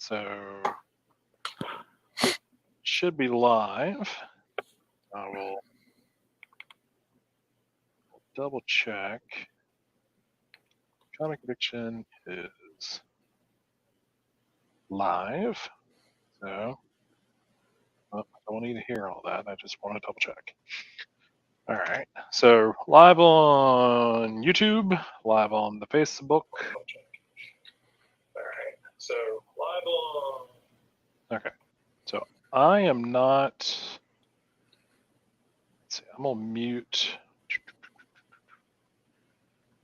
So should be live. I will double check. Comic Addiction is live. So I don't need to hear all that. I just want to double check. All right. So live on YouTube, live on the Facebook. All right. So live on. Okay. So I am not. Let's see. I'm gonna mute.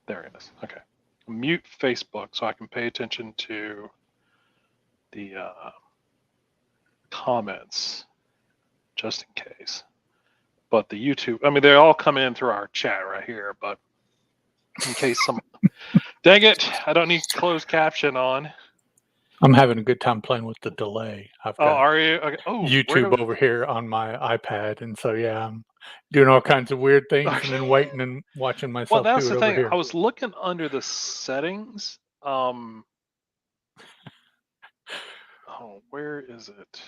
There it is. Okay. Mute Facebook so I can pay attention to the comments just in case. But the YouTube, I mean, they all come in through our chat right here, but in case some, dang it, I don't need closed caption on. I'm having a good time playing with the delay. I've got are you? Okay. Oh, YouTube over here on my iPad, and so yeah, I'm doing all kinds of weird things and then waiting and watching myself well, that's do it the thing. over here. I was looking under the settings. Oh, where is it?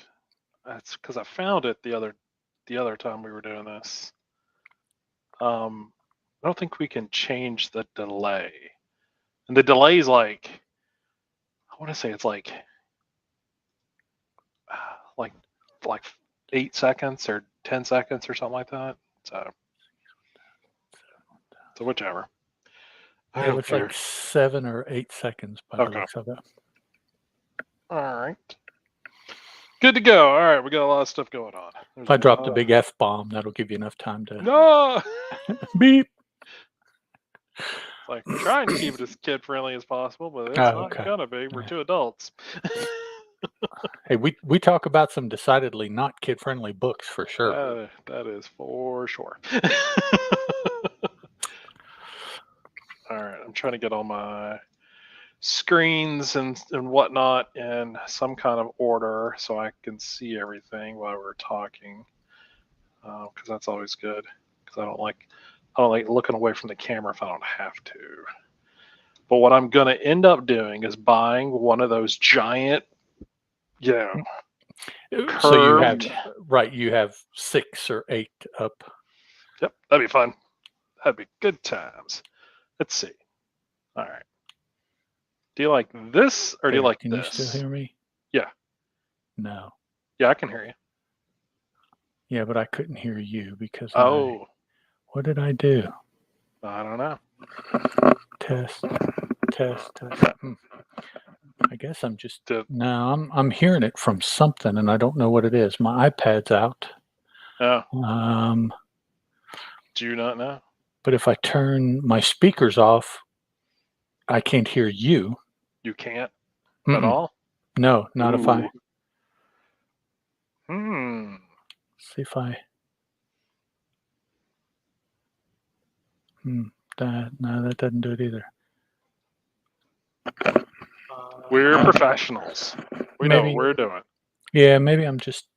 That's because I found it the other time we were doing this. I don't think we can change the delay, and the delay is like, I want to say it's like 8 seconds or 10 seconds or something like that. So whichever. Yeah, it looks like 7 or 8 seconds by the looks of it. All right. Good to go. All right, we got a lot of stuff going on. If I drop the big F-bomb, that'll give you enough time to... No! Beep! It's like, we're trying to keep it as kid-friendly as possible, but it's not gonna be. We're two adults. Hey, we talk about some decidedly not kid-friendly books for sure. That is for sure. All right, I'm trying to get all my screens and whatnot in some kind of order so I can see everything while we're talking, because that's always good. Because I don't like looking away from the camera if I don't have to. But what I'm going to end up doing is buying one of those giant, curved. So you have 6 or 8 up. Yep, that'd be fun. That'd be good times. Let's see. All right. Do you like this or do you like this? Can you still hear me? Yeah. No. Yeah, I can hear you. Yeah, but I couldn't hear you because what did I do? I don't know. Test. I guess I'm just no. I'm hearing it from something, and I don't know what it is. My iPad's out. Oh. Do you not know? But if I turn my speakers off, I can't hear you. You can't at all? No, not if I. See if I. That doesn't do it either. We're professionals. We know what we're doing. Yeah, maybe I'm just,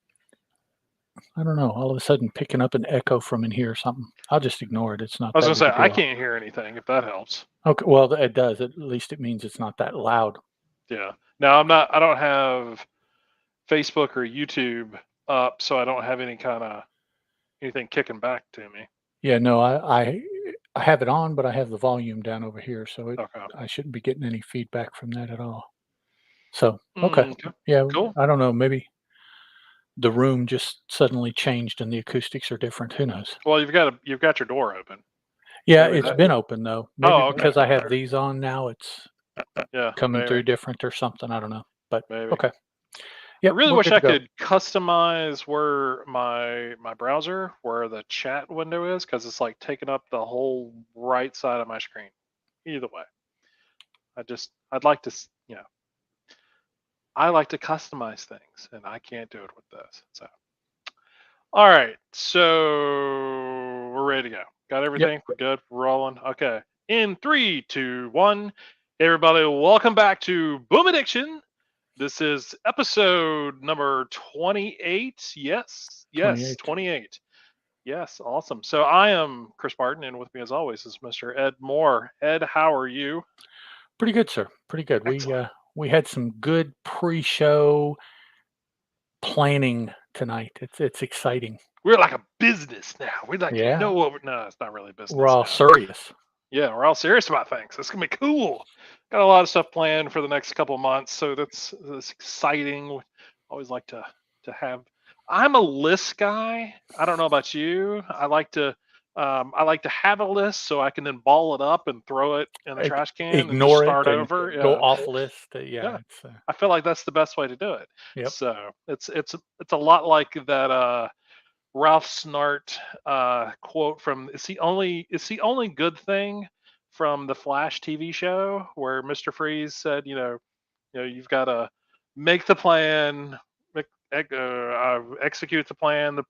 I don't know, all of a sudden picking up an echo from in here or something. I'll just ignore it. It's not. I was going to say, I can't hear anything, if that helps. Okay, well, it does. At least it means it's not that loud. Yeah. Now, I don't have Facebook or YouTube up, so I don't have anything kicking back to me. Yeah, no, I have it on, but I have the volume down over here, so I shouldn't be getting any feedback from that at all. So, okay. Yeah, cool. I don't know, maybe the room just suddenly changed and the acoustics are different. Who knows? Well, you've got your door open. Yeah, it's been open though. Maybe because I have these on now, it's coming through different or something. I don't know, but okay. Yeah, I really wish I could customize where my browser, where the chat window is, because it's like taking up the whole right side of my screen. Either way, I'd like to, I like to customize things, and I can't do it with this. So, all right, so we're ready to go. Got everything? Yep. We're good. We're rolling. Okay. In 3, 2, 1, everybody, welcome back to Boom Addiction. This is episode number 28. Yes, 28. Yes, awesome. So I am Chris Barton, and with me as always is Mr. Ed Moore. Ed, how are you? Pretty good, sir. Pretty good. we had some good pre-show planning tonight. It's exciting. We're like a business now. We like Yeah. know what we're no, it's not really We're business all now. serious. Yeah, we're all serious about things. It's gonna be cool. Got a lot of stuff planned for the next couple of months, so that's exciting. Always like to have. I'm a list guy. I don't know about you. I like to have a list so I can then ball it up and throw it in the trash can and just Ignore it start and over. go Yeah, off list. yeah. Yeah, it's I feel like that's the best way to do it. yep. So it's a lot like that. Ralph Snart quote from it's the only good thing from the Flash TV show where Mr. Freeze said, you've got to make the plan, execute the plan. The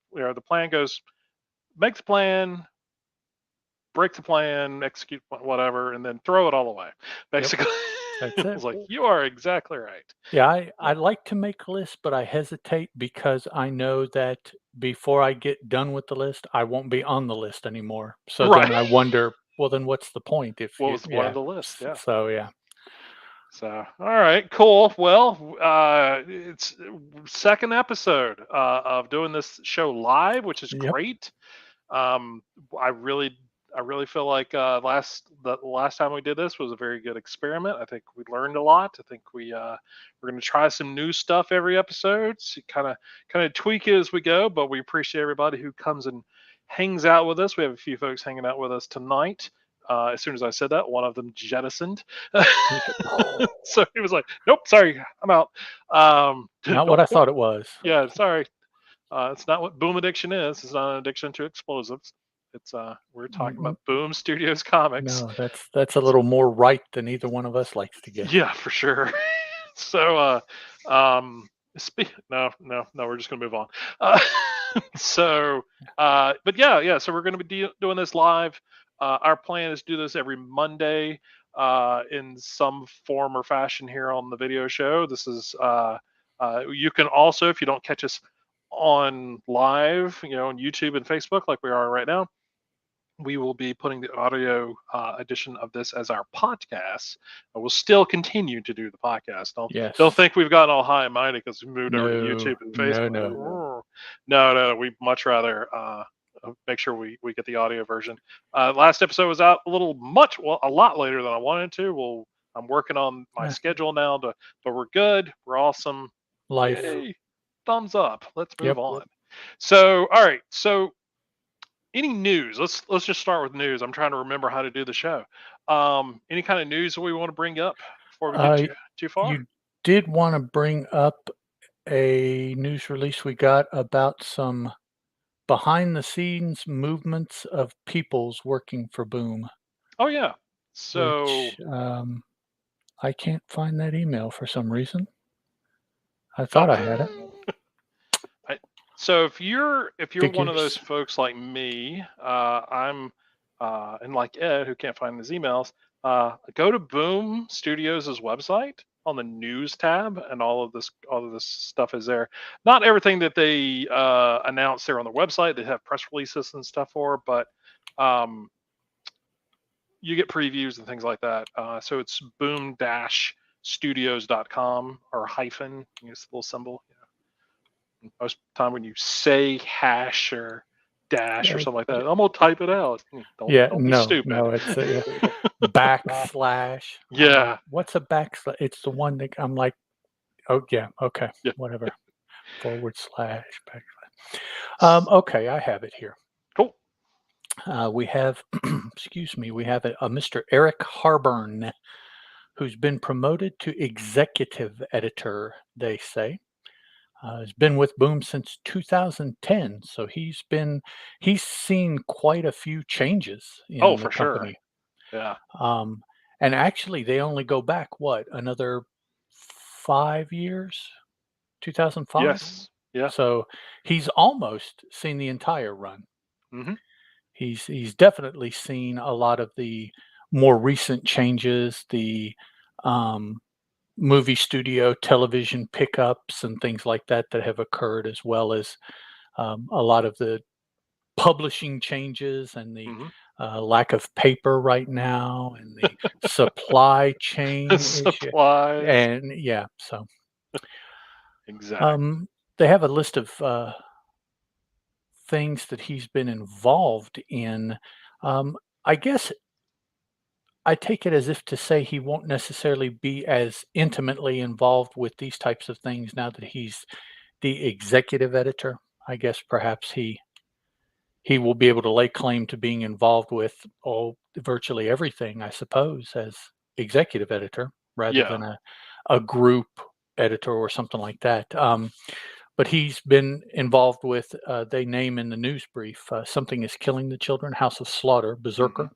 plan goes, make the plan, break the plan, execute whatever, and then throw it all away. Basically, That's it it. was like you are exactly right. Yeah, I like to make lists, but I hesitate because I know that before I get done with the list, I won't be on the list anymore. So Right. then I wonder, well, then what's the point if What you was the point of yeah. the list? Yeah. So yeah. So, all right, cool. Well, it's second episode of doing this show live, which is Yep. great. Um, I really, I really feel like the last time we did this was a very good experiment. I think we learned a lot. I think we're going to try some new stuff every episode, so kind of tweak it as we go. But we appreciate everybody who comes and hangs out with us. We have a few folks hanging out with us tonight. As soon as I said that, one of them jettisoned. So he was like, "Nope, sorry, I'm out." Not what I thought it was. Yeah, sorry. It's not what Boom Addiction is. It's not an addiction to explosives. It's we're talking about Boom Studios comics. No, that's a little more right than either one of us likes to get. Yeah, for sure. So, no, we're just gonna move on. Uh, but yeah. So we're gonna be doing this live. Our plan is to do this every Monday in some form or fashion here on the video show. This is you can also, if you don't catch us on live, on YouTube and Facebook like we are right now, we will be putting the audio edition of this as our podcast. We'll still continue to do the podcast. Don't Yes. think we've gotten all high and mighty because we moved over to No, YouTube and no, Facebook. no. No. We'd much rather make sure we get the audio version. Last episode was out a lot later than I wanted to. I'm working on my schedule now, but we're good. We're awesome. Life. Yay. Thumbs up. Let's move on. Yep. So, all right. So, any news? Let's just start with news. I'm trying to remember how to do the show. Any kind of news that we want to bring up before we get too far? You did want to bring up a news release we got about some behind the scenes movements of peoples working for Boom. Oh yeah. So which, I can't find that email for some reason. I thought I had it. So if you're one of those folks like me, I'm and like Ed who can't find his emails, go to Boom Studios' website on the news tab, and all of this stuff is there. Not everything that they announce there on the website. They have press releases and stuff for, but you get previews and things like that. So it's boom-studios.com or hyphen, use the little symbol. Most of the time when you say hash or dash or something like that, I'm gonna type it out. Don't be stupid. No, it's a backslash. Yeah. What's a backslash? It's the one that I'm like, oh yeah, okay, yeah. whatever. / backslash. Okay, I have it here. Cool. We have, excuse me, we have a Mr. Eric Harburn, who's been promoted to executive editor, they say. Has been with Boom since 2010, so he's seen quite a few changes in the company. Sure. Yeah. And actually, they only go back another 5 years, 2005. Yes. Yeah. So he's almost seen the entire run. Mm-hmm. He's definitely seen a lot of the more recent changes, the movie studio television pickups and things like that have occurred, as well as a lot of the publishing changes and the lack of paper right now and the supply chain issue. Supplies. And yeah, so Exactly. they have a list of things that he's been involved in. Um, I guess I take it as if to say he won't necessarily be as intimately involved with these types of things now that he's the executive editor. I guess perhaps he will be able to lay claim to being involved with virtually everything, I suppose, as executive editor rather Yeah. than a group editor or something like that. But he's been involved with, they name in the news brief, Something is Killing the Children, House of Slaughter, Hmm. Berserker.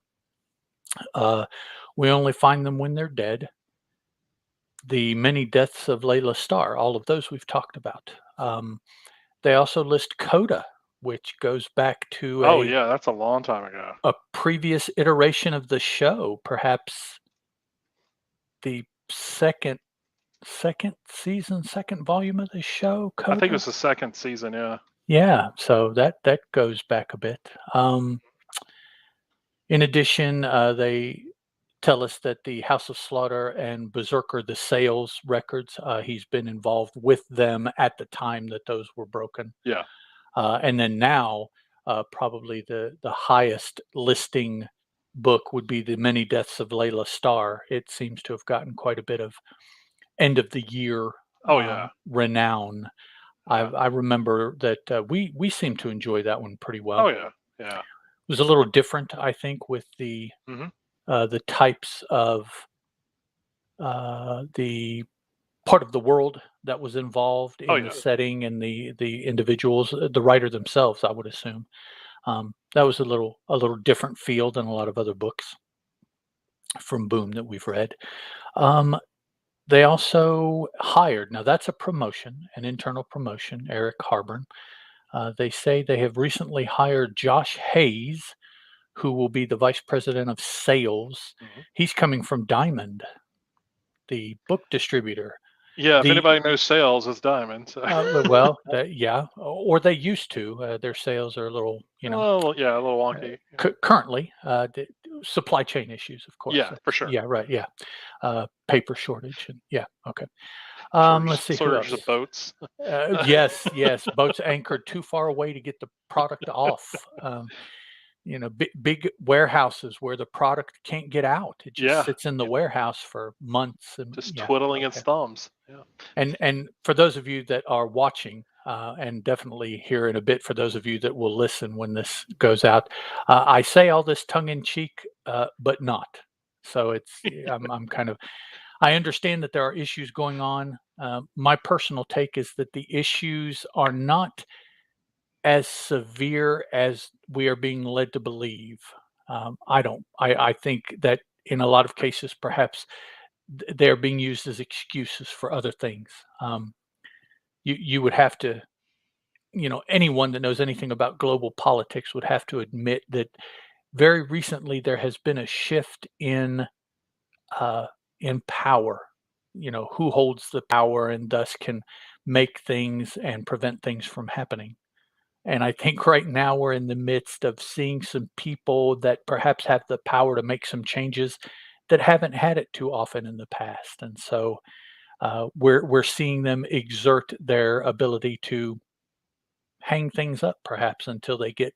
Uh, we Only Find Them When They're Dead, The Many Deaths of Layla Starr, all of those we've talked about. They also list Coda, which goes back to Oh yeah, that's a long time ago. a previous iteration of the show, perhaps the second season, second volume of the show, I think it Coda. was the second season. Yeah. Yeah, so that goes back a bit. In addition, they tell us that the House of Slaughter and Berserker, the sales records, he's been involved with them at the time that those were broken. Yeah. And then now, probably the highest listing book would be The Many Deaths of Layla Starr. It seems to have gotten quite a bit of end of the year Oh yeah. renown. Yeah. I remember that we seemed to enjoy that one pretty well. Oh It yeah. Yeah. was a little different, I think, with Hmm. the types of the part of the world that was involved Oh in the yeah. setting and the individuals, the writer themselves, I would assume. That was a little different feel than a lot of other books from Boom that we've read. Um, they also hired, now that's a promotion, an internal promotion, Eric Harburn. They say they have recently hired Josh Hayes, who will be the vice president of sales. Hmm. He's coming from Diamond, the book distributor. Yeah. If The anybody knows sales, it's Diamond. So. yeah, or they used to. Their sales are a little, Well, yeah, a little uh, wonky. Yeah. currently the supply chain issues, of course. Yeah, for sure. Yeah, right. Yeah, paper shortage, and yeah, okay. Let's see who Shortage else. of boats. Yes, yes, boats anchored too far away to get the product off. Big warehouses where the product can't get out. It just Yeah. sits in the Yeah. warehouse for months, and Just yeah, twiddling its okay. thumbs. Yeah. And for those of you that are watching, and definitely here in a bit for those of you that will listen when this goes out, I say all this tongue in cheek, but not. So I'm kind of, I understand that there are issues going on. My personal take is that the issues are not as severe as we are being led to believe. I don't. I think that in a lot of cases, perhaps they're being used as excuses for other things. You would have to, anyone that knows anything about global politics would have to admit that very recently there has been a shift uh, in power. Who holds the power and thus can make things and prevent things from happening. And I think right now we're in the midst of seeing some people that perhaps have the power to make some changes that haven't had it too often in the past. And so we're seeing them exert their ability to hang things up perhaps until they get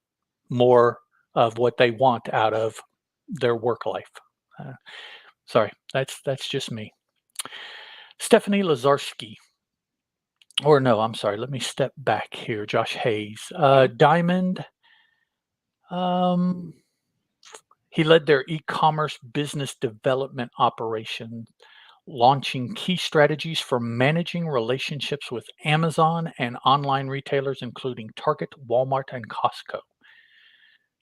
more of what they want out of their work life. Uh, Sorry, that's just me. Stephanie Lazarski, or no, I'm sorry. Let me step back here. Josh Hayes, Mhm. Diamond. Um, he led their e-commerce business development operation, launching key strategies for managing relationships with Amazon and online retailers, including Target, Walmart, and Costco.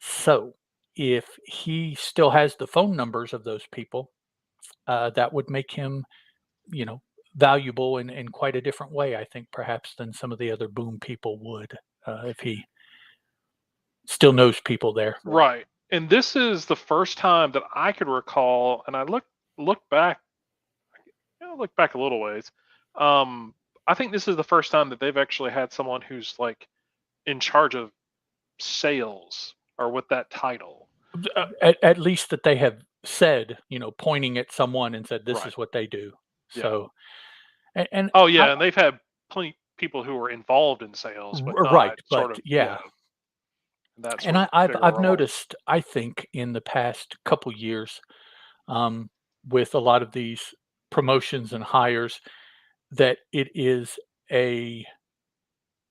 So, if he still has the phone numbers of those people, that would make him, you know, valuable in quite a different way, I think, perhaps than some of the other Boom people would, if he still knows people there. Right. And this is the first time that I could recall, and I look back, look back a little ways. Um, I think this is the first time that they've actually had someone who's like in charge of sales or with that title. At least that they have said, pointing at someone and said, "This Right. is what they do." Yeah. So, and Oh, I yeah, and they've had plenty people who were involved in sales, but right, not but sort of, yeah, that and sort of bigger I've role. noticed, I think, in the past couple years, um, with a lot of these promotions and hires, that it is a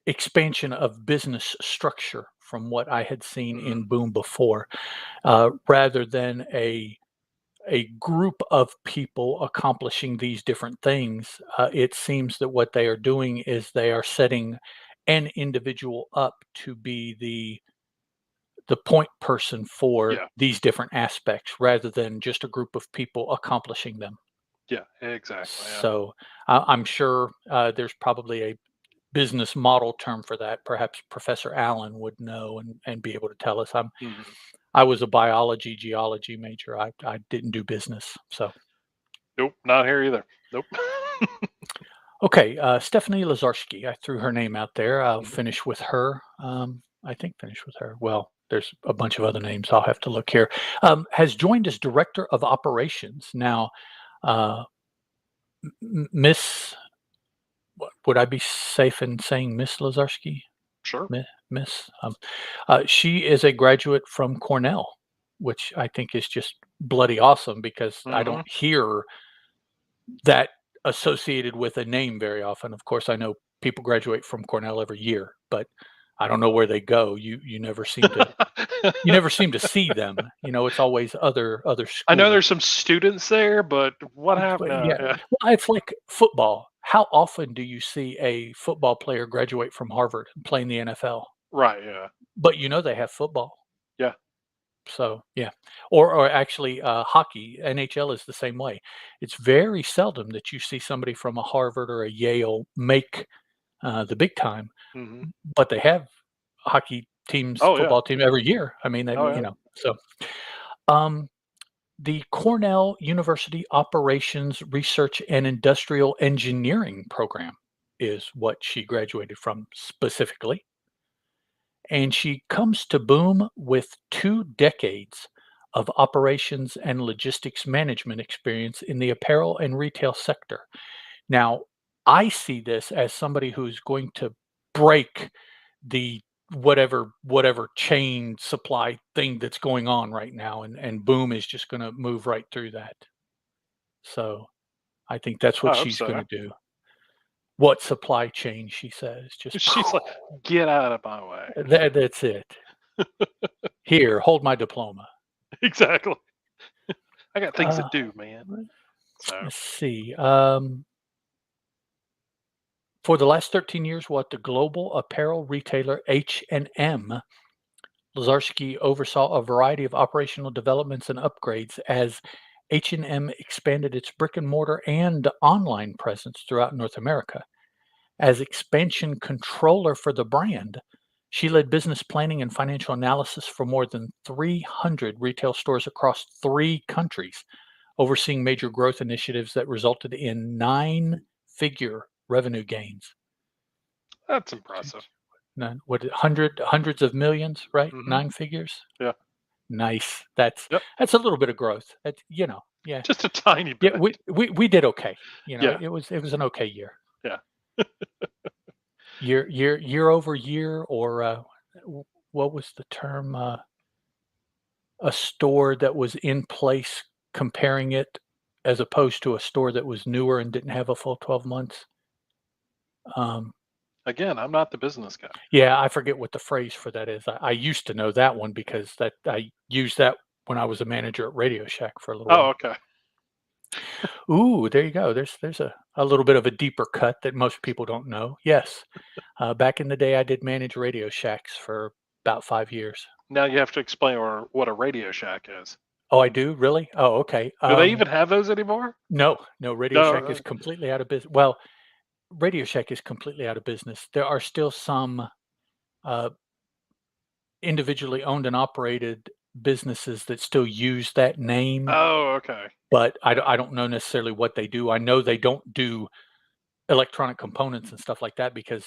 expansion of business structure from what I had seen Mhm. in Boom before, rather than a group of people accomplishing these different things. It seems that what they are doing is they are setting an individual up to be the point person for Yeah. these different aspects rather than just a group of people accomplishing them. Yeah, exactly, yeah. So I'm sure there's probably a business model term for that. Perhaps Professor Allen would know and be able to tell us. Mhm. I was a biology geology major. I didn't do business. So Nope, not here either. Nope. okay, Stephanie Lazarski. I threw her name out there. I'll Mhm. finish with her. I think finish with her. Well, there's a bunch of other names. I'll have to look here. Has joined as director of operations now. Uh, Miss, would I be safe in saying Miss Lazarski? Sure. Miss. She is a graduate from Cornell, which I think is just bloody awesome because I Mhm. don't hear that associated with a name very often. Of course, I know people graduate from Cornell every year, but I don't know where they go. You never seem to see them. It's always other I know schools. there's some students there, but what happened? But No, yeah, yeah. well, it's like football. How often do you see a football player graduate from Harvard and play in the NFL? Right, yeah. But they have football. Yeah. So, yeah. Or actually, hockey, NHL is the same way. It's very seldom that you see somebody from a Harvard or a Yale make, the big time, Mhm. but they have hockey teams, Oh, yeah. football team every year. I mean, Oh, yeah. so, um, the Cornell University Operations Research and Industrial Engineering program is what she graduated from specifically. And she comes to Boom with 2 decades of operations and logistics management experience in the apparel and retail sector. Now, I see this as somebody who's going to break the whatever chain supply thing that's going on right now, and Boom is just gonna move right through that. So, I think that's what I hope she's so. gonna do. What supply chain, she says, just She's like, "Get out of my way." that's it. "Here, hold my diploma." Exactly. I got things to Uh, do, man. So, let's see. For the last 13 years, what the global apparel retailer H&M, Lazarski oversaw a variety of operational developments and upgrades as H&M expanded its brick and mortar and online presence throughout North America. As expansion controller for the brand, she led business planning and financial analysis for more than 300 retail stores across 3 countries, overseeing major growth initiatives that resulted in nine-figure revenue gains. that's impressive. What, hundreds of millions, right? Mhm. 9 figures. Yeah. Nice. That's Yep. that's a little bit of growth. Yeah, Just a tiny yeah. bit. We did okay. Yeah. It was an okay year. Yeah. Year over year, or what was the term? A store that was in place, comparing it as opposed to a store that was newer and didn't have a full 12 months. Um, Again, I'm not the business guy. yeah, I forget what the phrase for that is. I used to know that one because that I used that when I was a manager at Radio Shack for a little Oh, while. okay. Ooh, there you go. There's a little bit of a deeper cut that most people don't know. Yes, back in the day, I did manage Radio Shacks for about 5 years. Now you have to explain what a Radio Shack is. Oh, I do? Really? Oh, okay. Do they even have those anymore? No, no, Radio No. Shack is completely out of business. Well, Radio Shack is completely out of business. There are still some, uh, individually owned and operated businesses that still use that name, Oh, okay. but I don't know necessarily what they do. I know they don't do electronic components and stuff like that because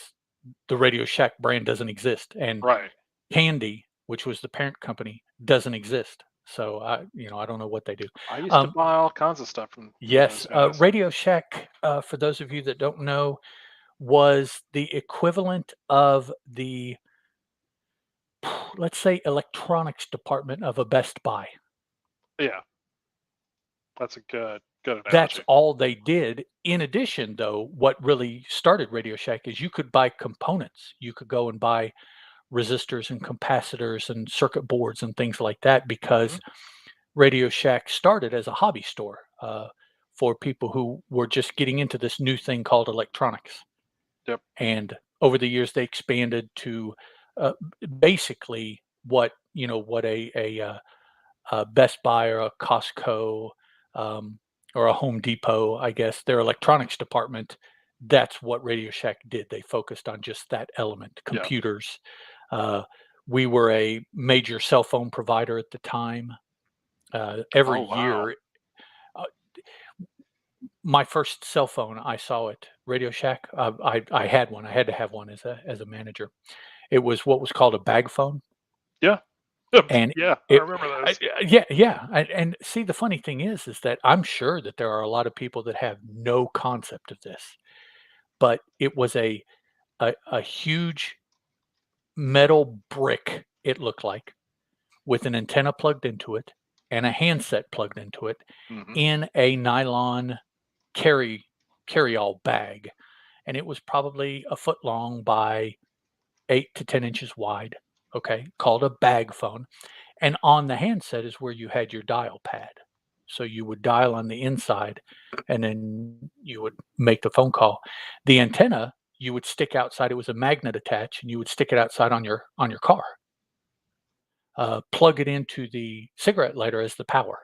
the Radio Shack brand doesn't exist, and Right. candy. which was the parent company, doesn't exist. So I don't know what they do. I used to Um, buy all kinds of stuff from those yes, guys. Radio Shack, for those of you that don't know, was the equivalent of the, let's say, electronics department of a Best Buy. Yeah, that's a good That's analogy. all they did. In addition, though, what really started Radio Shack is you could buy components. You could go and buy resistors and capacitors and circuit boards and things like that Hmm. because Radio Shack started as a hobby store for people who were just getting into this new thing called electronics. Yep. And over the years, they expanded to uh, basically what a Best Buy or a Costco, um, or a Home Depot, I guess, their electronics department, that's what Radio Shack did. They focused on just that element, Yeah. computers. Uh, we were a major cell phone provider at the time. Every Oh wow. year, uh, my first cell phone, I saw at Radio Shack. I had one. I had to have one as a manager. It was what was called a bag phone, Yeah. and Yeah, I it remember those. yeah, yeah, and see, the funny thing is that I'm sure that there are a lot of people that have no concept of this, but it was a huge metal brick, it looked like, with an antenna plugged into it and a handset plugged into it Hmm. in a nylon carry carry-all bag, and it was probably a foot long by 8 to 10 inches wide, okay, called a bag phone. And on the handset is where you had your dial pad. So you would dial on the inside and then you would make the phone call. The antenna you would stick outside. It was a magnet attached, and you would stick it outside on your car. Plug it into the cigarette lighter as the power.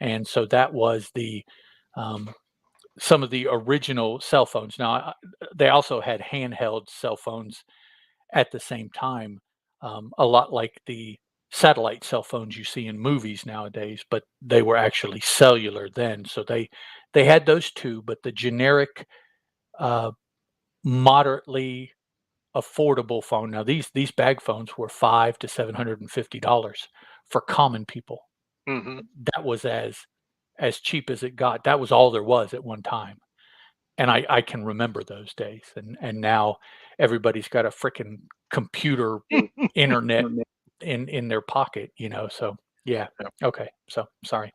And so that was um, some of the original cell phones. Now, they also had handheld cell phones at the same time, a lot like the satellite cell phones you see in movies nowadays, but they were actually cellular then. So they had those too, but the generic, uh, moderately affordable phone. Now these bag phones were $500 to $750 for common people. Hmm. That was as cheap as it got. That was all there was at one time. And I can remember those days, and now everybody's got a freaking computer internet in their pocket, so yeah. Yeah. Okay, so sorry.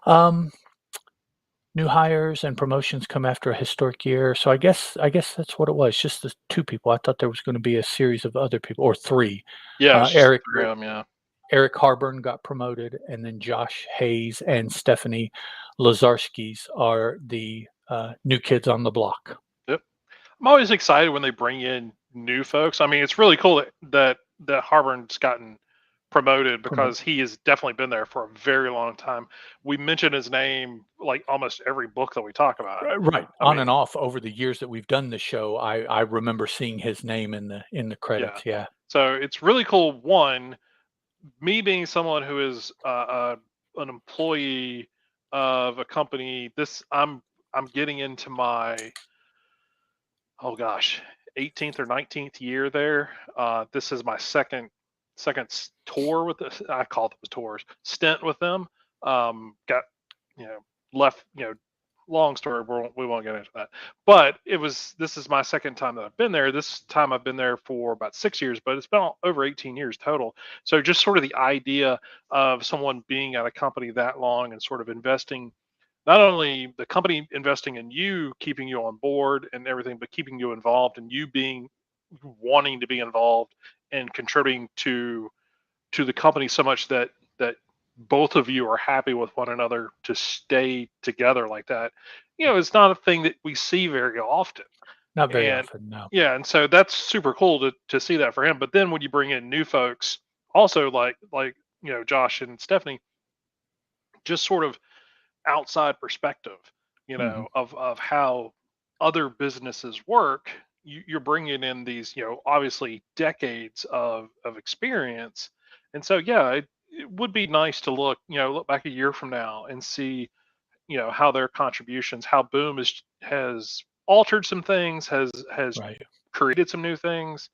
Um, New hires and promotions come after a historic year, so I guess that's what it was, just the 2 people. I thought there was gonna be a series of other people, or 3. Yeah, it's just Eric the 3 of them, yeah. Eric Harburn got promoted, and then Josh Hayes and Stephanie Lazarskis are the, new kids on the block. Yep. I'm always excited when they bring in new folks. I mean, it's really cool that Harburn's gotten promoted Promo because he has definitely been there for a very long time. We mention his name like almost every book that we talk about. Right, I on and mean, off over the years that we've done the show, I remember seeing his name in the yeah. credits, yeah. So it's really cool. One, me being someone who is an employee of a company. I'm getting into my, oh gosh, 18th or 19th year there. This is my tour with this. I call them tours, stint with them. Got, left, long story. We won't get into that. But this is my second time that I've been there. This time I've been there for about 6 years, but it's been over 18 years total. So just sort of the idea of someone being at a company that long and sort of investing, not only the company investing in you, keeping you on board and everything, but keeping you involved and you being wanting to be involved and contributing to the company so much that both of you are happy with one another to stay together like that. It's not a thing that we see very often. Not very And often, no. yeah, and so that's super cool to see that for him. But then when you bring in new folks, also like Josh and Stephanie, just sort of outside perspective, Mhm, of how other businesses work. You're bringing in these, obviously decades of experience, and so yeah, it would be nice to look back a year from now and see, how their contributions, how Boom has altered some things, has right. created some new things,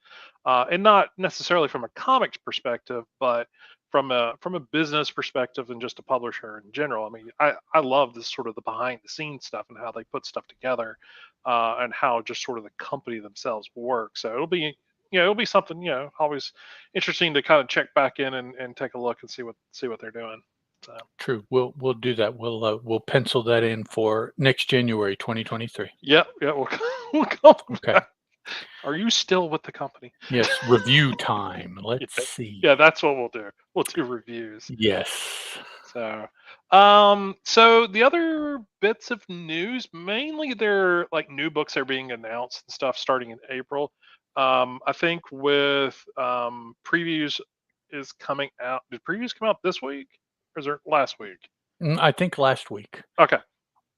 and not necessarily from a comics perspective, but from a business perspective and just a publisher in general. I mean, I love this sort of the behind the scenes stuff and how they put stuff together, and how just sort of the company themselves work. So it'll be something always interesting to kind of check back in and take a look and see what they're doing. So. True. We'll do that. We'll pencil that in for next January 2023. Yep. Yeah. We'll come Okay. back. Are you still with the company? Yes. Review time. Let's Yeah, see. yeah, that's what we'll do. We'll do reviews. Yes. So the other bits of news, mainly they're like new books are being announced and stuff starting in April. I think with previews is coming out. Did previews come out this week or is it last week? I think last week. Okay.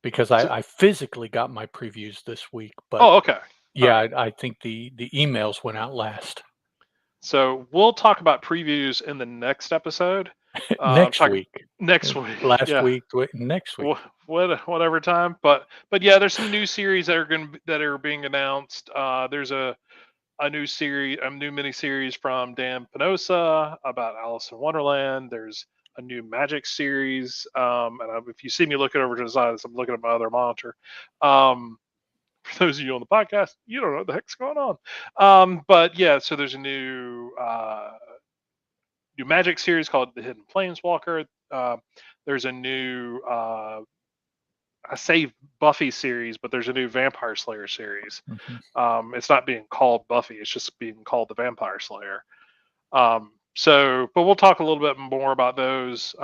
Because So, I physically got my previews this week, but oh, okay. yeah, I think the emails went out last. So we'll talk about previews in the next episode. Next week. Next week. Last Yeah. week, next week. Whatever time. But yeah, there's some new series that are being announced. There's a new series, a new miniseries from Dan Penosa about Alice in Wonderland. There's a new Magic series. If you see me looking over to the side, I'm looking at my other monitor. For those of you on the podcast, you don't know what the heck's going on. But yeah, so there's a new Magic series called The Hidden Planeswalker. There's a new I say Buffy series, but there's a new Vampire Slayer series. Mm-hmm. It's not being called Buffy; it's just being called the Vampire Slayer. But we'll talk a little bit more about those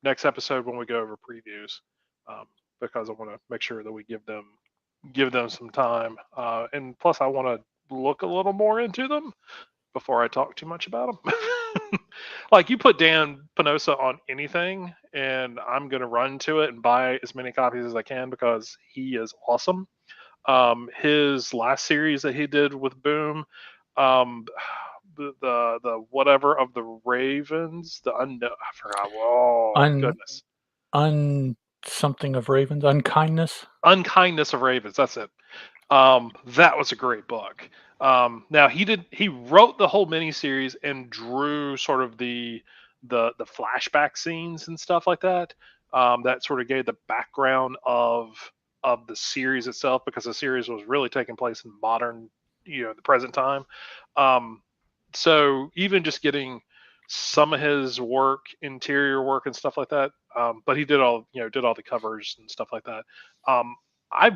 next episode when we go over previews, because I want to make sure that we give them some time, and plus I want to look a little more into them before I talk too much about them. Like you put Dan Penosa on anything, and I'm gonna run to it and buy as many copies as I can because he is awesome. His last series that he did with Boom, um, the whatever of the Ravens, the unknown. I forgot. Oh goodness. Something of Ravens, Unkindness of Ravens. That's it. That was a great book. Now he wrote the whole miniseries and drew sort of the flashback scenes and stuff like that. That sort of gave the background of the series itself because the series was really taking place in modern, the present time. So even just getting some of his work, interior work and stuff like that. But he did all the covers and stuff like that. I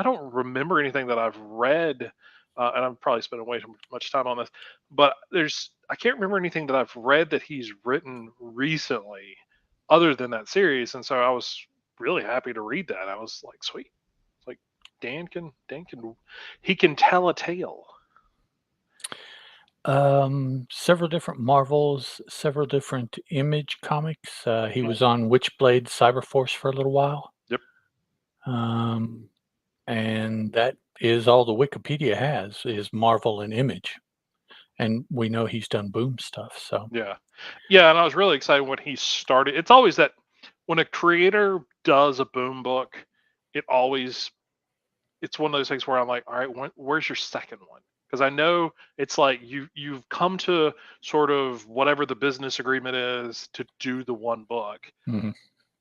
don't remember anything that I've read, and I'm probably spending way too much time on this, but I can't remember anything that I've read that he's written recently, other than that series, and so I was really happy to read that. I was like, sweet, it's like he can tell a tale. Several different Marvels, several different Image comics. He was Mm-hmm. on Witchblade Cyberforce for a little while. Yep. And that is all the Wikipedia has is Marvel and Image. And we know he's done Boom stuff. So yeah, and I was really excited when he started. It's always that when a creator does a Boom book, it's one of those things where I'm like, all right, where's your second one? Because I know it's like you've come to sort of whatever the business agreement is to do the one book. Mm-hmm.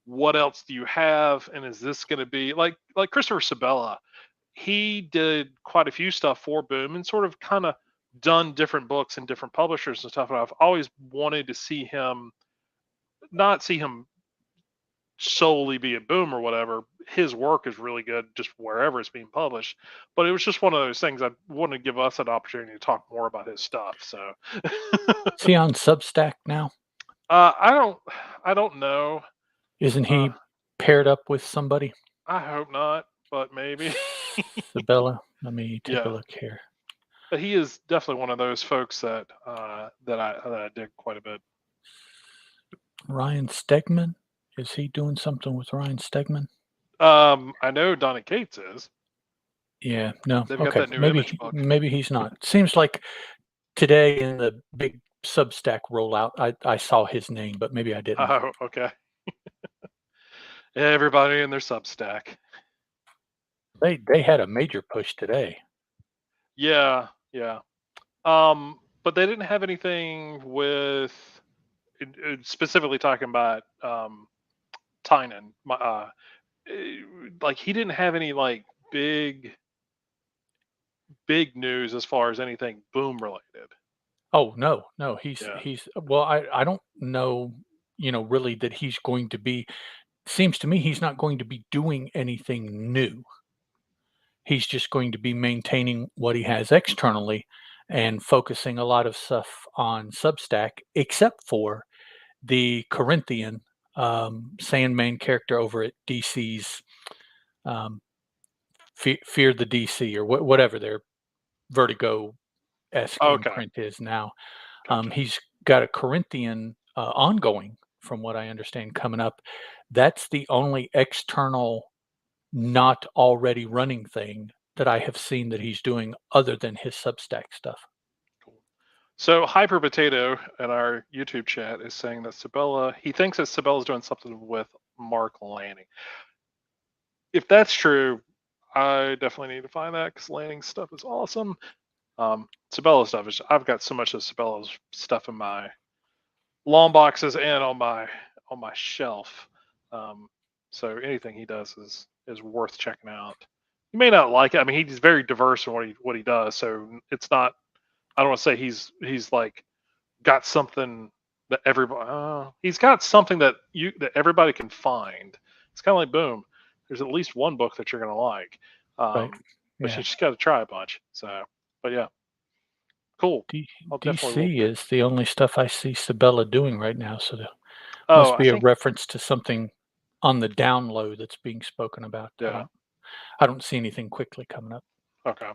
What else do you have? And is this going to be like Christopher Sabella? He did quite a few stuff for Boom and sort of kind of done different books and different publishers and stuff. And I've always wanted to not see him solely be at Boom or whatever. His work is really good just wherever it's being published. But it was just one of those things I wanted to give us an opportunity to talk more about his stuff. So is he on Substack now? I don't know. Isn't he paired up with somebody? I hope not, but maybe. Sabella. Let me take a look here. But he is definitely one of those folks that I dig quite a bit. Ryan Stegman. Is he doing something with Ryan Stegman? I know Donna Cates is. Yeah, no. They've got that new Image book. Maybe he's not. Seems like today in the big Substack rollout, I saw his name, but maybe I didn't. Oh, okay. Everybody in their Substack. They had a major push today. Yeah, yeah. But they didn't have anything with specifically talking about Tynan. Like he didn't have any like big news as far as anything Boom related. Oh, no, no, Yeah. he's well, I don't know, really that he's going to be seems to me he's not going to be doing anything new. He's just going to be maintaining what he has externally and focusing a lot of stuff on Substack, except for the Corinthian, Sandman character over at DC's, um, Fear the DC or whatever their Vertigo-esque Okay. imprint is now. Gotcha. He's got a Corinthian, ongoing, from what I understand, coming up. That's the only external, not already running thing that I have seen that he's doing other than his Substack stuff. Cool. So Hyper Potato in our YouTube chat is saying that he thinks that Sabella's doing something with Mark Lanning. If that's true, I definitely need to find that because Lanning's stuff is awesome. Sabella's stuff is, I've got so much of Sabella's stuff in my long boxes and on my shelf. Um, so anything he does is worth checking out. You may not like it. I mean, he's very diverse in what he does. So it's not. I don't want to say he's like got something that everybody. He's got something that everybody can find. It's kind of like Boom. There's at least one book that you're gonna like, Right. but Yeah. you just got to try a bunch. So, but yeah, cool. I'll definitely will. DC is the only stuff I see Sabella doing right now, so there Oh, must I be a think reference to something on the down low that's being spoken about. yeah. I don't see anything quickly coming up. Okay.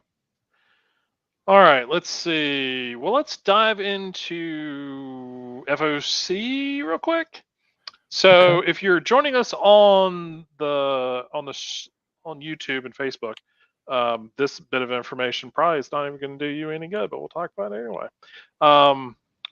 All right, let's see. Well, let's dive into FOC real quick. Okay. So, if you're joining us on YouTube and Facebook, this bit of information probably is not even going to do you any good, but we'll talk about it anyway.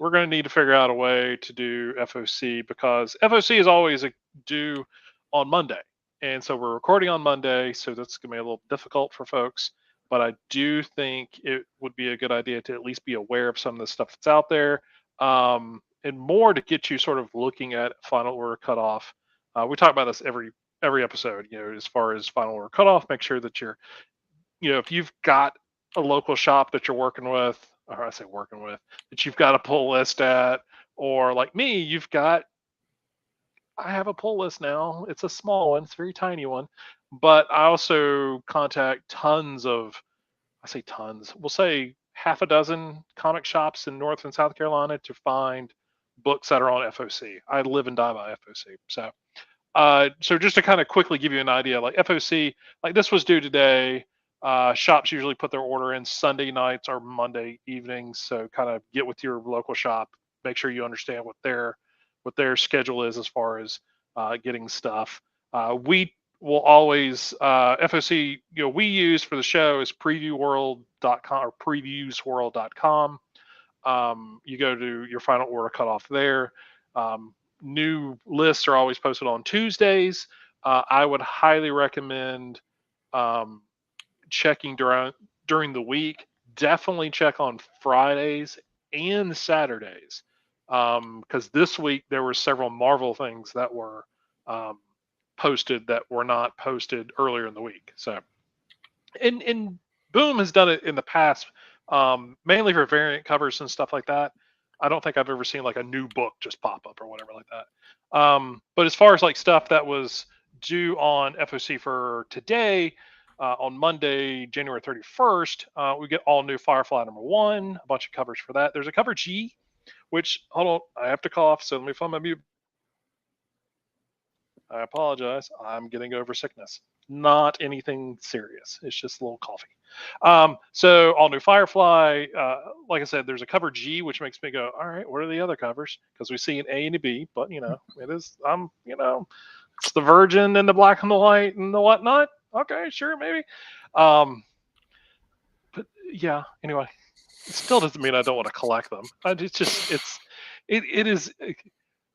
We're going to need to figure out a way to do FOC because FOC is always due on Monday, and so we're recording on Monday, so that's going to be a little difficult for folks. But I do think it would be a good idea to at least be aware of some of the stuff that's out there, and more to get you sort of looking at final order cutoff. We talk about this every episode. As far as final order cutoff, make sure that if you've got a local shop that you're working with, or I say working with, that you've got a pull list at, or like me, I have a pull list now. It's a small one, it's a very tiny one, but I also contact I say tons, we'll say half a dozen comic shops in North and South Carolina to find books that are on FOC. I live and die by FOC. So just to kind of quickly give you an idea, like FOC, like this was due today. Shops usually put their order in Sunday nights or Monday evenings. So kind of get with your local shop, make sure you understand what their schedule is as far as getting stuff. We will always FOC. We use for the show is previewworld.com or previewsworld.com. You go to your final order cutoff there. New lists are always posted on Tuesdays. I would highly recommend um, checking during the week. Definitely check on Fridays and Saturdays because this week there were several Marvel things that were um, posted that were not posted earlier in the week. So and Boom has done it in the past, mainly for variant covers and stuff like that. I don't think I've ever seen like a new book just pop up or whatever like that. But as far as like stuff that was due on FOC for today, on Monday, January 31st, we get all new Firefly #1, a bunch of covers for that. There's a cover G, which, hold on, I have to cough, so let me find my mute. I apologize. I'm getting over sickness. Not anything serious. It's just a little coffee. So all new Firefly. Like I said, there's a cover G, which makes me go, all right, what are the other covers? Because we see an A and a B, but it is. It's the Virgin and the Black and the White and the whatnot. Okay, sure, maybe. But yeah. Anyway, it still doesn't mean I don't want to collect them. It is.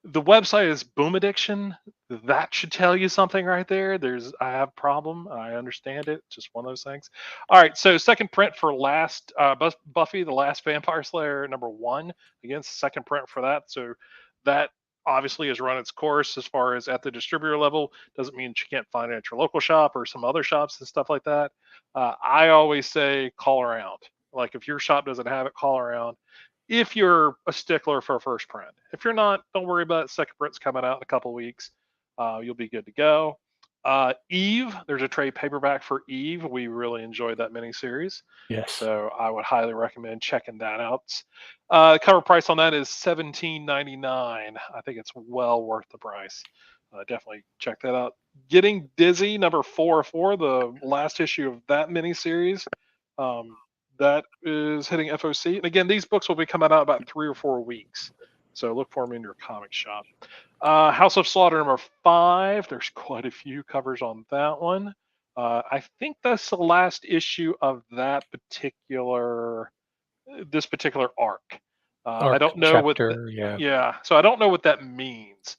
The website is Boom Addiction. That should tell you something right there. I have a problem. I understand it. Just one of those things. All right. So second print for last Buffy, the Last Vampire Slayer #1. Again, second print for that. So that obviously has run its course as far as at the distributor level. Doesn't mean you can't find it at your local shop or some other shops and stuff like that. I always say call around. Like if your shop doesn't have it, call around if you're a stickler for a first print. If you're not, don't worry about it. Second print's coming out in a couple of weeks. You'll be good to go. Eve, there's a trade paperback for Eve. We really enjoyed that miniseries. Yes. So I would highly recommend checking that out. Cover price on that is $17.99. I think it's well worth the price. Definitely check that out. Getting Dizzy, #404, the last issue of that miniseries. That is hitting FOC. And again, these books will be coming out about 3 or 4 weeks. So look for them in your comic shop. House of Slaughter #5. There's quite a few covers on that one. I think that's the last issue of this particular arc. I don't know chapter, yeah. So I don't know what that means.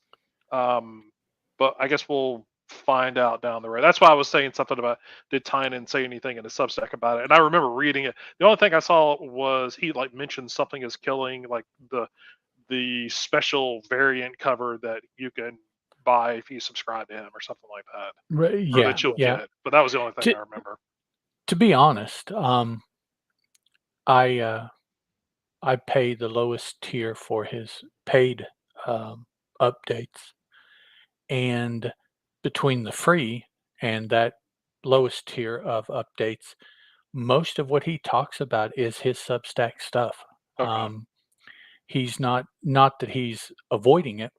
But I guess we'll find out down the road. That's why I was saying something about did Tynan say anything in the Substack about it? And I remember reading it. The only thing I saw was he like mentioned something is killing, like the special variant cover that you can buy if you subscribe to him or something like that, or that you'll get. But that was the only thing I remember. To be honest, I pay the lowest tier for his paid updates, and between the free and that lowest tier of updates, most of what he talks about is his Substack stuff. Okay. He's not that he's avoiding it.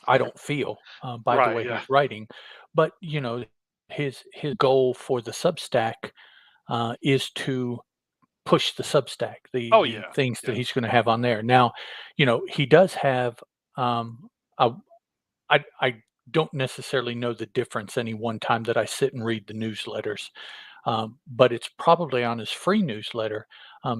I don't feel by the way he's writing, but you know, his goal for the Substack is to push the Substack, the things that he's going to have on there. Now, you know, he does have. A, I don't necessarily know the difference any one time that I sit and read the newsletters, but it's probably on his free newsletter.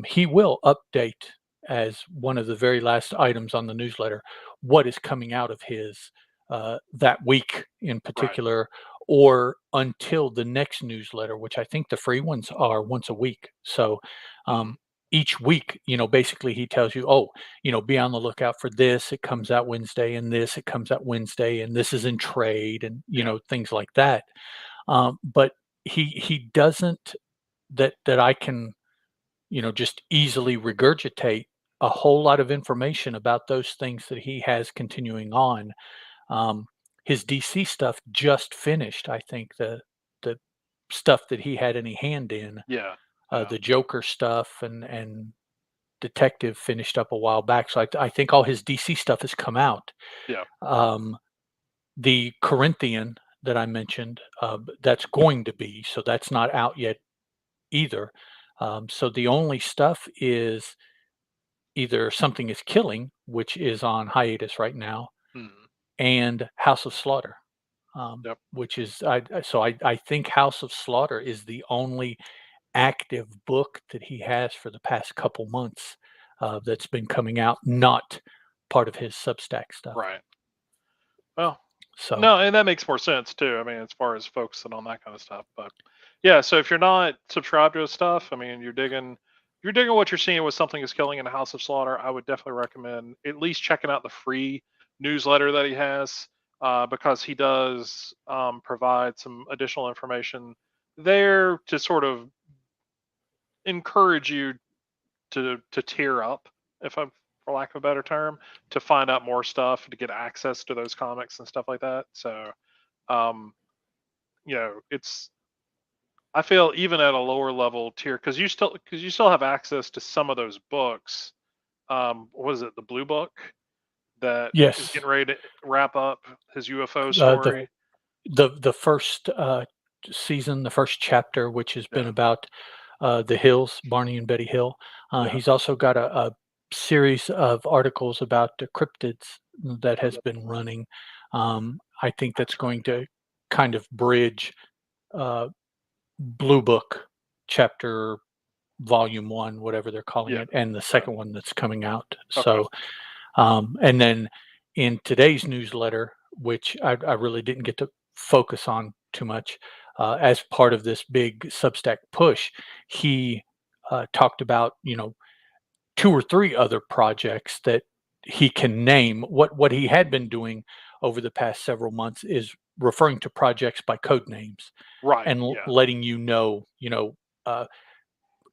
He will update as one of the very last items on the newsletter what is coming out of his that week in particular, or until the next newsletter, which I think the free ones are once a week. So each week, you know, basically he tells you, oh, you know, be on the lookout for this. It comes out Wednesday, and this it comes out Wednesday, and this is in trade, and you know, things like that. But he doesn't that I can, you know, just easily regurgitate a whole lot of information about those things that he has continuing on. His DC stuff just finished. I think the stuff that he had any hand in, the Joker stuff and Detective finished up a while back. So I think all his DC stuff has come out. The Corinthian that I mentioned, that's going to be, so that's not out yet either. So the only stuff is either Something is Killing, which is on hiatus right now, and House of Slaughter, which is I think House of Slaughter is the only active book that he has for the past couple months that's been coming out, not part of his Substack stuff. Right. Well, so no, and that makes more sense too. I mean, as far as focusing on that kind of stuff, but yeah. So if you're not subscribed to his stuff, I mean, you're digging what you're seeing with Something is Killing in the House of Slaughter. I would definitely recommend at least checking out the free newsletter that he has, because he does provide some additional information there to sort of encourage you to tier up, if I'm, for lack of a better term, to find out more stuff, to get access to those comics and stuff like that. So, you know, I feel even at a lower level tier, because you still have access to some of those books. What is it, the Blue Book that is getting ready to wrap up his UFO story? The first season, the first chapter, which has been about the Hills, Barney and Betty Hill. He's also got a series of articles about the cryptids that has been running. I think that's going to kind of bridge Blue Book chapter volume 1, whatever they're calling it, and the second one that's coming out. So, and then in today's newsletter, which I really didn't get to focus on too much, as part of this big Substack push, he talked about, 2 or 3 other projects that he can name. What he had been doing over the past several months is referring to projects by code names Right. and Yeah. letting uh,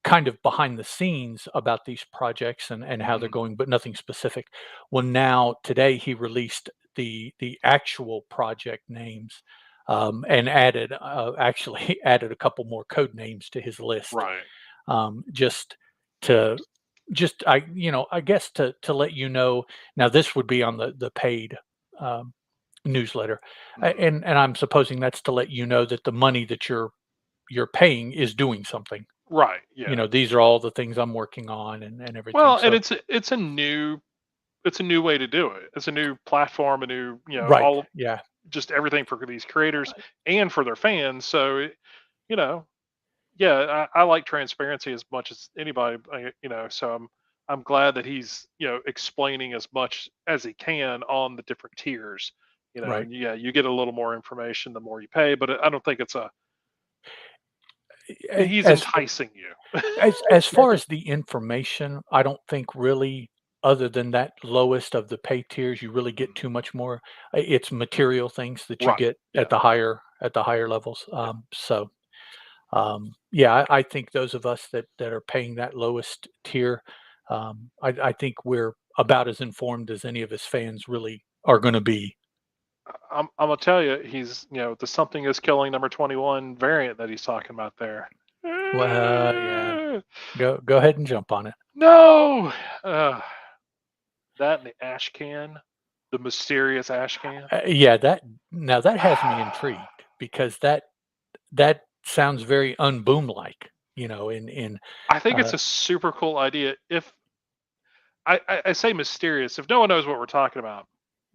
kind of behind the scenes about these projects and how they're Mhm. going, but nothing specific. Well, now today he released the actual project names, and added actually added a couple more code names to his list, Right. just to I guess to let you know. Now this would be on the paid um, newsletter, Mhm. and I'm supposing that's to let you know that the money that you're paying is doing something. Right. Yeah. These are all the things I'm working on and everything. Well, and So it's a new way to do it. It's a new platform, a new, right, all yeah, just everything for these creators and for their fans. So, you know, yeah, I like transparency as much as anybody. So I'm glad that he's explaining as much as he can on the different tiers. right. And yeah, you get a little more information the more you pay, but I don't think he's As enticing you. as far as the information, I don't think really, other than that lowest of the pay tiers, you really get Mhm. too much more. It's material things that you Right. get Yeah. at the higher levels. Yeah. Yeah, I think those of us that are paying that lowest tier, I think we're about as informed as any of his fans really are going to be. I'm gonna tell you, he's the something is killing number 21 variant that he's talking about there. Well, yeah, go ahead and jump on it. No, that and the ash can, the mysterious ash can. Yeah, that has me intrigued because that sounds very unboom like, in I think it's uh, a super cool idea. If I say mysterious, if no one knows what we're talking about,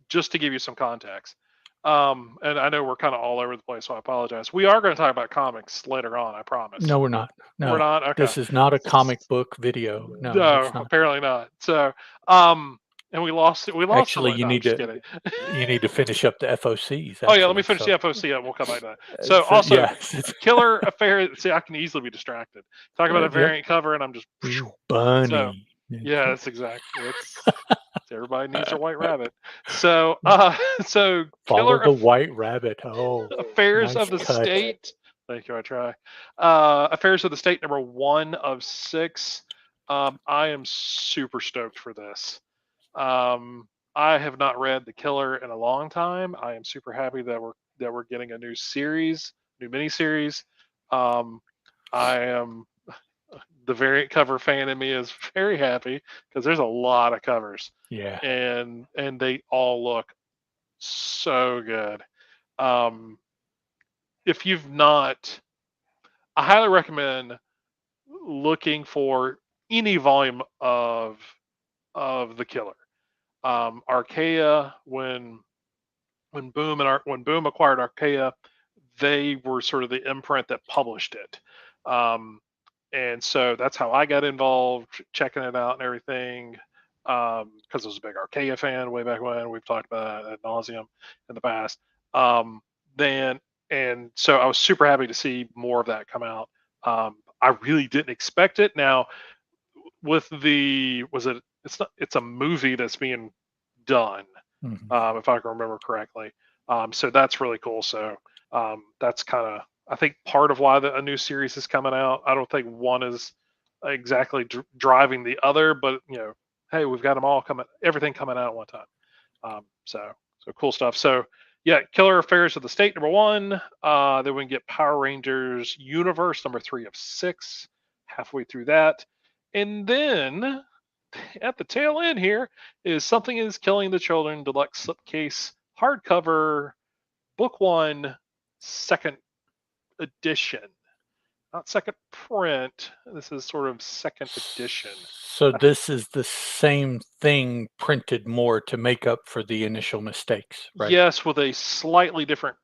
just to give you some context. And I know we're kind of all over the place, so I apologize. We are going to talk about comics later on, I promise. no, we're not. We're No, not okay. this is not a comic book video. No, No, it's not. apparently not. So, and we lost it. We lost Actually, somebody. No, I'm just kidding. you need to finish up the FOCs Oh yeah, let me actually. finish the So, FOC and we'll come back to that. So so also, yeah, killer affair. See, I can easily be distracted. Talk about a yep. variant cover, and I'm just Ooh, so. bunny. Yeah, that's exactly. It's everybody needs their white rabbit. So, so Follow killer the white rabbit. Oh, affairs nice of the cut. state. Thank you. I try. Affairs of the state number 1 of 6. I am super stoked for this. I have not read The Killer in a long time. I am super happy that we're getting a new series, new miniseries. Um, I am the variant cover fan in me is very happy because there's a lot of covers Yeah. and they all look so good. Um, if you've not, I highly recommend looking for any volume of The Killer. Archaea, when Boom acquired Archaea, they were sort of the imprint that published it. Um, and so that's how I got involved, checking it out and everything. Because I was a big Archaea fan way back when. We've talked about that ad nauseum in the past. Then and so I was super happy to see more of that come out. I really didn't expect it. Now with the was it it's a movie that's being done, Mhm. if I can remember correctly. So that's really cool. So that's kind of, I think, part of why a new series is coming out. I don't think one is exactly driving the other, but hey, we've got them all everything coming out at one time. So cool stuff. So yeah, Killer Affairs of the State number 1. Then we can get Power Rangers Universe number 3 of 6. Halfway through that, and then at the tail end here is Something is Killing the Children Deluxe Slipcase Hardcover Book 1 Second Edition. Not second print. This is sort of second edition. So this is the same thing printed more to make up for the initial mistakes, right? Yes, with a slightly different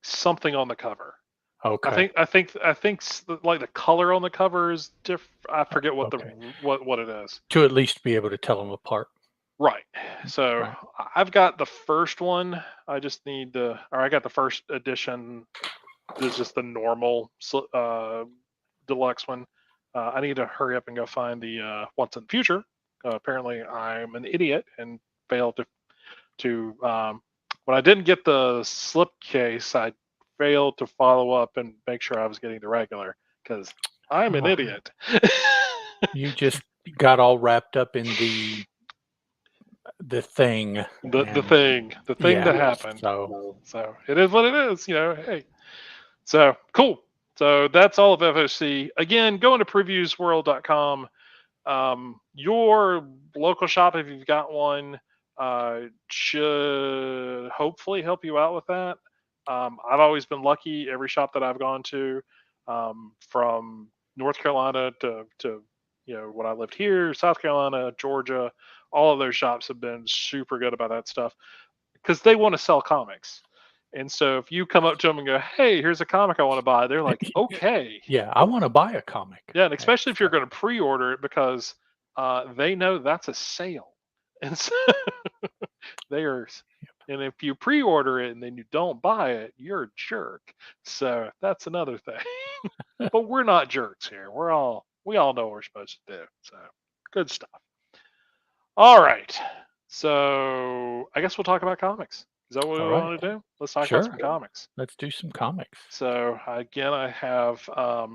something on the cover. I Okay. think I think I think like the color on the cover is different. I forget what the Okay. what it is. To at least be able to tell them apart. Right. So Right. I've got the first one. I just need or I got the first edition. This is just the normal deluxe one. I need to hurry up and go find the Once in the Future. Apparently, I'm an idiot and failed to when I didn't get the slipcase, I failed to follow up and make sure I was getting the regular because I'm an Oh, idiot. you just got all wrapped up in the thing, The and thing yeah. that happened. So So it is what it is. Hey. So cool. So that's all of FOC. Again, go into previewsworld.com. Your local shop, if you've got one, should hopefully help you out with that. I've always been lucky. Every shop that I've gone to, from North Carolina to when I lived here, South Carolina, Georgia, all of those shops have been super good about that stuff because they want to sell comics. And so if you come up to them and go, "Hey, here's a comic I want to buy," they're like, "Okay." yeah, I want to buy a comic. Yeah, and especially if you're going to pre-order it because they know that's a sale, and so they are. And if you pre-order it and then you don't buy it, you're a jerk. So that's another thing. But we're not jerks here. We all know what we're supposed to do. So good stuff. All right. So I guess we'll talk about comics. Is that what we All right. want to do? Let's talk about Sure. some comics. Let's do some comics. So again, I have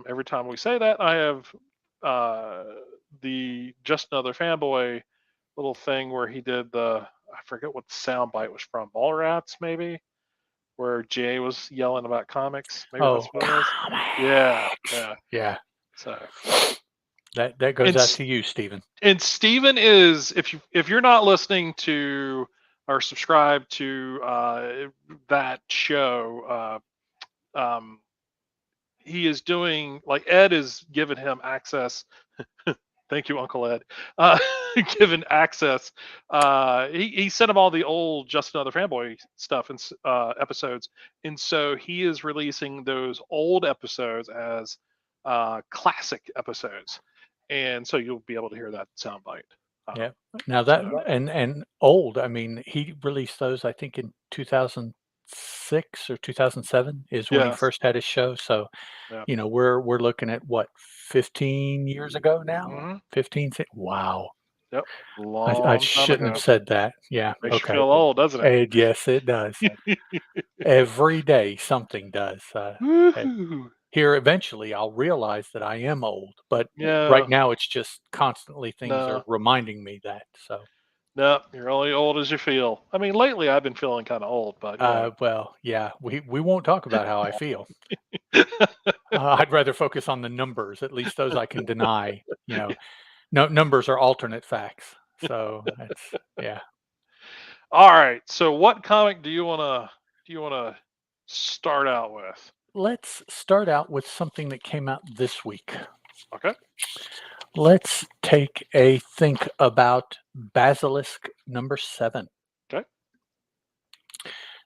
every time we say that, I have uh, the Just Another Fanboy little thing where he did I forget what the sound bite was from, Mallrats maybe, where Jay was yelling about comics. Maybe that's Oh, what it was. Yeah, comics. yeah. Yeah. So That goes and out to you, Stephen. and Steven is if you're not listening to or subscribe to that show, he is doing like Ed is giving him access. Thank you, Uncle Ed. Given access, he sent him all the old Just Another Fanboy stuff and episodes, and so he is releasing those old episodes as classic episodes, and so you'll be able to hear that soundbite. Yeah. Now that and old, I mean, he released those I think in 2006 or 2007 is when he Yes, first had his show. So, yeah, we're looking at what, 15 years ago now? hmm 15, wow. yep, I long time shouldn't have ago. said that. Yeah, Makes you okay. feel old, doesn't Yes, it does. it? Every day something does. And Woohoo! here eventually I'll realize that I am old, but right Yeah, now it's just constantly things are no. reminding me that. So, No, you're only old as you feel. I mean, lately I've been feeling kind of old, but well, yeah, we won't talk about how I feel. I'd rather focus on the numbers. At least those I can deny. No numbers are alternate facts. So that's yeah. all right. So, what comic do you wanna start out with? Let's start out with something that came out this week. Okay. Let's take a think about Basilisk number 7. Okay.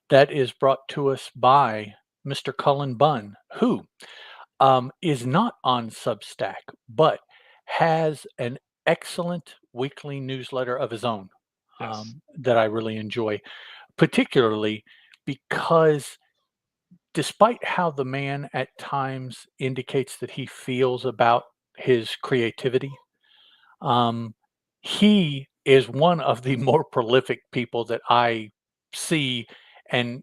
That is brought to us by Mr. Cullen Bunn, who is not on Substack, but has an excellent weekly newsletter of his own Yes. that I really enjoy, particularly because despite how the man at times indicates that he feels about his creativity, um, he is one of the more prolific people that I see and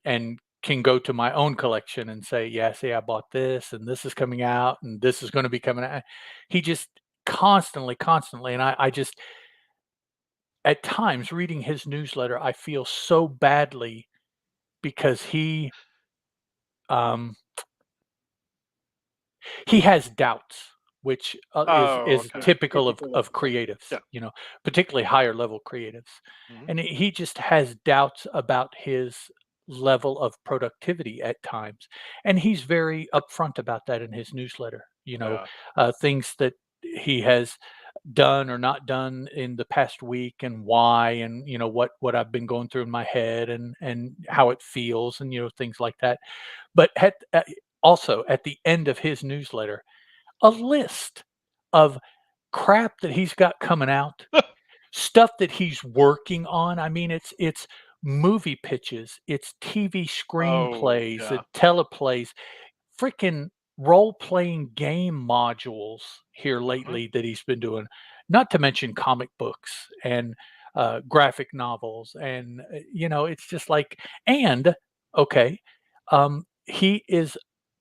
can go to my own collection and say, "Yeah, see, I bought this, and this is coming out, and this is going to be coming out." He just constantly, and I just at times reading his newsletter, I feel so badly because um, he has doubts, which, Oh, is okay. typical of creatives, Yeah. particularly higher level creatives, hmm and he just has doubts about his level of productivity at times, and he's very upfront about that in his newsletter, Yeah. things that he has done or not done in the past week and why, and, what I've been going through in my head and how it feels and, things like that. But also at the end of his newsletter, a list of crap that he's got coming out stuff that he's working on. I mean, it's movie pitches, it's TV Oh, screenplays, yeah. teleplays, freaking role-playing game modules here Mhm. lately that he's been doing, not to mention comic books and, graphic novels, and, it's just like and okay, he is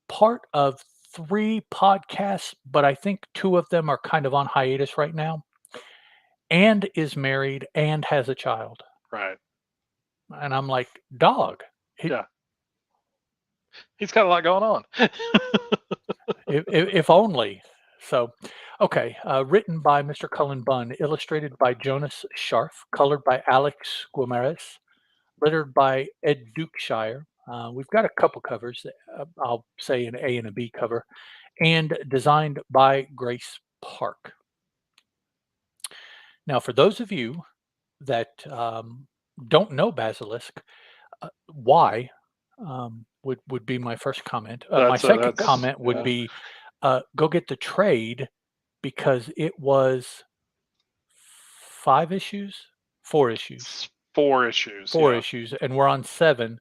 part of 3 podcasts, but I think 2 of them are kind of on hiatus right now, and is married and has a child, Right. and I'm like, "Dog, it Yeah. He's got a lot going on. if only." So, okay, written by Mr. Cullen Bunn, illustrated by Jonas Scharf, colored by Alex Guimarães, lettered by Ed Dukeshire. We've got a couple covers, I'll say an A and a B cover, and designed by Grace Park. Now, for those of you that don't know Basilisk, why would be my first comment. My second That's comment would yeah. be go get the trade because it was 5 issues, 4 issues, It's 4 issues, four yeah. issues, and we're on 7.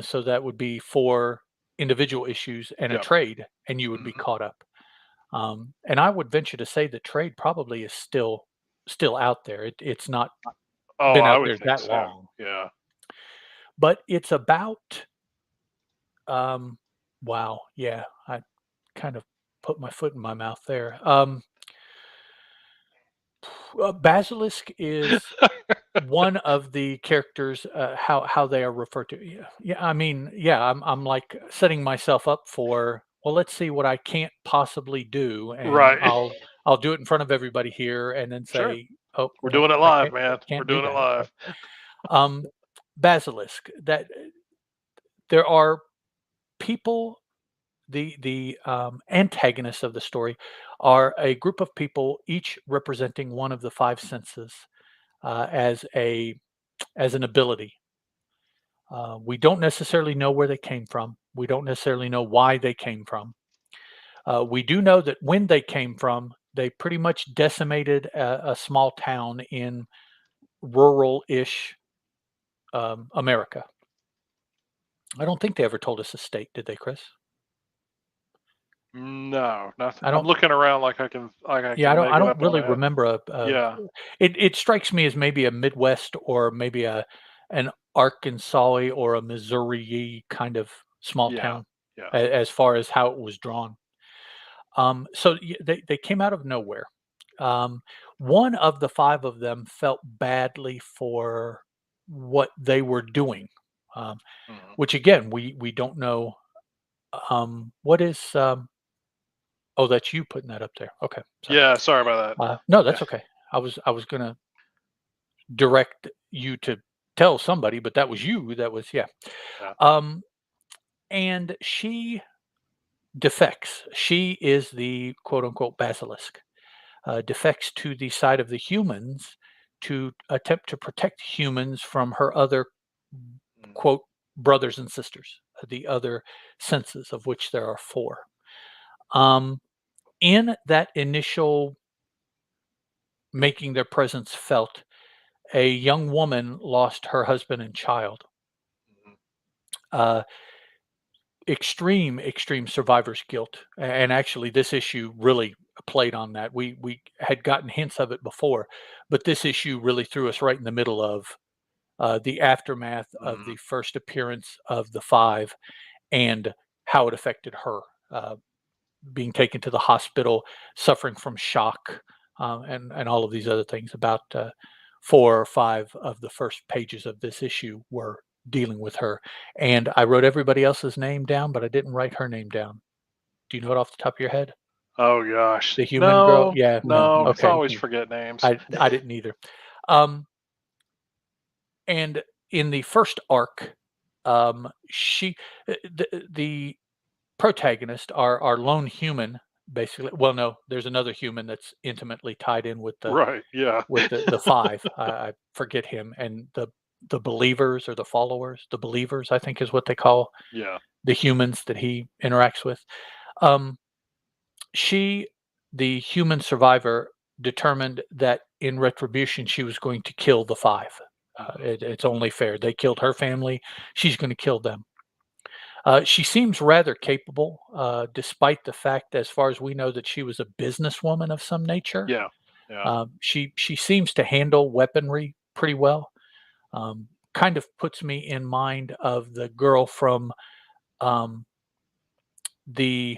So that would be 4 individual issues and a Yep. trade, and you would be Mhm. caught up. And I would venture to say the trade probably is still out there. It's not Oh, been I out would there think that so. long, Yeah. but it's about um, wow, yeah, I kind of put my foot in my mouth there. Basilisk is one of the characters, how they are referred to. Yeah, yeah. I mean, yeah. I'm like setting myself up for. Well, let's see what I can't possibly do, and Right. I'll do it in front of everybody here, and then Sure. say, oh We're no, doing it I live, man. We're can't do doing it that. So, live. um, Basilisk. That there are people. The antagonists of the story are a group of people, each representing one of the five senses as an ability. We don't necessarily know where they came from. We don't necessarily know why they came from. We do know that when they came from, they pretty much decimated a small town in rural-ish America. I don't think they ever told us the state, did they, Chris? No, nothing. I I'm don't. looking around like I Yeah, can I make it don't up on really that. remember Yeah. it strikes me as maybe a Midwest or maybe an Arkansas or a Missouri kind of small Yeah. town Yeah. as far as how it was drawn. They came out of nowhere. Um, one of the 5 of them felt badly for what they were doing, um, Mhm. which again, we don't know, what is, oh, that's you putting that up there. Okay, sorry. Yeah, sorry about that. No, Yeah. that's okay. I was gonna direct you to tell somebody, but that was you. That was yeah. Yeah. Um, and she defects. She is the quote unquote basilisk. Defects to the side of the humans to attempt to protect humans from her other Mhm. quote brothers and sisters, the other senses of which there are 4. Um, in that initial making their presence felt, a young woman lost her husband and child. Mhm. Uh, extreme survivor's guilt, and actually this issue really played on that. We had gotten hints of it before, but this issue really threw us right in the middle of the aftermath of Mhm. the first appearance of the 5 and how it affected her, uh, being taken to the hospital, suffering from shock, and all of these other things. About 4 or 5 of the first pages of this issue were dealing with her, and I wrote everybody else's name down, but I didn't write her name down. Do you know it off the top of your head? Oh gosh. The human girl? No, Yeah, no. no, it's Okay, always okay. forget names. I didn't either. Um, and in the first arc, she the protagonist, our lone human, basically. Well, no, there's another human that's intimately tied in Right. Yeah. with the 5. I forget him, and the believers or the followers, the believers, I think is what they call Yeah. the humans that he interacts with. Um, she, the human survivor, determined that in retribution she was going to kill the 5. It's only fair. They killed her family. She's going to kill them. She seems rather capable, despite the fact, as far as we know, that she was a businesswoman of some nature. Yeah. Yeah. She seems to handle weaponry pretty well. Kind of puts me in mind of the girl from the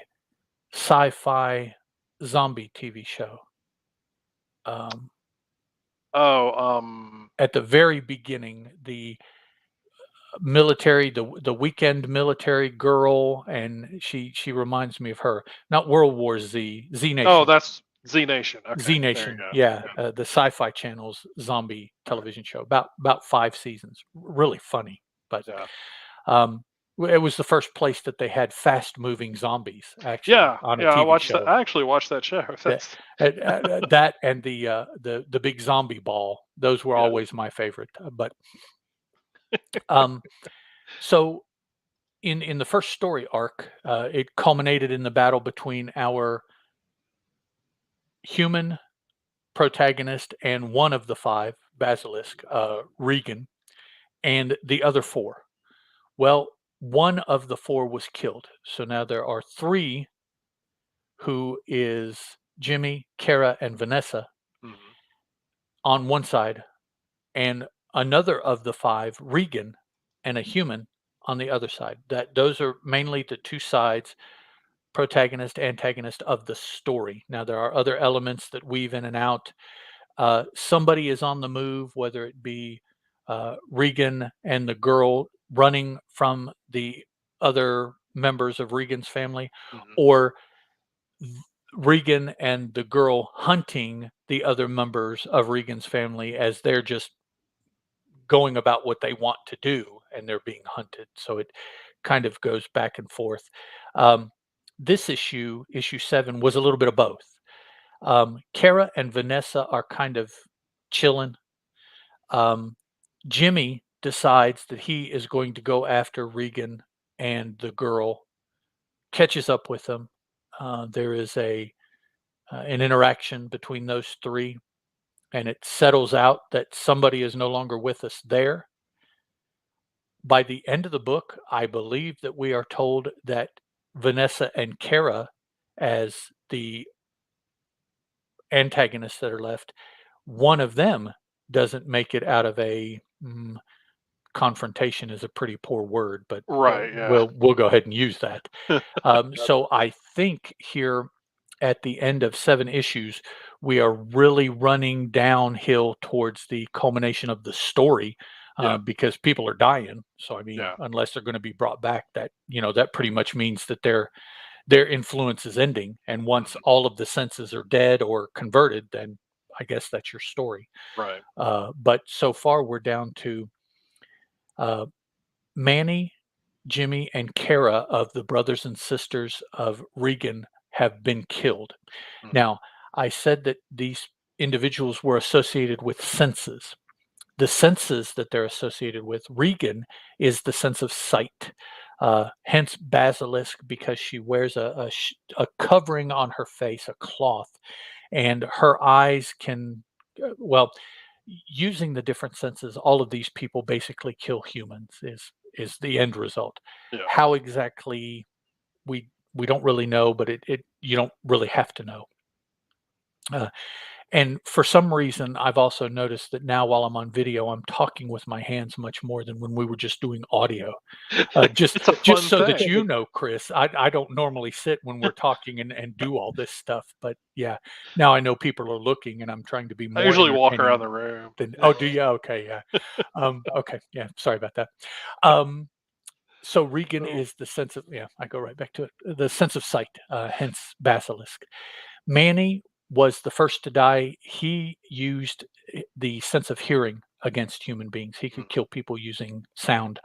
sci-fi zombie TV show. At the very beginning, the military, the weekend military girl, and she reminds me of her. Not World War Z, Z Oh, Nation. that's Z Nation. Okay, Z there you Nation, go. yeah, the Sci-Fi Channel's zombie television show, about 5 seasons. Really funny, but Yeah. it was the first place that they had fast-moving zombies actually Yeah. on a Yeah. I TV watched that. show. I actually watched that show. That That's that and the big zombie ball. Those were yeah. always my favorite. But so in the first story arc, it culminated in the battle between our human protagonist and one of the 5, Basilisk, Regan, and the other 4. Well, one of the 4 was killed. So now there are 3, who is Jimmy, Kara, and Vanessa Mhm. on one side, and another of the 5, Regan, and a human on the other side. Those are mainly the 2 sides, protagonist, antagonist of the story. Now there are other elements that weave in and out. Somebody is on the move, whether it be Regan and the girl running from the other members of Regan's family, Mhm. or Regan and the girl hunting the other members of Regan's family as they're just going about what they want to do and they're being hunted. So it kind of goes back and forth. This issue 7, was a little bit of both. Kara and Vanessa are kind of chilling. Jimmy decides that he is going to go after Regan, and the girl catches up with him. There is an interaction between those 3, and it settles out that somebody is no longer with us there. By the end of the book, I believe that we are told that Vanessa and Kara, as the antagonists that are left, one of them doesn't make it out of a confrontation is a pretty poor word, but Right. Yeah. we'll go ahead and use that. So I think here at the end of 7 issues, we are really running downhill towards the culmination of the story, Yeah. because people are dying. So I mean, Yeah. unless they're going to be brought back, that pretty much means that their influence is ending. And once Mhm. all of the senses are dead or converted, then I guess that's your story. Right. But so far, we're down to uh, Manny, Jimmy, and Kara of the brothers and sisters of Regan have been killed. Mhm. Now, I said that these individuals were associated with senses. The senses that they're associated with, Regan, is the sense of sight. Hence basilisk, because she wears a covering on her face, a cloth, and her eyes can, well, using the different senses, all of these people basically kill humans. Is the end result. Yeah. How exactly, we don't really know, but it you don't really have to know. Uh, and for some reason, I've also noticed that now while I'm on video, I'm talking with my hands much more than when we were just doing audio. Just It's a just fun so that thing. you know, Chris, I don't normally sit when we're talking and do all this stuff, but yeah, now I know people are looking, and I'm trying to be I more usually walk around entertaining the room. than. Oh, do you? Okay, yeah. Okay, yeah. Sorry about that. Um, so Regan Oh. is the sense of, yeah. I go right back to it. The sense of sight, hence basilisk. Manny was the first to die. He used the sense of hearing against human beings. He could Mhm. kill people using sound.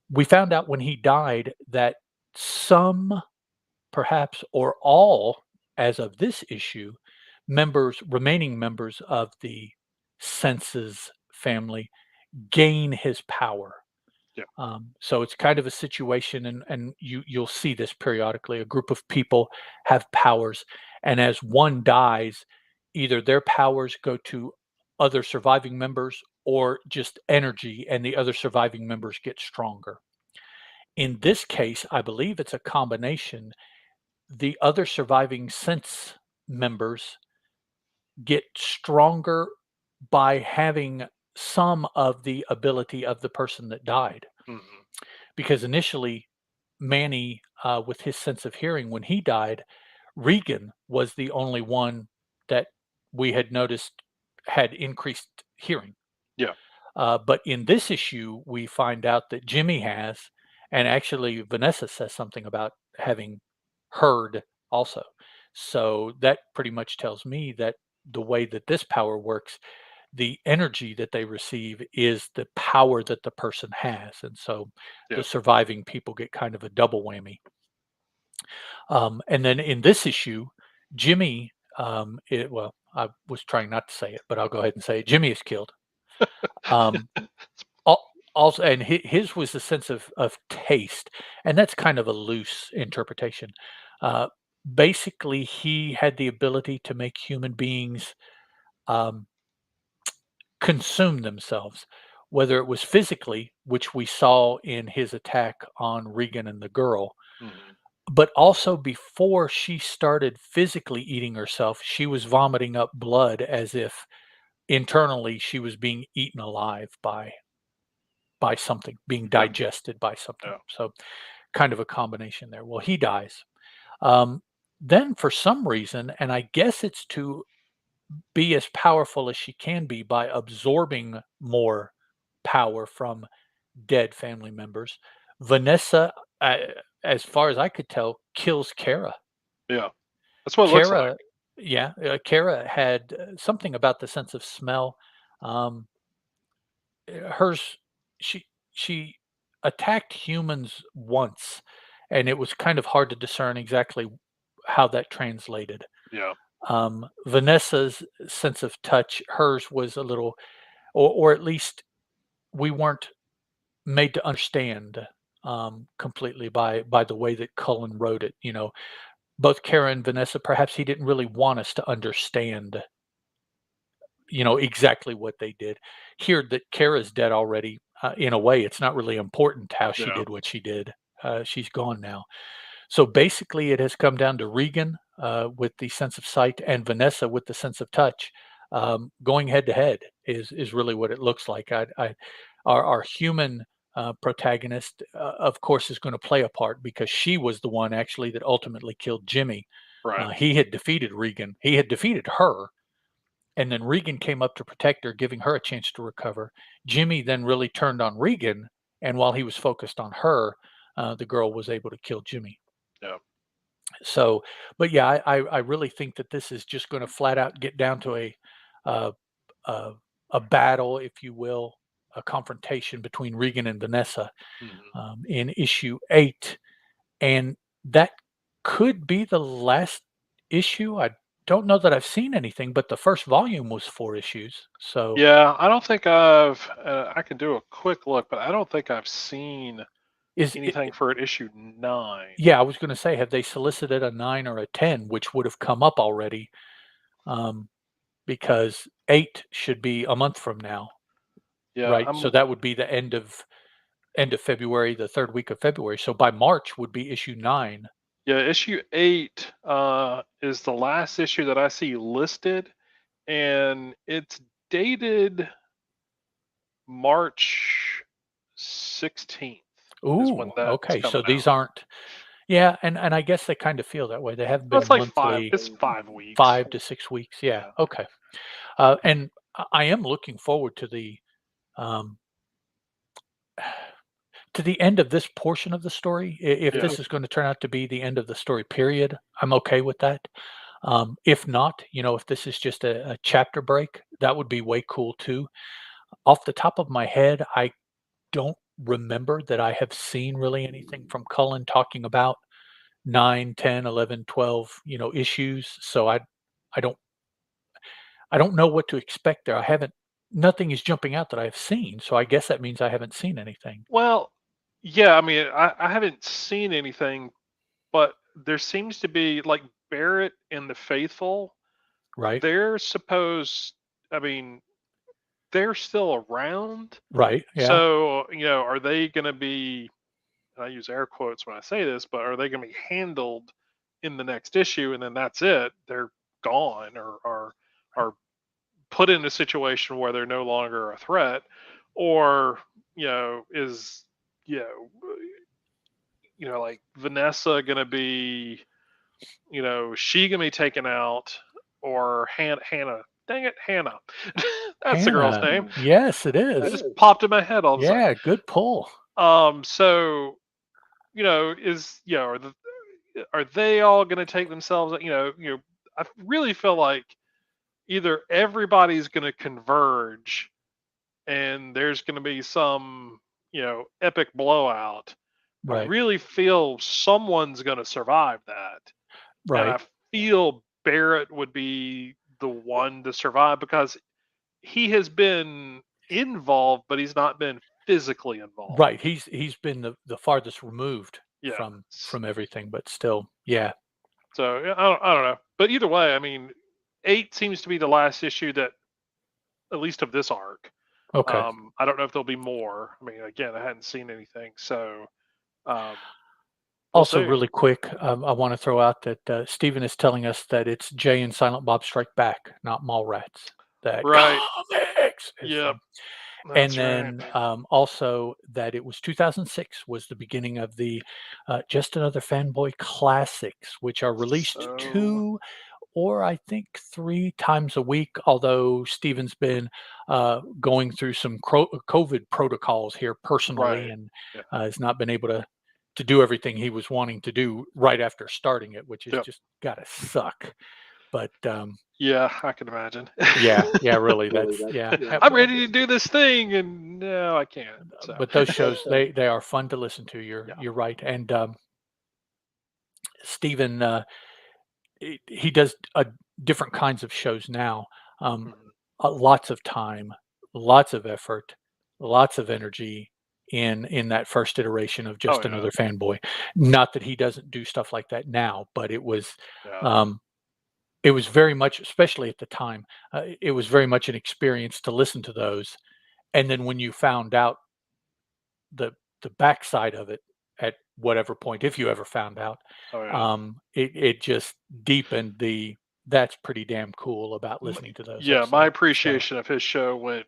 We found out when he died that some, perhaps, or all, as of this issue, remaining members of the senses family gain his power. Yeah. So it's kind of a situation, and you'll see this periodically. A group of people have powers, and as one dies, either their powers go to other surviving members or just energy, and the other surviving members get stronger. In this case, I believe it's a combination. The other surviving sense members get stronger by having some of the ability of the person that died. Hmm. Because initially, Manny, with his sense of hearing, when he died, Regan was the only one that we had noticed had increased hearing. Yeah. But in this issue, we find out that Jimmy has, and actually Vanessa says something about having heard also. So that pretty much tells me that the way that this power works, the energy that they receive is the power that the person has. And so Yeah. the surviving people get kind of a double whammy. And then in this issue, Jimmy, well, I was trying not to say it, but I'll go ahead and say it. Jimmy is killed. Um, Also, and his was the sense of taste, and that's kind of a loose interpretation. Uh, Basically, he had the ability to make human beings um, consume themselves, whether it was physically, which we saw in his attack on Regan and the girl, Hmm. but also before she started physically eating herself, she was vomiting up blood as if internally she was being eaten alive by something, being Yeah. digested by something. Yeah. So kind of a combination there. Well, he dies. Um, then for some reason, and I guess it's to be as powerful as she can be by absorbing more power from dead family members, Vanessa, as far as I could tell, kills Kara. Yeah. That's what it looks like. Kara, yeah, Kara had something about the sense of smell. Um, hers, she attacked humans once, and it was kind of hard to discern exactly how that translated. Yeah. Vanessa's sense of touch, hers was a little, or at least we weren't made to understand completely by the way that Cullen wrote it. You know, both Kara and Vanessa, perhaps he didn't really want us to understand, exactly what they did. Here, that Kara's dead already. In a way, it's not really important how she Yeah. did what she did. She's gone now. So basically, it has come down to Regan with the sense of sight and Vanessa with the sense of touch. Going head to head is really what it looks like. Our human protagonist, of course, is going to play a part because she was the one actually that ultimately killed Jimmy. Right. He had defeated Regan. He had defeated her, and then Regan came up to protect her, giving her a chance to recover. Jimmy then really turned on Regan, and while he was focused on her, the girl was able to kill Jimmy. Yeah. So, but yeah, I really think that this is just going to flat out get down to uh, a a battle, if you will, a confrontation between Regan and Vanessa Hmm. in issue 8, and that could be the last issue. I don't know that I've seen anything, but the first volume was 4 issues. So Yeah. I don't think I've. I can do a quick look, but I don't think I've seen is it, anything for it issue 9. yeah, I was going to say, have they solicited a 9 or a 10, which would have come up already? Um, because 8 should be a month from now, Yeah. right? So that would be the end of February, the 3rd week of February. So by March would be issue 9. Yeah. Issue 8 is the last issue that I see listed, and it's dated March 16th is when Ooh, that's okay. So coming these out. aren't, yeah, and I guess they kind of feel that way. They have Well, been a it's like five. monthly, It's 5 weeks. 5 to 6 weeks. Yeah, Yeah. okay. And I am looking forward um, to the end of this portion of the story. If Yeah. this is going to turn out to be the end of the story, period, I'm okay with that. If not, if this is just a chapter break, that would be way cool too. Off the top of my head, I don't remember that I have seen really anything from Cullen talking about 9, 10, 11, 12, issues. So I don't I don't know what to expect there. I haven't Nothing is jumping out that I've seen. So I guess that means I haven't seen anything. Well, yeah. I mean, I haven't seen anything, but there seems to be like Barrett and the Faithful. Right. they're supposed. I mean, they're still around. Right. Yeah. So, are they going to be, and I use air quotes when I say this, but are they going to be handled in the next issue and then that's it? They're gone or put in a situation where they're no longer a threat, or is you know like Vanessa going to be, she going to be taken out, or Hannah. Dang it, Hannah. That's the girl's Hannah. name. Yes, it That is. just popped in my head all of a sudden. Yeah, good pull. So is are they all going to take themselves? I really feel like either everybody's going to converge, and there's going to be some epic blowout. I Right. really feel someone's going to survive that, and Right. I feel Barrett would be the one to survive because he has been involved, but he's not been physically involved. Right. He's been the farthest removed Yeah. from everything, but still, yeah. So yeah, I don't know, but either way, I mean, 8 seems to be the last issue that, at least of this arc. Okay. I don't know if there'll be more. I mean, again, I hadn't seen anything, so um, we'll Also, see. really quick, I want to throw out that Stephen is telling us that it's Jay and Silent Bob Strike Back, not Mallrats, that Right. comics is Yep. from. And That's right. then also that it was 2006 was the beginning of the Just Another Fanboy Classics, which are released So 2 or I think 3 times a week, although Steven's been going through some COVID protocols here personally right. and Yeah. has not been able to do everything he was wanting to do right after starting it, which is Yep. just gotta suck. But Yeah, I can imagine. yeah, really, that's yeah. I'm ready to do this thing, and no, I can't. So But those shows they are fun to listen to. yeah. You're right, and Steven, he does different kinds of shows now. Um, Mhm. lots of time, lots of effort, lots of energy in that first iteration of Oh Just yeah. Another Fanboy. Not that he doesn't do stuff like that now, but Yeah. um, it was very much, especially at the time, it was very much an experience to listen to those. And then when you found out the backside of it at whatever point, if you ever found out, Oh yeah. it just deepened the that's pretty damn cool about listening to those Yeah, my episodes. So, appreciation of his show went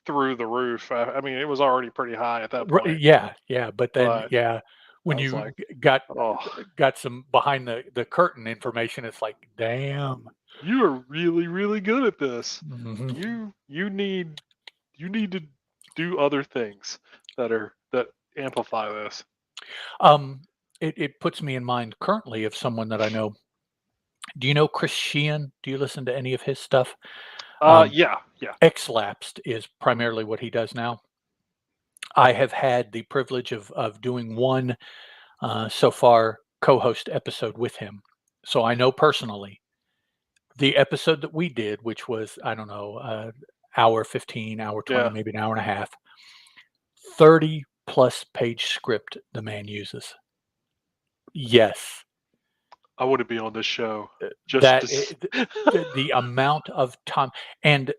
through the roof. I mean, it was already pretty high at that point, yeah, yeah, but then but yeah, when I was you like, "Oh, got some behind the curtain information, it's like, damn. you are really, really good at this. Mhm. You need to do other things that amplify this." Um, it puts me in mind currently of someone that I know. Do you know Chris Sheehan? Do you listen to any of his stuff? Yeah, yeah. X-Lapsed is Mhm. primarily what he does now. I have had the privilege of doing one so far co-host episode with him, so I know personally the episode that we did, which was I don't know, hour 15, hour 20, Yeah, maybe an hour and a half, 30 plus page script the man uses. Yes, I wouldn't be on this show just that to the amount of time, and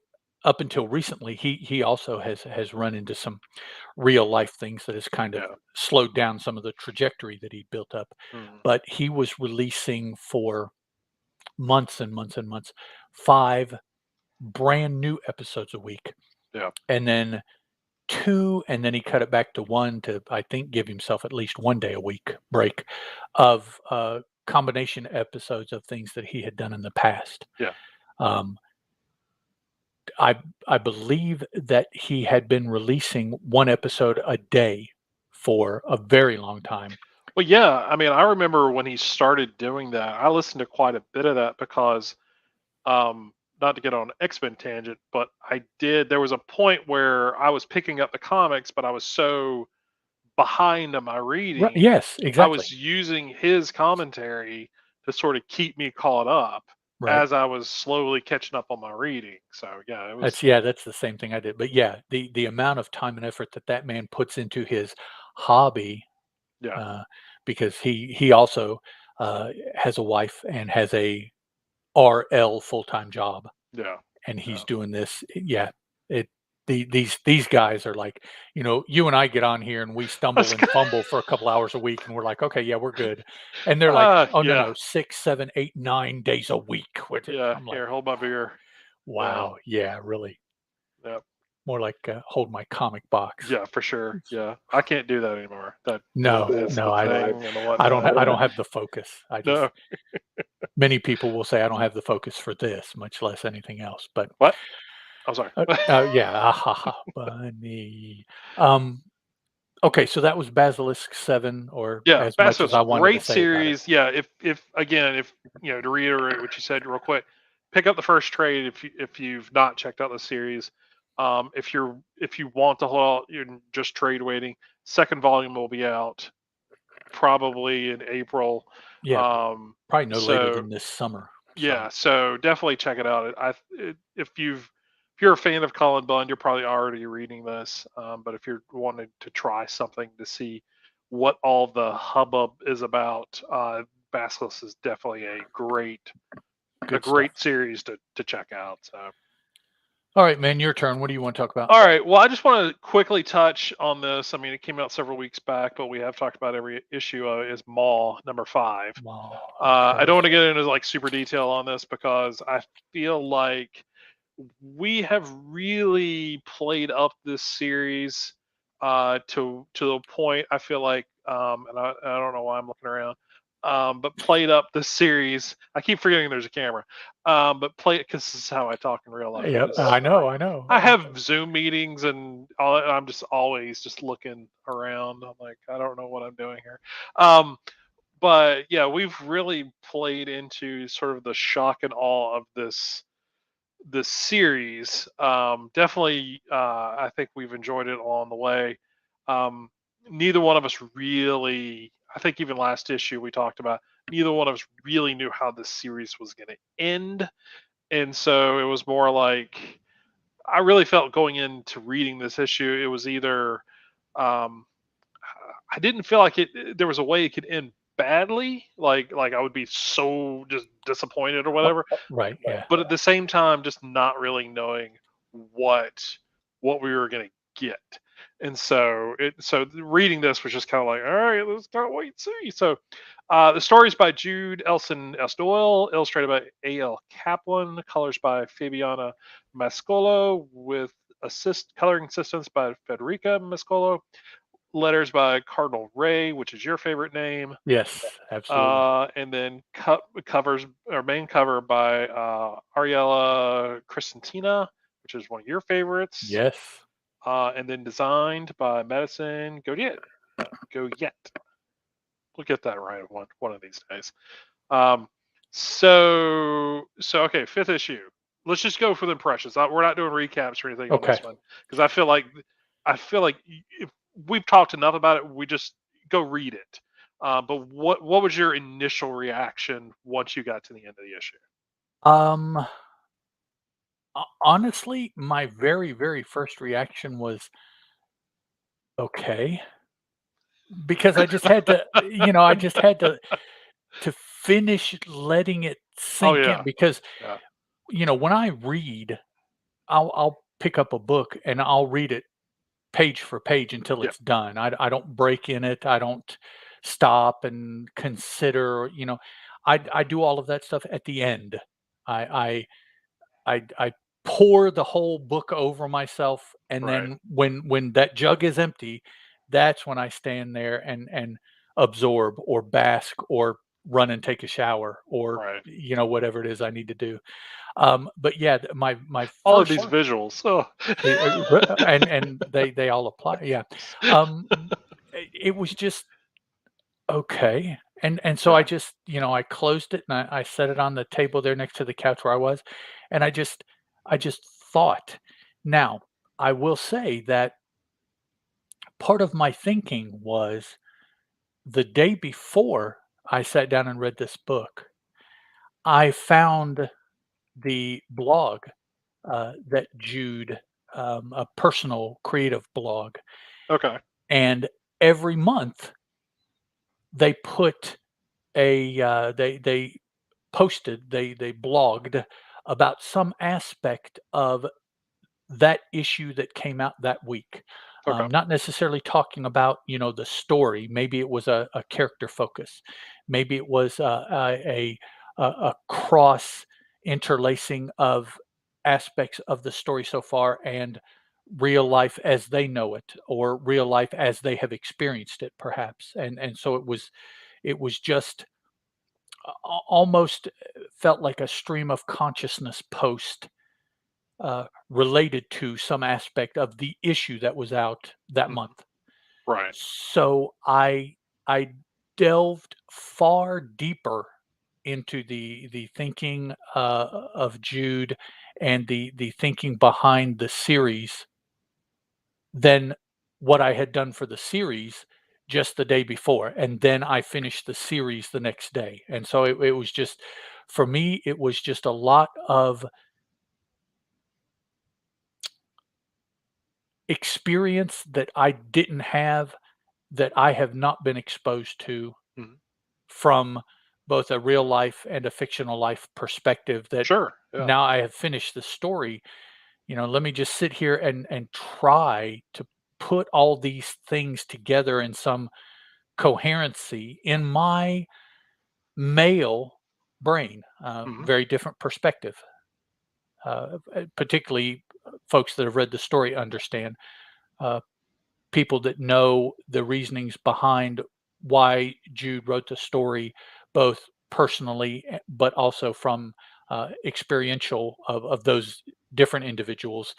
up until recently, he also has run into some real life things that has kind of yeah. slowed down some of the trajectory that he built up. Mhm. But he was releasing for months and months and months 5 brand new episodes a week, Yeah. and then 2, and then he cut it back to 1 to, I think, give himself at least 1 day a week break of, combination episodes of things that he had done in the past. Yeah. Um, I believe that he had been releasing 1 episode a day for a very long time. Well, yeah, I mean, I remember when he started doing that, I listened to quite a bit of that because, not to get on X-Men tangent, but there was a point where I was picking up the comics, but I was so behind on my Right, reading, yes, I exactly. was using his commentary to sort of keep me caught up Right. as I was slowly catching up on my reading. So yeah, it was That's the same thing I did. But yeah, the amount of time and effort that that man puts into his hobby, yeah, uh, because he also, has a wife and has a RL full-time job, Yeah. and he's Yeah. doing this. Yeah, it these guys are like, you and I get on here and we stumble That's and good. fumble for a couple hours a week, and we're like, okay, yeah, we're good, and they're like, oh no, Yeah. no, 6, 7, 8, 9 days a week with it. Yeah. I'm like, Here, hold my beer. Yeah. wow, yeah, really, Yeah. more like hold my comic box. Yeah, for sure. Yeah. I can't do that anymore. That No, is no, the I thing and the I whatnot. don't have the focus. I just No. Many people will say I don't have the focus for this, much less anything else. But What? I'm sorry. yeah, ah, ha, ha, bunny. Um, okay, so that was Basilisk 7, or Yeah, as much as Bastos, I wanted to great say about it. series. Yeah, if again, if to reiterate what you said real quick, pick up the first trade if you've not checked out the series. If you want to hold out, you're just trade waiting. Second volume will be out probably in April. Yeah, Um, probably no later so than this summer. So, yeah, so definitely check it out. If you're a fan of Colin Bunn, you're probably already reading this. But if you're wanting to try something to see what all the hubbub is about, Basilisk is definitely a good stuff. great series to check out. So. All right, man, your turn. What do you want to talk about? All right. Well, I just want to quickly touch on this. I mean, it came out several weeks back, but we have talked about every issue. Is Maw #5. Wow, I okay. don't want to get into like super detail on this because I feel like we have really played up this series to the point I feel like, and I don't know why I'm looking around, but played up this series. I keep forgetting there's a camera, but play it because this is how I talk in real life. Yep, Is I know, I know. I have Zoom meetings and I'm just always just looking around. I'm like, I don't know what I'm doing here. But yeah, we've really played into sort of the shock and awe of this series. Definitely, I think we've enjoyed it along the way. Um, Neither one of us really, I think even last issue we talked about, neither one of us really knew how this series was going to end. And so it was more like, I really felt going into reading this issue, it was either, um, I didn't feel like there was a way it could end badly, like I would be so just disappointed or Oh, whatever, right, yeah. but at the same time just not really knowing what what we were going to get. And so reading this was just kind of like, all right, let's kind of wait and see. So the story is by Jude Elson S. Doyle, illustrated by A.L. Kaplan, colors by Fabiana Mascolo, with coloring assistance by Federica Mascolo, letters by Cardinal Ray, which is your favorite name, Yes, absolutely. and then covers or main cover by Ariella Cristantina, which is one of your favorites, Yes. and then designed by Madison Goyet. Goyet. We'll get that right one of these days. Um, so okay, fifth issue. Let's just go for the impressions. We're not doing recaps or anything on Okay. this one because I feel like if we've talked enough about it, we just go read it. But what was your initial reaction once you got to the end of the issue? Um, Honestly, my very, very first reaction was, "Okay." Because I just had to, I just had to finish letting it Oh sink in yeah, because, yeah, when I read, I'll pick up a book and I'll read it page for page until yeah. it's done. I don't break in it. I don't stop and consider, I do all of that stuff at the end. I I pour the whole book over myself, and Right, then when that jug is empty, that's when I stand there and absorb or bask or run and take a shower or, right. whatever it is I need to do. But yeah, my All of first these visuals. Oh. and they all apply. Yeah. It was just okay. And so I Yeah, just, I closed it and I set it on the table there next to the couch where I was, and I just thought. Now, I will say that part of my thinking was the day before I sat down and read this book, I found the blog that Jude, a personal creative blog, okay, and every month they put they posted, they blogged about some aspect of that issue that came out that week. Okay. Not necessarily talking about, the story. Maybe it was a character focus. Maybe it was a cross interlacing of aspects of the story so far and real life as they know it, or real life as they have experienced it, perhaps. And so it was just almost felt like a stream of consciousness post related to some aspect of the issue that was out that Mhm. month. Right. So I delved far deeper into the thinking of Jude and the thinking behind the series than what I had done for the series just the day before, and then I finished the series the next day. And so it was just, for me, it was just a lot of experience that I didn't have, that I have not been exposed to Mhm. from both a real life and a fictional life perspective, that Sure. Yeah. now I have finished the story, let me just sit here and try to put all these things together in some coherency in my male brain. Mhm. Very different perspective. Particularly folks that have read the story understand. Uh, People that know the reasonings behind why Jude wrote the story, both personally, but also from experiential of those different individuals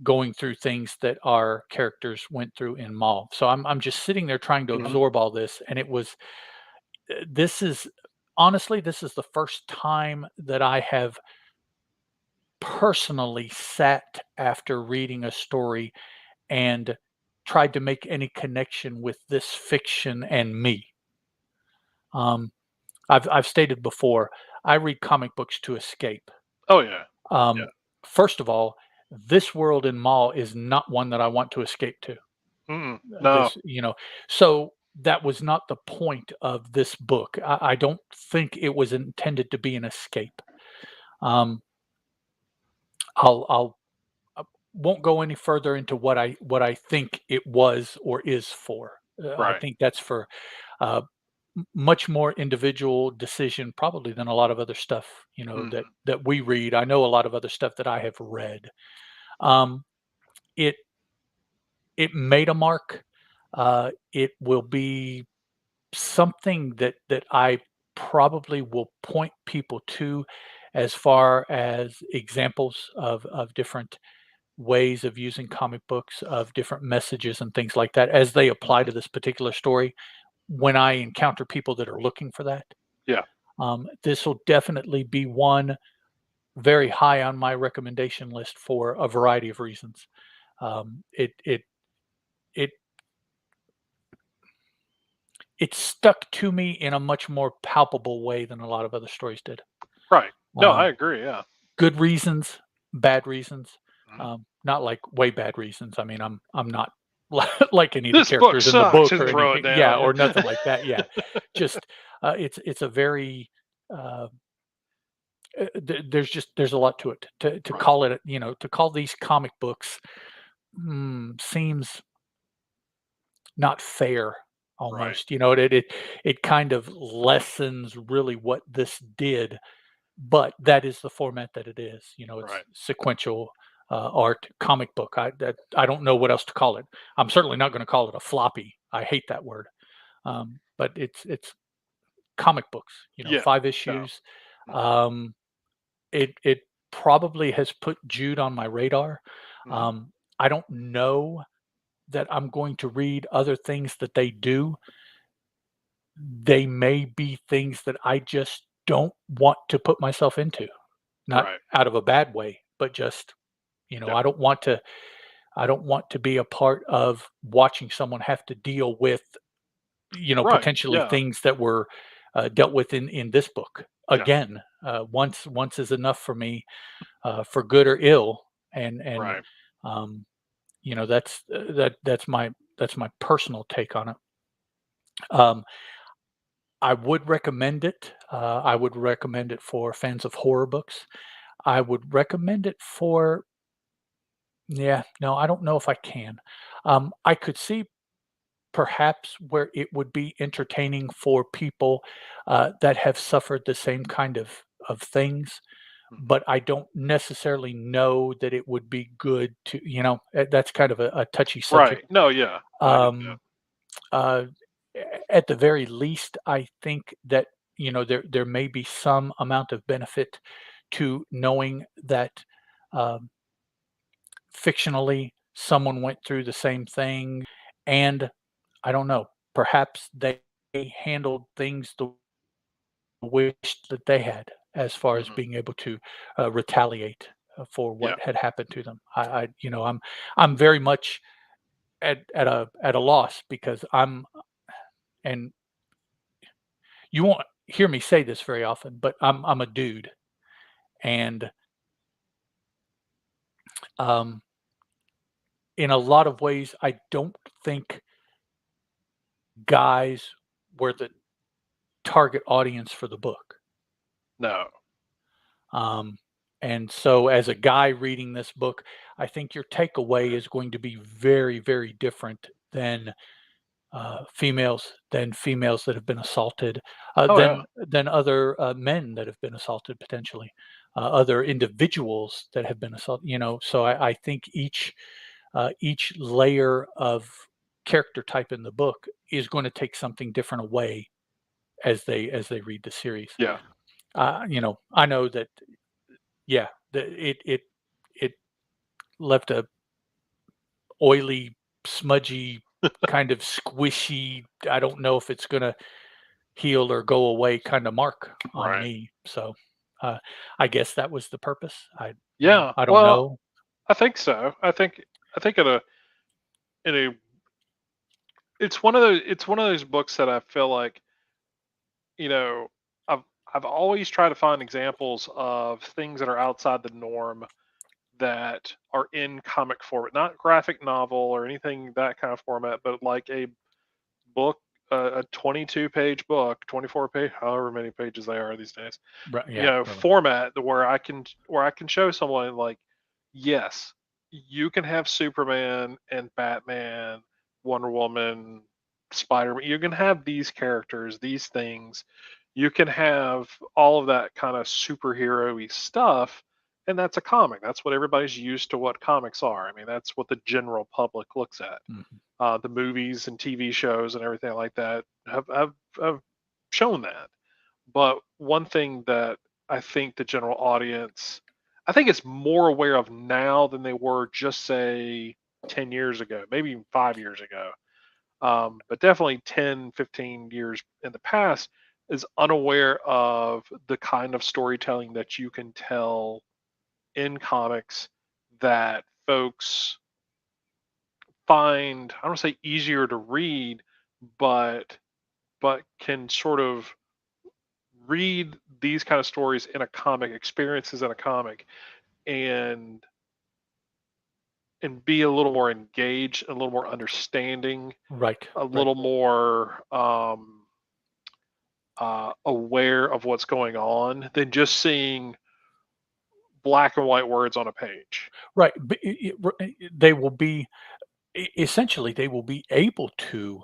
going through things that our characters went through in Maul. So I'm just sitting there trying to Mhm. absorb all this, and this is honestly, this is the first time that I have personally sat after reading a story and tried to make any connection with this fiction and me. Um, I've stated before, I read comic books to escape. Oh yeah. Yeah. Um, First of all, this world in Maul is not one that I want to escape to. Mm-mm. No. This, so that was not the point of this book. I don't think it was intended to be an escape. Um, I'll won't go any further into what I think it was or is for. I Right. think that's for uh, much more individual decision, probably, than a lot of other stuff that Mhm. we read. I know a lot of other stuff that I have read. Um, it it made a mark. It will be something that I probably will point people to as far as examples of different ways of using comic books, of different messages and things like that as they apply Mhm. to this particular story. When I encounter people that are looking for that, Yeah. this will definitely be one very high on my recommendation list for a variety of reasons. It it stuck to me in a much more palpable way than a lot of other stories did. Right. No, I Um, agree. Yeah. Good reasons, bad reasons, Mhm. not like way bad reasons. I mean, I'm not like any of the This book characters in the sucks book and or throw it anything. Yeah, down. or Yeah. nothing like that. Yeah, just it's a very uh, there's a lot to it. To Right. call it, to call these comic books, seems not fair. Right. Almost, it kind of lessens really what this did, but that is the format that it is. It's Right. sequential art comic book. I don't know what else to call it. I'm certainly not going to call it a floppy. I hate that word. But it's comic books. Yeah. 5 issues. Yeah. Mhm. Um, it probably has put Jude on my radar. Mhm. Um, I don't know that I'm going to read other things that they do. They may be things that I just don't want to put myself into. Not Right. out of a bad way, but just, Yeah. I don't want to be a part of watching someone have to deal with, Right. potentially Yeah. things that were dealt with in this book. Yeah. Again, once is enough for me, for good or ill, and Right. um, that's my personal take on it. Um, I would recommend it. I would recommend it for fans of horror books. I would recommend it for yeah, no, I don't know if I can. I could see perhaps where it would be entertaining for people, that have suffered the same kind of things, Mhm. but I don't necessarily know that it would be good to that's kind of a touchy subject. Right. No, yeah, I get that. Um, uh, at the very least, I think that, there may be some amount of benefit to knowing that, um, fictionally, someone went through the same thing, and I don't know, perhaps they handled things the wish that they had as far as Mhm. being able to, retaliate, for Yeah. what had happened to them. I'm very much at a loss because and you won't hear me say this very often, but I'm a dude, and, um, in a lot of ways, I don't think guys were the target audience for the book. No. Um, and so as a guy reading this book, I think your takeaway is going to be very, very different than females that have been assaulted, Oh, yeah. than other men that have been assaulted potentially, other individuals that have been assaulted. So I think each layer of character type in the book is going to take something different away as they read the series. Yeah. I know that yeah, it left a oily, smudgy, kind of squishy, I don't know if it's gonna heal or go away kinda mark on Right. me, so, uh, I guess that was the purpose. Yeah. I don't Well, know. I think so. I think in a it's one of those books that I feel like, you know, I've I've always tried to find examples of things that are outside the norm that are in comic format, not graphic novel or anything that kind of format, but like a book, a 22-page book, 24 page, however many pages they are these days, Right, yeah, really. format where I can show someone like, yes, you can have Superman and Batman, Wonder Woman, Spider-Man. You can have these characters, these things. You can have all of that kind of superhero-y stuff, and that's a comic. That's what everybody's used to what comics are. I mean, that's what the general public looks at. Mhm. The movies and TV shows and everything like that have shown that. But one thing that I think the general audience, I think is more aware of now than they were just say 10 years ago, maybe even 5 years ago, but definitely 10, 15 years in the past, is unaware of the kind of storytelling that you can tell in comics that folks find, I don't say easier to read, but can sort of read these kind of stories in a comic, experiences in a comic, and be a little more engaged, a little more understanding, Right, a right. little more aware of what's going on than just seeing black and white words on a page. Right, but they will be essentially, they will be able to,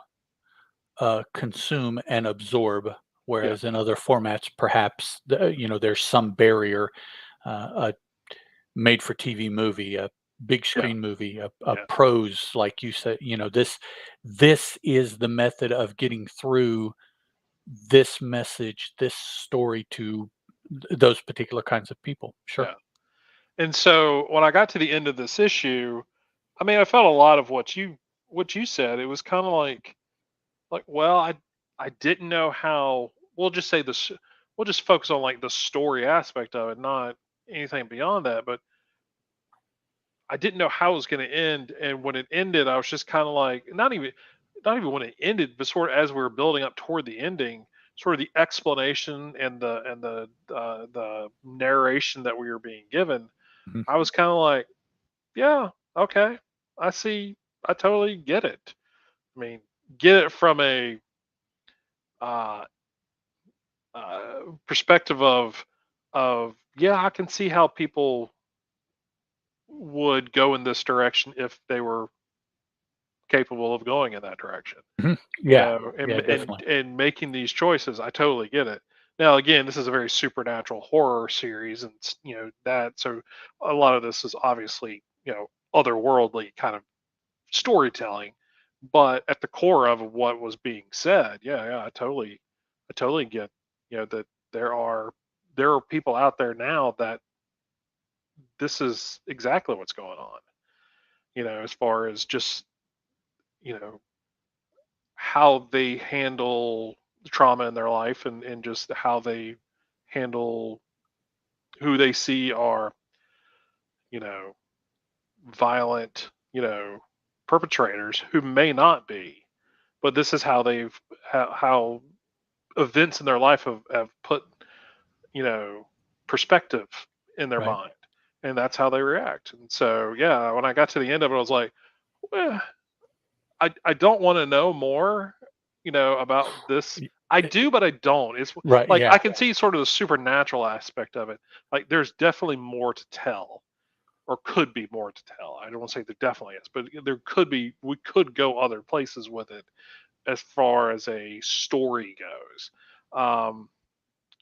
consume and absorb, Yeah, whereas in other formats, perhaps, there's some barrier, a made for TV movie, a big yeah, screen movie, a yeah, prose, like you said, this is the method of getting through this message, this story to those particular kinds of people. Sure. yeah. And so when I got to the end of this issue, I mean, I felt a lot of what you said. It was kind of like, well, I didn't know how. We'll just say this. We'll just focus on like the story aspect of it, not anything beyond that. But I didn't know how it was going to end, and when it ended, I was just kind of like, not even when it ended, but sort of as we were building up toward the ending, sort of the explanation and the narration that we were being given. Mhm. I was kind of like, yeah, okay, I see, I totally get it. I mean, get it from a uh, perspective of yeah, I can see how people would go in this direction if they were capable of going in that direction. Mhm. You Yeah. know, Yeah, and and definitely. and making these choices. I totally get it. Now, again, this is a very supernatural horror series, and that, so a lot of this is obviously otherworldly kind of storytelling, but at the core of what was being said, yeah, I totally get that there are people out there now that this is exactly what's going on. As far as just you know how they handle trauma in their life, and just how they handle who they see are, you know, violent, perpetrators who may not be, but this is how how events in their life have put, you know, perspective in their Right. mind. And that's how they react. And so, yeah, when I got to the end of it, I was like, well, I don't want to know more, about this. Y I eh do, but I don't. It's Right, like I yeah. can see sort of the supernatural aspect of it. Like there's definitely more to tell, or could be more to tell. I don't want to say there definitely is, but there could be. We could go other places with it as far as a story goes. Um,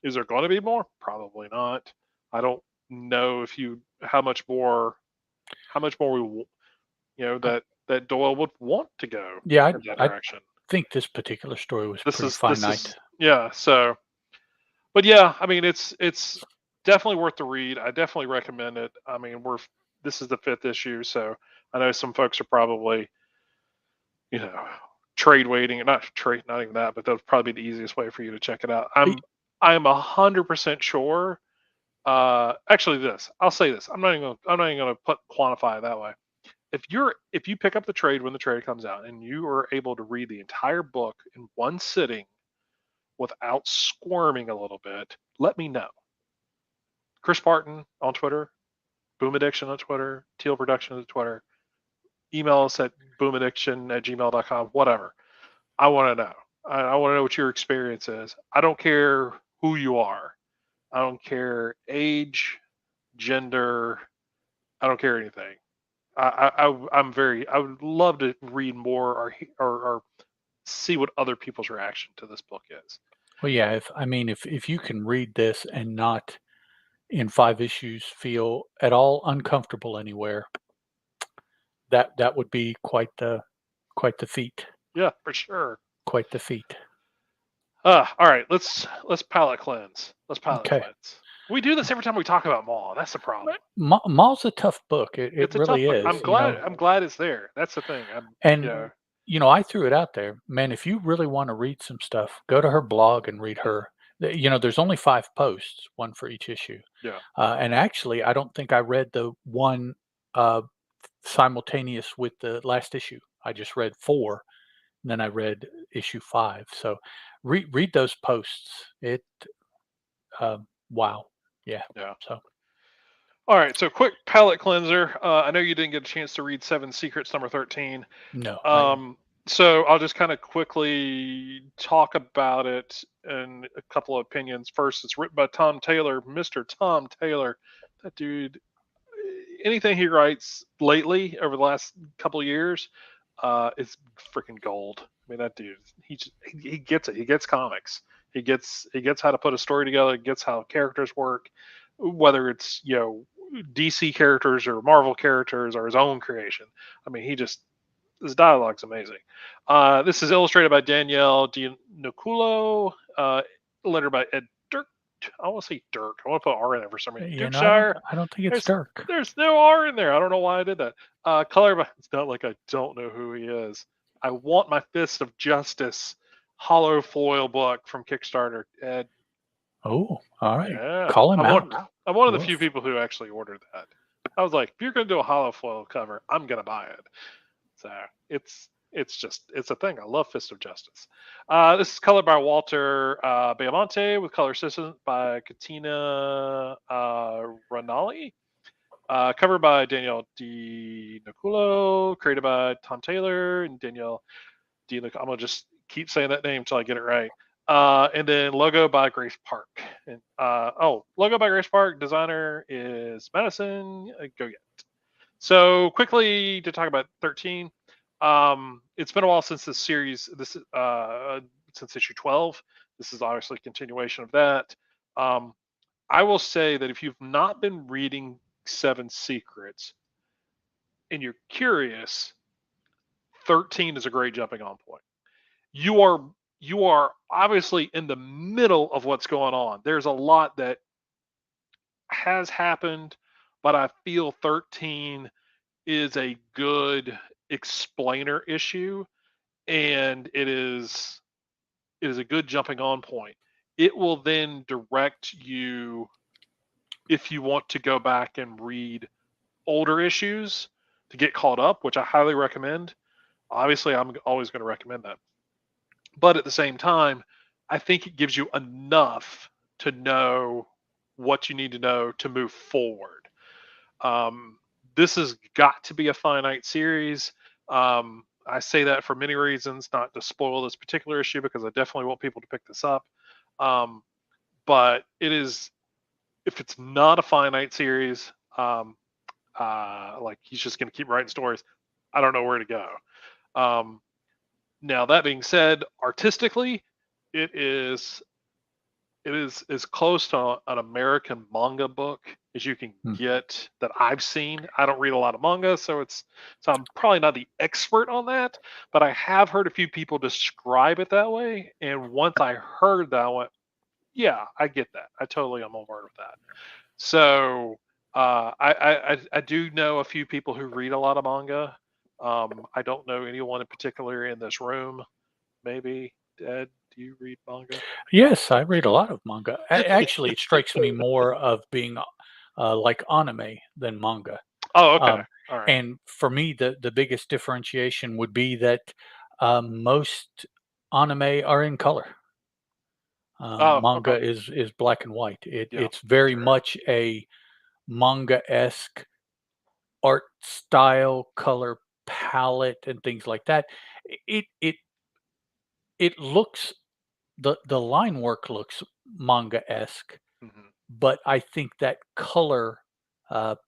is there going to be more? Probably not. I don't know if you how much more I that Doyle would want to go Yeah, in that I direction. think this particular story was pretty This finite. is yeah. So, but yeah, I mean, it's definitely worth the read. I definitely recommend it. I mean, this is the fifth issue, so I know some folks are probably you know trade waiting, not trade, not even that, but that would probably be the easiest way for you to check it out. Y I'm 100% sure. Actually, I'll say this. I'm not even gonna put quantify it that way. If you pick up the trade when the trade comes out and you are able to read the entire book in one sitting without squirming a little bit, let me know. Chris Barton on Twitter, Boom Addiction on Twitter, Teal Production on Twitter. Email us at boomaddiction@gmail.com, whatever. I want to know. I want to know what your experience is. I don't care who you are. I don't care age, gender. I don't care anything. I would love to read more, or see what other people's reaction to this book is. Well, yeah, if you can read this and not in 5 issues feel at all uncomfortable anywhere, that would be quite the feat. Yeah, for sure. Quite the feat. All right, let's palate cleanse. Let's palate Okay. cleanse. We do this every time we talk about Maul. That's the problem. Maul's a tough book. It It's a tough really book. is, I'm glad it's there. That's the thing. and, I threw it out there. Man, if you really wanna read some stuff, go to her blog and read her. There's only 5 posts, 1 for each issue. Yeah. And actually, I don't think I read the one, uh, simultaneous with the last issue. I just read 4, and then I read issue 5. So, read those posts. Wow. Yeah. Yeah. So All right. So quick palate cleanser. I know you didn't get a chance to read Seven Secrets number 13. no, not yet. So I'll just kind of quickly talk about it and a couple of opinions. First, it's written by Tom Taylor, Mr. Tom Taylor. That dude, anything he writes lately over the last couple of years, is freaking gold. I mean, that dude, he gets it. He gets comics. He gets how to put a story together. He gets how characters work, whether it's DC characters or Marvel characters or his own creation. I mean, his dialogue's amazing. This is illustrated by Danielle Dianuculo, lettered by Ed Dirk. I want to say Dirk. I want to put R in it for some reason. Dirkshire. I don't think it's There's Dirk. there's no R in there. I don't know why I did that. Color by, it's not like I don't know who he is. I want my Fist of Justice hollow foil book from Kickstarter. Ed, Oh, all right. yeah, Call him out. I'm one of the few Woof. people who actually ordered that. I was like, if you're gonna do a hollow foil cover, I'm gonna buy it. So it's a thing. I love Fist of Justice. This is colored by Walter Bayamonte with color assistance by Katina Ranali. Covered by Danielle D. Niculo, created by Tom Taylor and Danielle D. I'm gonna just keep saying that name until I get it right. And then logo by Grace Park. And logo by Grace Park. Designer is Madison. Go get it. So quickly to talk about 13. It's been a while since this series. Since issue 12. This is obviously a continuation of that. I will say that if you've not been reading Seven Secrets and you're curious, 13 is a great jumping on point. You are obviously in the middle of what's going on. There's a lot that has happened, but I feel 13 is a good explainer issue, and it is a good jumping on point. It will then direct you if you want to go back and read older issues to get caught up, which I highly recommend. Obviously, I'm always going to recommend that. But at the same time, I think it gives you enough to know what you need to know to move forward. Um, this has got to be a finite series. I say that for many reasons, not to spoil this particular issue because I definitely want people to pick this up. Um, but it is, if it's not a finite series, like he's just going to keep writing stories, I don't know where to go. Now that being said, artistically, it is it is as close to an American manga book as you can get that I've seen. I don't read a lot of manga, so I'm probably not the expert on that, but I have heard a few people describe it that way. And once I heard that, I went, "Yeah, I get that. I totally am on board with that." So I do know a few people who read a lot of manga. I don't know anyone in particular in this room. Maybe Ed, do you read manga? Yes, I read a lot of manga. Actually, it strikes me more of being like anime than manga. Oh, okay. Um, All right. and for me, the biggest differentiation would be that most anime are in color. Oh, Manga okay. is black and white. Yeah, It's very sure. much a manga-esque art style, color palette, and things like that. It it it looks the line work looks manga-esque, Hmm. but I think that color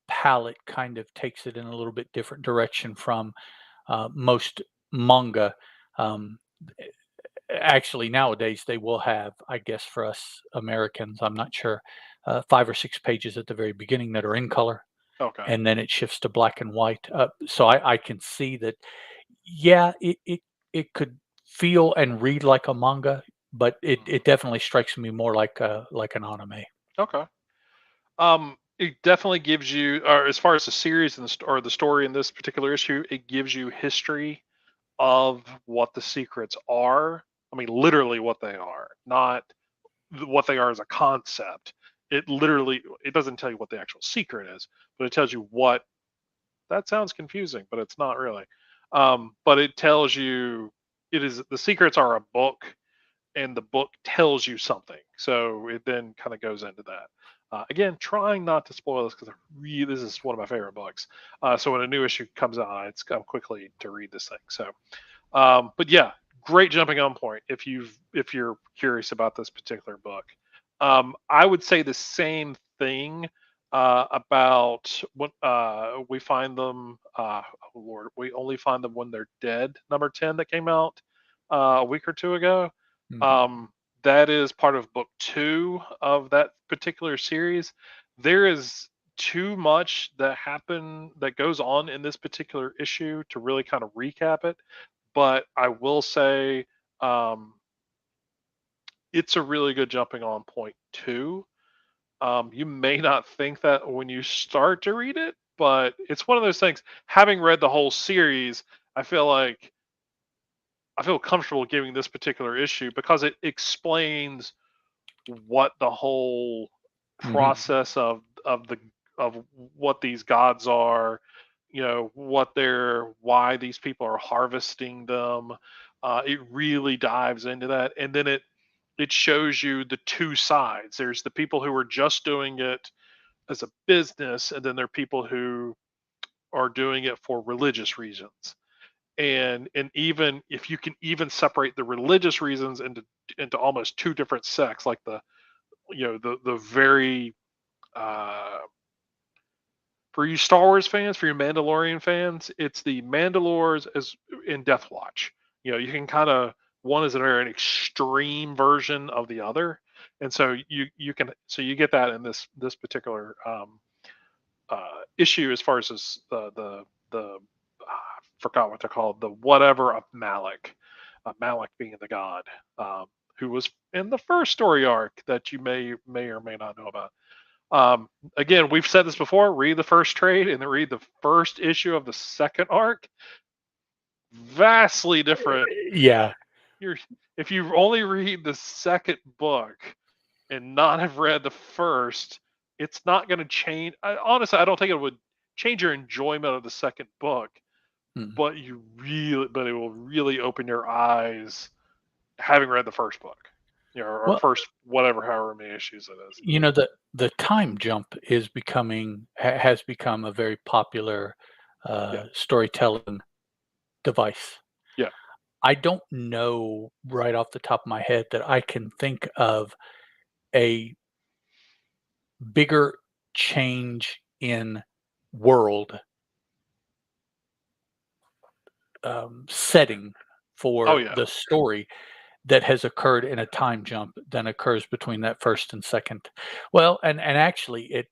palette kind of takes it in a little bit different direction from most manga. Um, Actually, nowadays they will have, I guess, for us Americans, I'm not sure, 5 or 6 pages at the very beginning that are in color, Okay. and then it shifts to black and white. So I can see that. Yeah, it could feel and read like a manga, but it Hmm. definitely strikes me more like an anime. Okay. It definitely gives you, or as far as the series and or the story in this particular issue, it gives you history of what the secrets are. I mean, literally what they are, not what they are as a concept. It doesn't tell you what the actual secret is, but it tells you what. That sounds confusing, but it's not really. But it tells you it is the secrets are a book, and the book tells you something. So it then kind of goes into that. Again, trying not to spoil this because this is one of my favorite books. So when a new issue comes out, I'm quickly to read this thing. So but yeah, great jumping on point if you're curious about this particular book. I would say the same thing about when we find them. Oh Lord, we only find them when they're dead. Number 10 that came out a week or two ago. Mhm. Um, that is part of book 2 of that particular series. There is too much that goes on in this particular issue to really kind of recap it, but I will say um, it's a really good jumping on point too. You may not think that when you start to read it, but it's one of those things. Having read the whole series, I feel like I feel comfortable giving this particular issue because it explains what the whole Mhm. process of what these gods are, why these people are harvesting them. It really dives into that, and then it shows you the two sides. There's the people who are just doing it as a business, and then there are people who are doing it for religious reasons. and even if you can even separate the religious reasons into almost two different sects, like the very uh, for you Star Wars fans, for you Mandalorian fans, it's the Mandalores as in Death Watch. You can kind of, one is an extreme version of the other, and so you get that in this particular issue, as far as the forgot what they're called, the whatever of Malik, Malik being the god, who was in the first story arc that you may or may not know about. Again, we've said this before. Read the first trade and then read the first issue of the second arc. Vastly different. Yeah. If you only read the second book and not have read the first, it's not going to change. Honestly, I don't think it would change your enjoyment of the second book, but it will really open your eyes having read the first book, or first whatever, however many issues it is. The time jump has become a very popular storytelling device. Yeah. I don't know right off the top of my head that I can think of a bigger change in world setting for the story that has occurred in a time jump than occurs between that first and second. Well, and actually it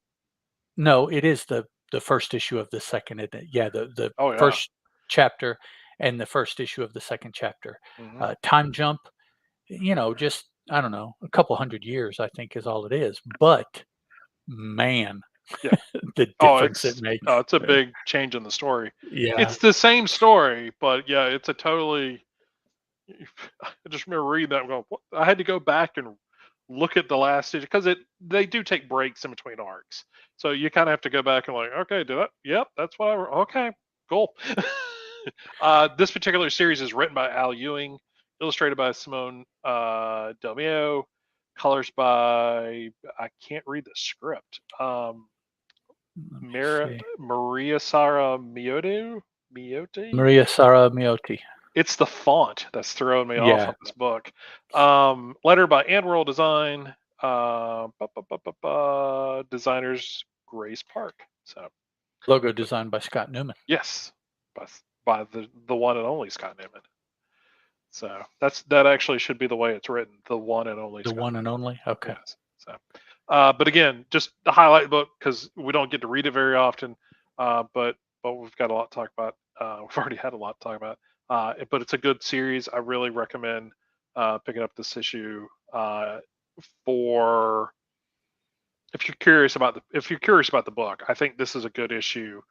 is the first issue of the second, isn't it? Yeah, the first chapter and the first issue of the second chapter. Time jump, just, I don't know, a couple hundred years, I think, is all it is. But man, the difference it makes. Oh, it's a big change in the story. Yeah. It's the same story, but yeah, it's a totally. I just remember reading that and going, what? I had to go back and look at the last issue, because they do take breaks in between arcs. So you kind of have to go back and like, okay, yep, that's what okay, cool. This particular series is written by Al Ewing, illustrated by Simone Del Mio, colors by, I can't read the script. Maria Sara Miotti. Maria Sara Miotti. It's the font that's throwing me off on this book. Letter by Antworld Design. Designers Grace Park. So logo designed by Scott Newman. Yes, by the one and only Scott Newman. So that actually should be the way it's written. The one and only. The one and only. Okay. Yes. So, but again, just the highlight book, because we don't get to read it very often. But we've got a lot to talk about. We've already had a lot to talk about. But it's a good series. I really recommend picking up this issue for if you're curious about the book. I think this is a good issue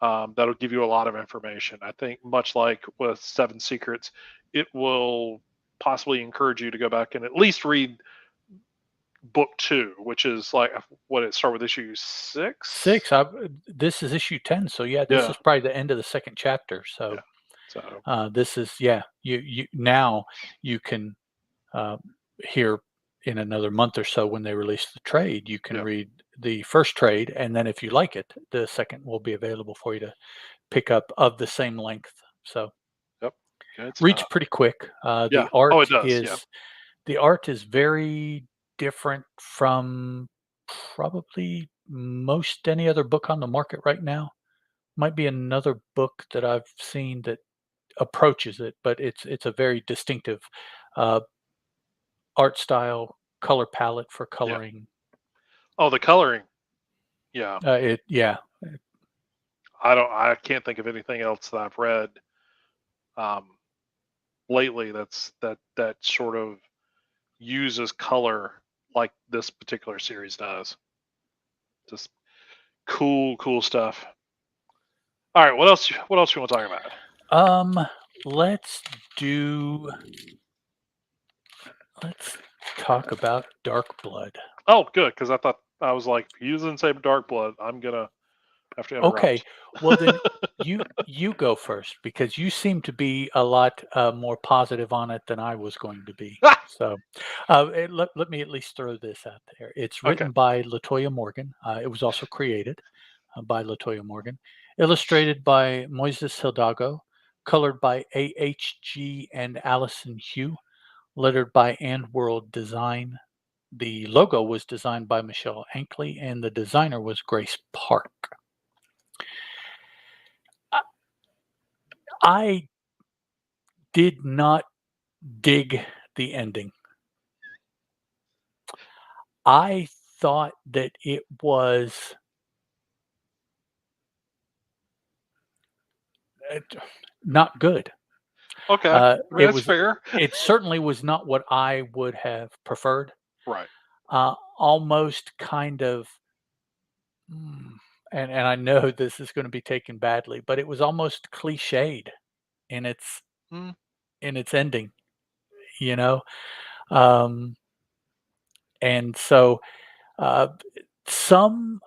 that'll give you a lot of information. I think much like with Seven Secrets, it will possibly encourage you to go back and at least read book 2, which is like, what, it start with issue 6? This is issue 10, so this is probably the end of the second chapter. So. This is you now you can here in another month or so, when they release the trade, you can read the first trade, and then if you like it, the second will be available for you to pick up of the same length. So reads pretty quick. The art the art is very different from probably most any other book on the market right now. Might be another book that I've seen that approaches it, but it's a very distinctive art style, color palette for coloring. Oh, the coloring. Yeah. I can't think of anything else that I've read lately that sort of uses color like this particular series does. Just cool stuff. All right, what else you want to talk about? Let's talk about Dark Blood. Oh, good, because I was like, if you didn't say Dark Blood, I'm gonna have to interrupt. Okay, well then you go first, because you seem to be a lot more positive on it than I was going to be. So let me at least throw this out there. It's written by Latoya Morgan. It was also created by Latoya Morgan. Illustrated by Moises Hidalgo. colored by AHG and Allison Hugh, lettered by And World Design. The logo was designed by Michelle Ankley, and the designer was Grace Park. I did not dig the ending. I thought that it was not good. Okay. I mean, It that's was fair. it certainly was not what I would have preferred. Right. Almost kind of, mm, and I know this is gonna be taken badly, but it was almost cliched in its Mm, ending, you know? Um, and so, uh, some,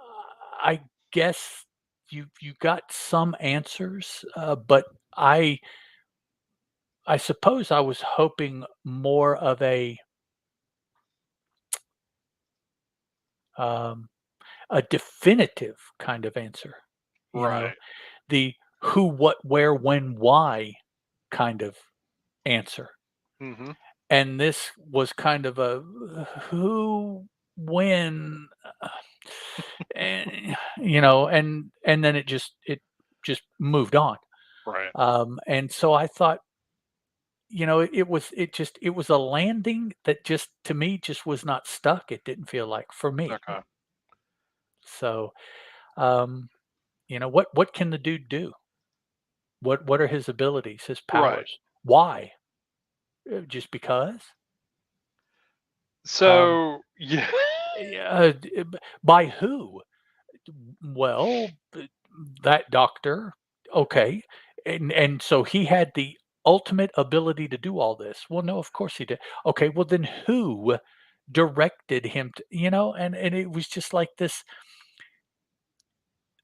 I guess you got some answers, but I I suppose I was hoping more of um, a definitive kind of answer, you know, right. the who, what, where, when, why kind of answer. Hmm. And this was kind of a who, when, and and then it just moved on. Right. And so I thought, it was a landing that just to me just was not stuck. It didn't feel like for me. Okay. So, um, what can the dude do? What are his abilities, his Right. powers? Why? Just because? Um, So yeah. by who? Well, that doctor. Okay, and so he had the ultimate ability to do all this. Well, no, of course he did. Okay, well then who directed him to, and it was just like this.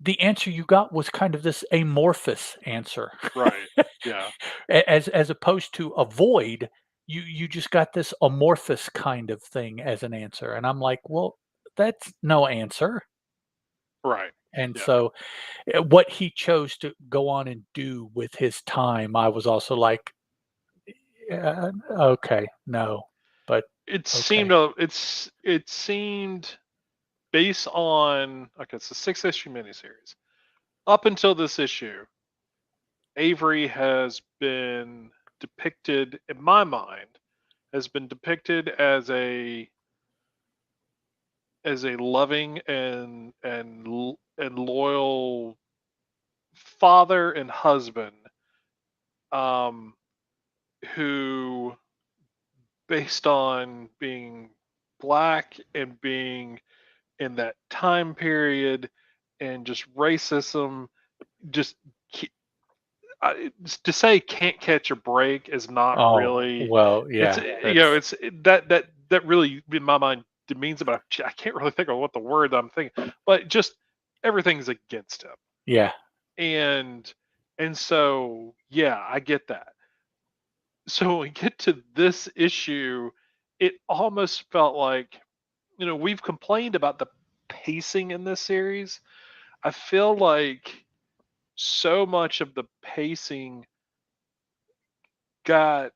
The answer you got was kind of this amorphous answer. Right. Yeah. As opposed to avoid, you just got this amorphous kind of thing as an answer, and I'm like, "Well, that's no answer." Right. And Yeah. so, what he chose to go on and do with his time, I was also like, "Yeah, okay, no, but It okay." seemed it seemed based on, okay, it's a 6 issue miniseries. Up until this issue, Avery has been depicted in my mind has been depicted as a loving and loyal father and husband, um who, based on being black and being in that time period and just racism, just ki- to say can't catch a break is not Oh, really. well, It's yeah, that's that really in my mind demeans it, but I can't really think of what the word I'm thinking. But just everything's against him, yeah. and so yeah, I get that. So when we get to this issue, it almost felt like, we've complained about the pacing in this series. I feel like so much of the pacing got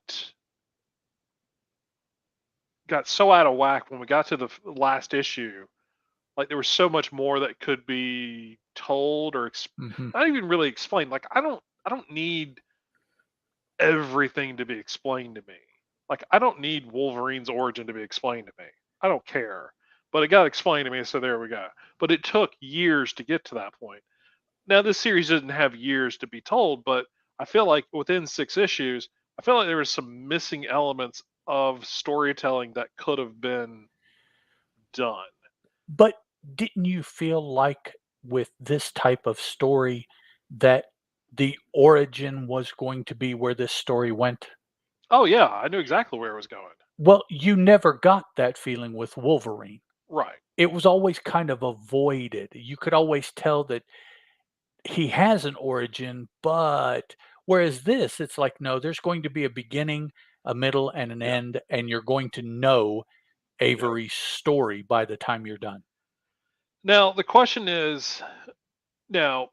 so out of whack when we got to the last issue. Like there was so much more that could be told or Mhm. not even really explained. Like I don't need everything to be explained to me. Like I don't need Wolverine's origin to be explained to me. I don't care. But it got explained to me, so there we go. But it took years to get to that point. Now this series doesn't have years to be told, but I feel like within 6 issues, I feel like there was some missing elements of storytelling that could have been done. But didn't you feel like with this type of story that the origin was going to be where this story went? Oh yeah, I knew exactly where it was going. Well, you never got that feeling with Wolverine. Right. It was always kind of avoided. You could always tell that he has an origin, but whereas this, it's like, no, there's going to be a beginning, a middle, and an Yeah. end, and you're going to know Yeah. Avery's story by the time you're done. Now the question is, now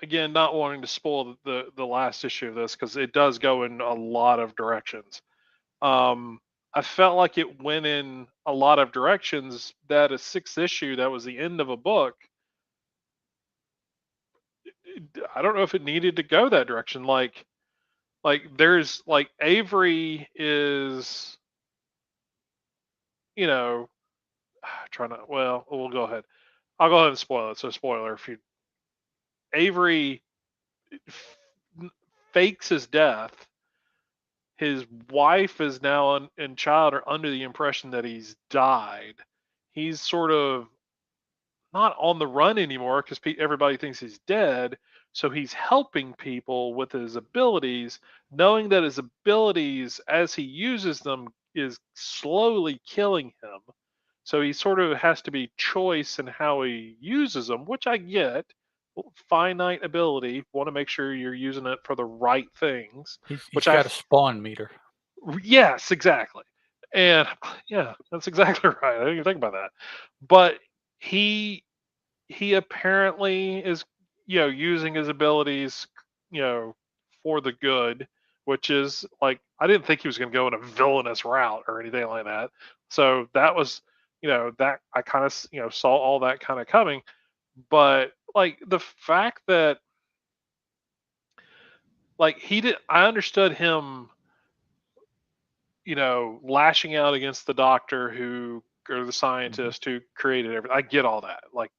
again, not wanting to spoil the last issue of this because it does go in a lot of directions. Um, I felt like it went in a lot of directions that a sixth issue that was the end of a book. I don't know if it needed to go that direction. There's like Avery is, you know, trying to. Well, we'll go ahead. I'll go ahead and spoil it. So spoiler: if you Avery f- fakes his death, his wife is now and child are under the impression that he's died. He's sort of not on the run anymore because everybody thinks he's dead. So he's helping people with his abilities, knowing that his abilities, as he uses them, is slowly killing him. So he sort of has to be choice in how he uses them, which I get. Finite ability, want to make sure you're using it for the right things, He's which I got a spawn meter. yes, exactly. And yeah, that's exactly right. I didn't even think about that. But he he apparently is, using his abilities, you know, for the good, which is like I didn't think he was going to go in a villainous route or anything like that. So that was, that I kind of, saw all that kind of coming. But like the fact that like he did, I understood him, lashing out against the doctor who or the Mhm. scientist who created everything. I get all that. Like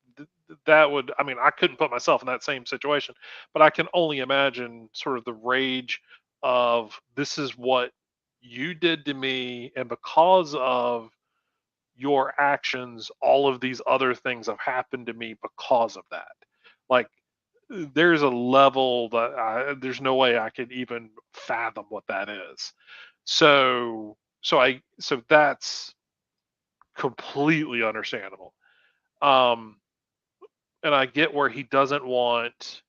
that would, I mean, I couldn't put myself in that same situation, but I can only imagine sort of the rage of this is what you did to me, and because of your actions, all of these other things have happened to me because of that. Like there's a level that there's no way I could even fathom what that is. So that's completely understandable. Um, and I get where he doesn't want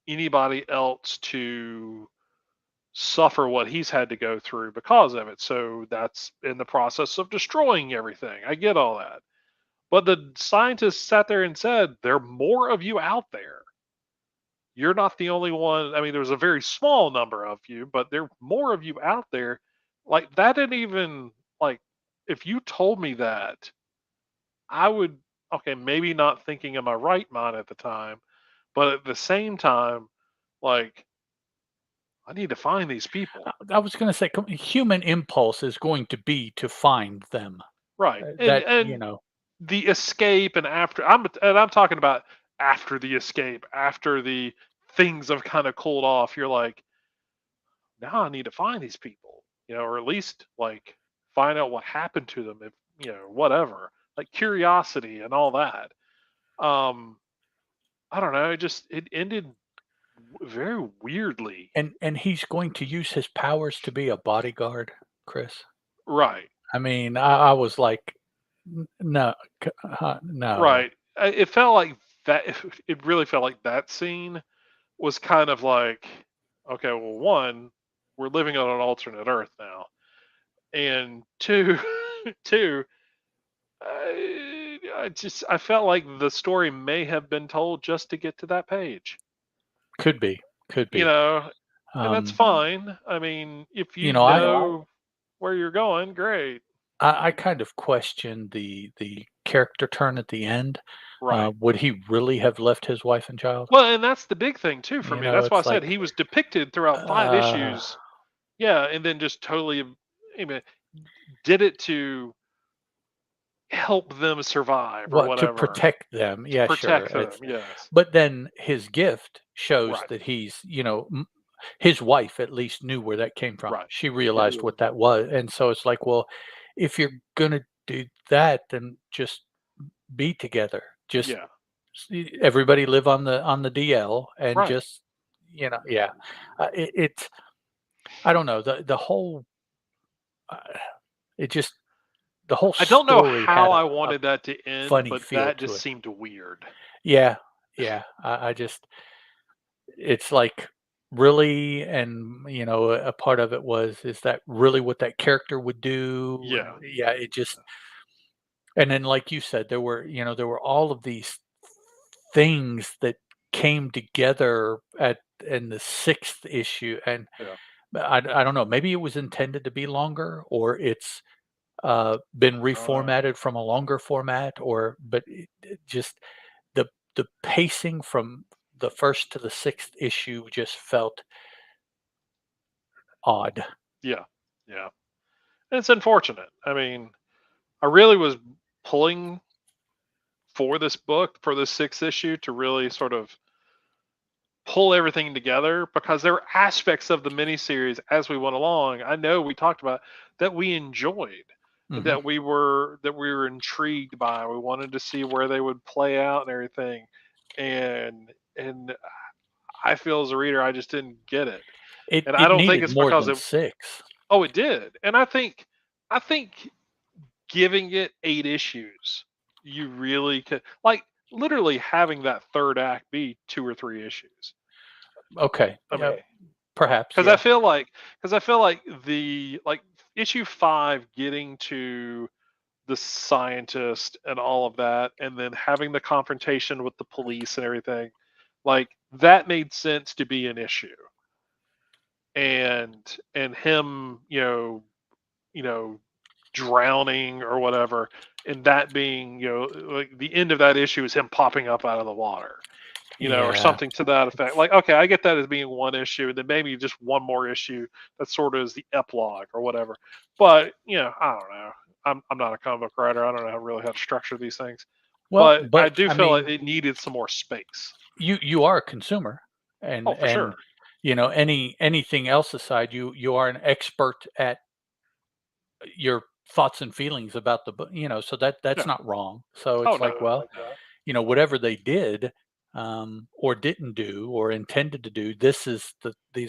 anybody else to suffer what he's had to go through because of it. So that's in the process of destroying everything. I get all that. But the scientists sat there and said, there are more of you out there. You're not the only one. I mean, there's a very small number of you, but there are more of you out there. Like that didn't even like if you told me that, I would okay, maybe not thinking in my right mind at the time, but at the same time, like I need to find these people. I was going to say, human impulse is going to be to find them. Right. And That and the escape and I'm talking about after the escape, after the things have kind of cooled off, you're like, now I need to find these people, or at least like find out what happened to them if, whatever. Like curiosity and all that. Um I don't know, it ended very weirdly. and he's going to use his powers to be a bodyguard, Chris. Right. I mean, I was like, No, no." Right. It felt like that it really felt like that scene was kind of like, okay, well, one, we're living on an alternate Earth now, and two, two, I felt like the story may have been told just to get to that page, Could be, could you be. know, and that's Um, fine. I mean, if you I know where you're going, great. I kind of questioned the character turn at the end. Right. Would he really have left his wife and child? Well, and that's the big thing too for me. That's why I It's said like, he was depicted throughout five uh, issues. Yeah, and then just totally, I mean, did it to help them survive or what to whatever, protect them? to Yeah, sure. protect them. Yes. But then his gift shows Right. that his wife at least knew where that came from. Right. She Yes. realized what that was, and so it's like, well, if you're gonna do that, then just be together. Just Yeah. everybody live on the DL and Right. just yeah. It's I don't know the whole uh, it just the whole I don't know story how had I a wanted that to end, funny but feel that to just it. seemed weird. Yeah, yeah. I just it's like really, and a part of it was, is that really what that character would do? And Yeah. yeah, it just and then like you said, there were all of these things that came together in the 6th issue, and Yeah. I don't know, maybe it was intended to be longer, or it's been I don't know. reformatted from a longer format, but it just the pacing from the 1st to the 6th issue just felt odd. Yeah. Yeah. And it's unfortunate. I mean, I really was pulling for this book, for this 6th issue, to really sort of pull everything together, because there were aspects of the miniseries as we went along. I know we talked about that we enjoyed, and Mhm. that we were intrigued by. We wanted to see where they would play out and everything. And I feel as a reader, I just didn't get it. It And I it don't think needed it's more because than it. 6. Oh, it did. And I think giving it 8 issues, you really could, like, literally having that third act be 2 or 3 issues. Okay, I yeah, mean, perhaps, because I yeah. feel like because I feel like the like issue 5 getting to the scientist and all of that, and then having the confrontation with the police and everything, like, that made sense to be an issue. And him, you know, drowning or whatever, and that being, like, the end of that issue is him popping up out of the water, or Yeah. something to that effect. Like, okay, I get that as being one issue, and then maybe just one more issue that sort of is the epilogue or whatever. But I don't know. I'm not a comic book writer. I don't know really how to structure these things, Well, but I but, do I feel like mean, it needed some more space. you are a consumer, and Oh, for sure. anything else aside, you are an expert at your thoughts and feelings about the book, so that's Yeah. not wrong. So Oh it's no, like, well, no. whatever they did, or didn't do, or intended to do, these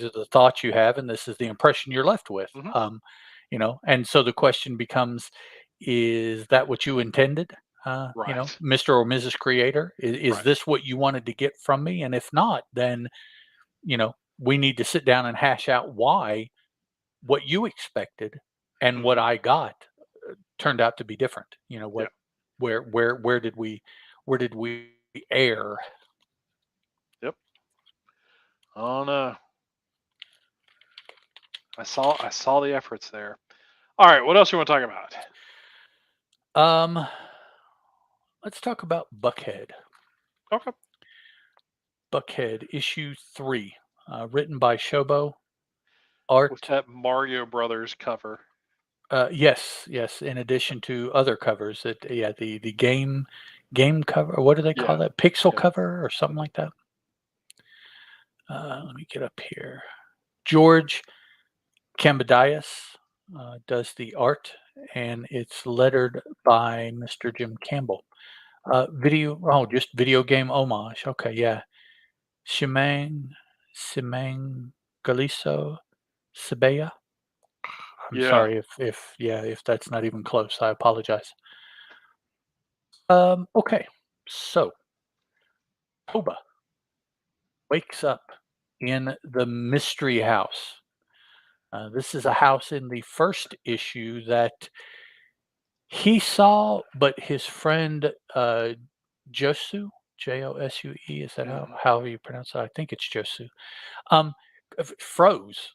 are the thoughts you have, and this is the impression you're left with. Hmm. And so the question becomes, is that what you intended? Right. Mr. or Mrs. Creator, is Right. this what you wanted to get from me? And if not, then we need to sit down and hash out why what you expected and what Hmm. I got turned out to be different. Yeah. Where did we err? Yep. Oh no. I saw the efforts there. All right. What else you want to talk about? Um, let's talk about Buckhead. Okay. Buckhead issue 3, written by Shobo. With Art, that Mario Brothers cover. yes, yes. In addition to other covers, yeah, the game cover. What do they call Yeah. that? Pixel Yeah. cover or something like that. Let me get up here. George Cambadias does the art, and it's lettered by Mr. Jim Campbell. Just video game homage. Okay, yeah. Simang Galiso Sibeya. I'm Yeah. sorry if that's not even close. I apologize. Okay, so Toba wakes up in the mystery house. This is a house in the first issue that he saw, but his friend Josu, Josue, is that how Hmm. how you pronounce it? I think it's Josu. Um, froze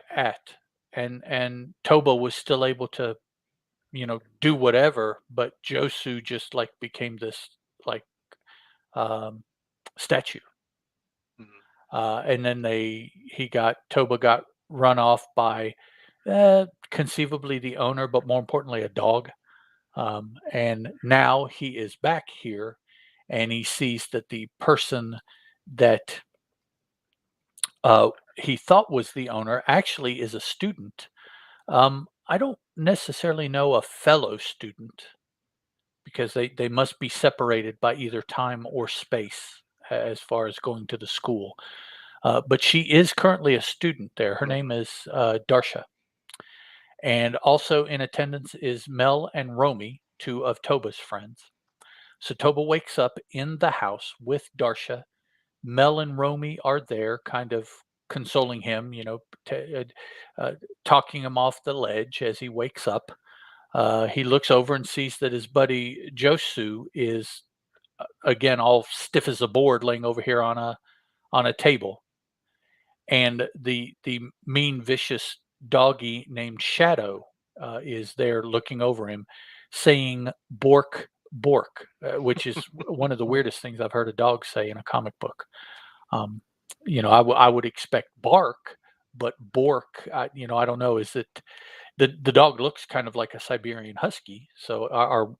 at, and Toba was still able to do whatever, but Josu just like became this like um, statue. Hmm. And then Toba got run off by conceivably the owner, but more importantly a dog. And now he is back here, and he sees that the person that he thought was the owner actually is a student. I don't necessarily know a fellow student, because they must be separated by either time or space as far as going to the school. But she is currently a student there. Her name Hmm. is Darsha. And also in attendance is Mel and Romy, two of Toba's friends. So Toba wakes up in the house with Darsha. Mel and Romy are there, kind of consoling him, talking him off the ledge as he wakes up. He looks over and sees that his buddy Josu is again, all stiff as a board, laying over here on a table, and the mean, vicious doggy named Shadow is there looking over him, saying "Bork, Bork," which is one of the weirdest things I've heard a dog say in a comic book. Um, I would expect bark, but Bork, I don't know. Is it the dog looks kind of like a Siberian Husky, so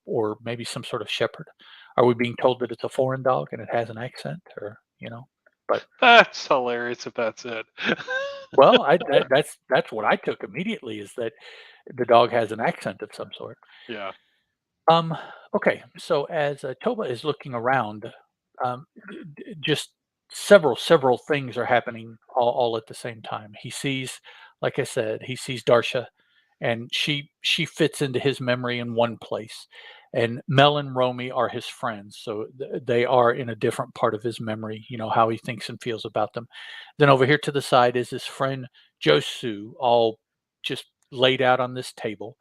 or maybe some sort of shepherd? Are we being told that it's a foreign dog and it has an accent, or But that's hilarious if that's it. well, that's what I took immediately, is that the dog has an accent of some sort. Yeah. Um, okay, so as Toba is looking around, just several things are happening all at the same time. He sees, like I said, he sees Darsha, and she fits into his memory in one place. And Mel and Romy are his friends, so they are in a different part of his memory. How he thinks and feels about them. Then over here to the side is his friend Josu, all just laid out on this table.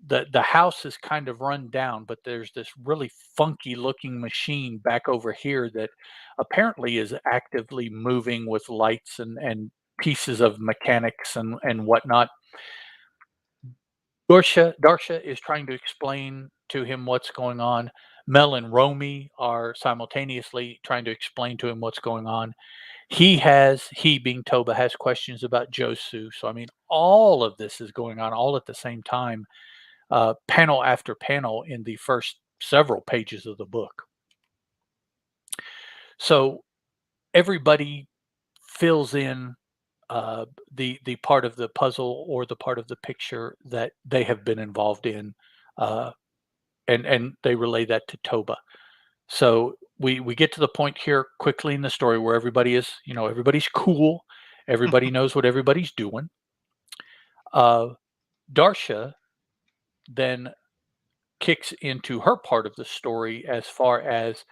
The house is kind of run down, but there's this really funky looking machine back over here that apparently is actively moving with lights and pieces of mechanics and whatnot. Darsha is trying to explain to him what's going on. Mel and Romy are simultaneously trying to explain to him what's going on. He being Toba has questions about Josu. So I mean, all of this is going on all at the same time, panel after panel in the first several pages of the book. So everybody fills in the part of the puzzle or the part of the picture that they have been involved in, uh, and they relay that to Toba. So we get to the point here quickly in the story where everybody's cool, everybody knows what everybody's doing. Darsha then kicks into her part of the story as far as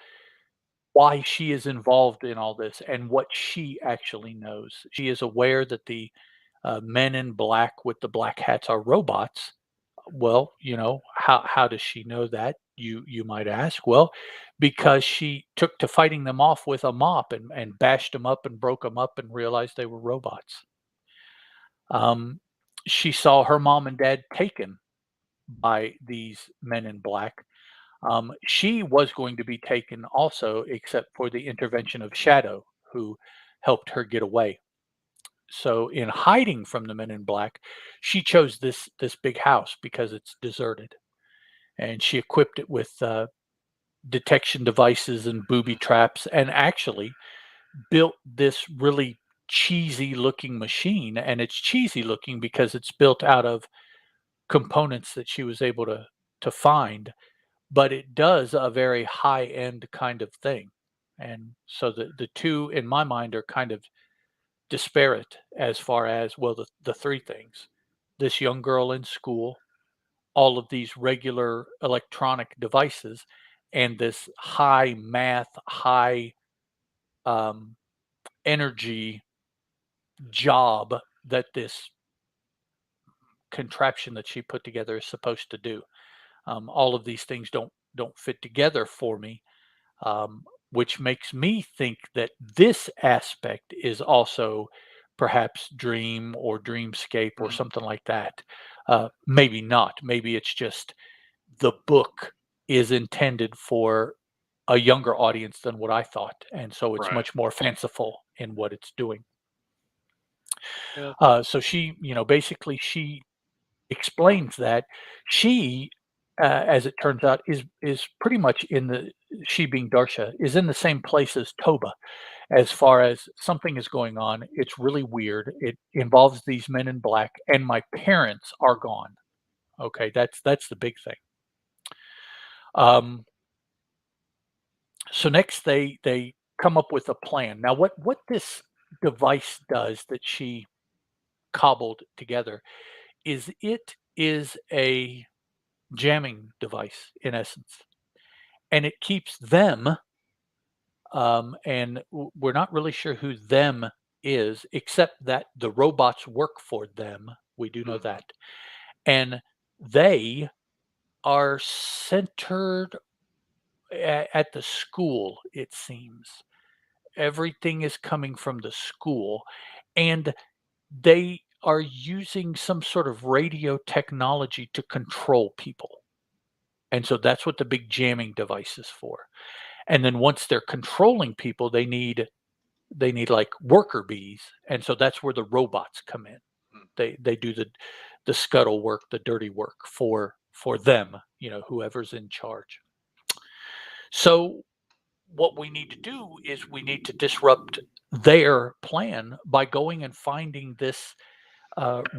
why she is involved in all this and what she actually knows. She is aware that the men in black with the black hats are robots. Well, how does she know that? You might ask. Well, because she took to fighting them off with a mop and bashed them up and broke them up and realized they were robots. She saw her mom and dad taken by these men in black. She was going to be taken also, except for the intervention of Shadow, who helped her get away. So, in hiding from the men in black, she chose this big house because it's deserted, and she equipped it with detection devices and booby traps, and actually built this really cheesy looking machine. And it's cheesy looking because it's built out of components that she was able to find, but it does a very high end kind of thing. And so the two in my mind are kind of disparate as far as, well, the three things: this young girl in school, all of these regular electronic devices, and this high math, high um, energy job that this contraption that she put together is supposed to do. All of these things don't fit together for me, which makes me think that this aspect is also perhaps dream or dreamscape or something like that. Maybe not. Maybe it's just the book is intended for a younger audience than what I thought, and so it's Right. much more fanciful in what it's doing. Yeah. So she, basically she explains that she, as it turns out, is pretty much she being Darsha is in the same place as Toba as far as something is going on. It's really weird. It involves these men in black, and my parents are gone. Okay, that's the big thing. So next they come up with a plan. Now what this device does that she cobbled together is it is a jamming device in essence, and it keeps them, and we're not really sure who them is, except that the robots work for them. We do know Mm-hmm. that, and they are centered. at the school, it seems. Everything is coming from the school, and they are using some sort of radio technology to control people. And so that's what the big jamming device is for. And then once they're controlling people, they need like worker bees, and so that's where the robots come in. Mm. They do the scuttle work, the dirty work for them, whoever's in charge. So what we need to do is we need to disrupt their plan by going and finding this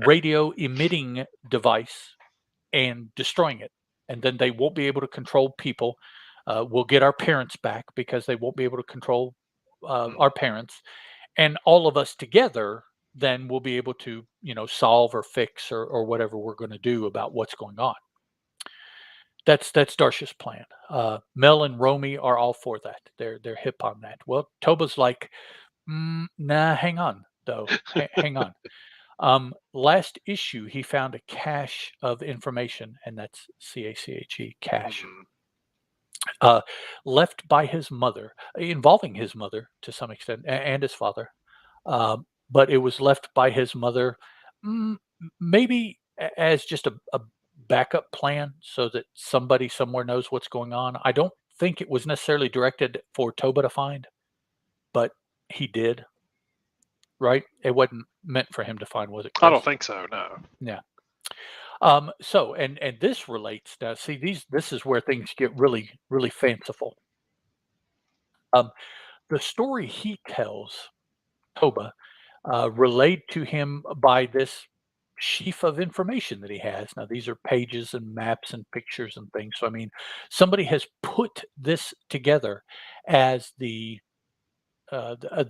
radio emitting device and destroying it. And then they won't be able to control people. We'll get our parents back because they won't be able to control our parents. And all of us together then will be able to, solve or fix or whatever we're going to do about what's going on. That's Darsha's plan. Mel and Romy are all for that. They're hip on that. Well, Toba's like, nah, hang on though, hang on. Last issue, he found a cache of information, and that's CACHE, cache, Mm-hmm. left by his mother, involving his mother to some extent, and his father. But it was left by his mother, maybe as just a backup plan so that somebody somewhere knows what's going on. I don't think it was necessarily directed for Toba to find, but he did. Right? It wasn't meant for him to find, was it, I don't Chris? think so. No. Yeah. So and this relates now. See, this is where things get really, really fanciful. The story he tells, Toba, relayed to him by this sheaf of information that he has. Now, these are pages and maps and pictures and things. So, I mean, somebody has put this together as the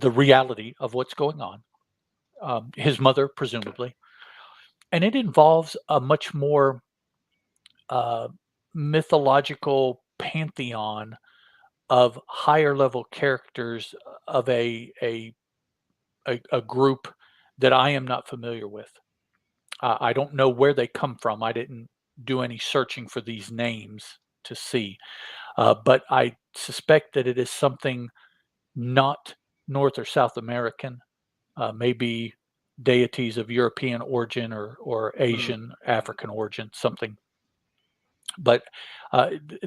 reality of what's going on. His mother, presumably, and it involves a much more uh, mythological pantheon of higher level characters of a group that I am not familiar with. I don't know where they come from. I didn't do any searching for these names to see, but I suspect that it is something not North or South American, maybe deities of European origin or Asian, African origin, something. But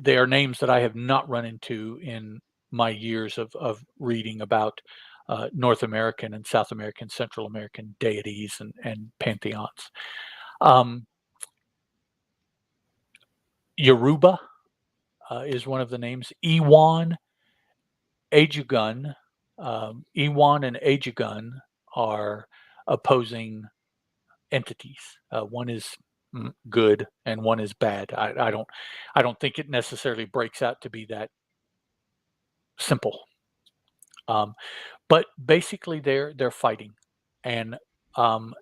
they are names that I have not run into in my years of reading about North American and South American, Central American deities and pantheons. Yoruba is one of the names. Iwan, Ajugun. Iwan and Ajugun are opposing entities. One is good and one is bad. I don't think it necessarily breaks out to be that simple. But basically, they're fighting, and um,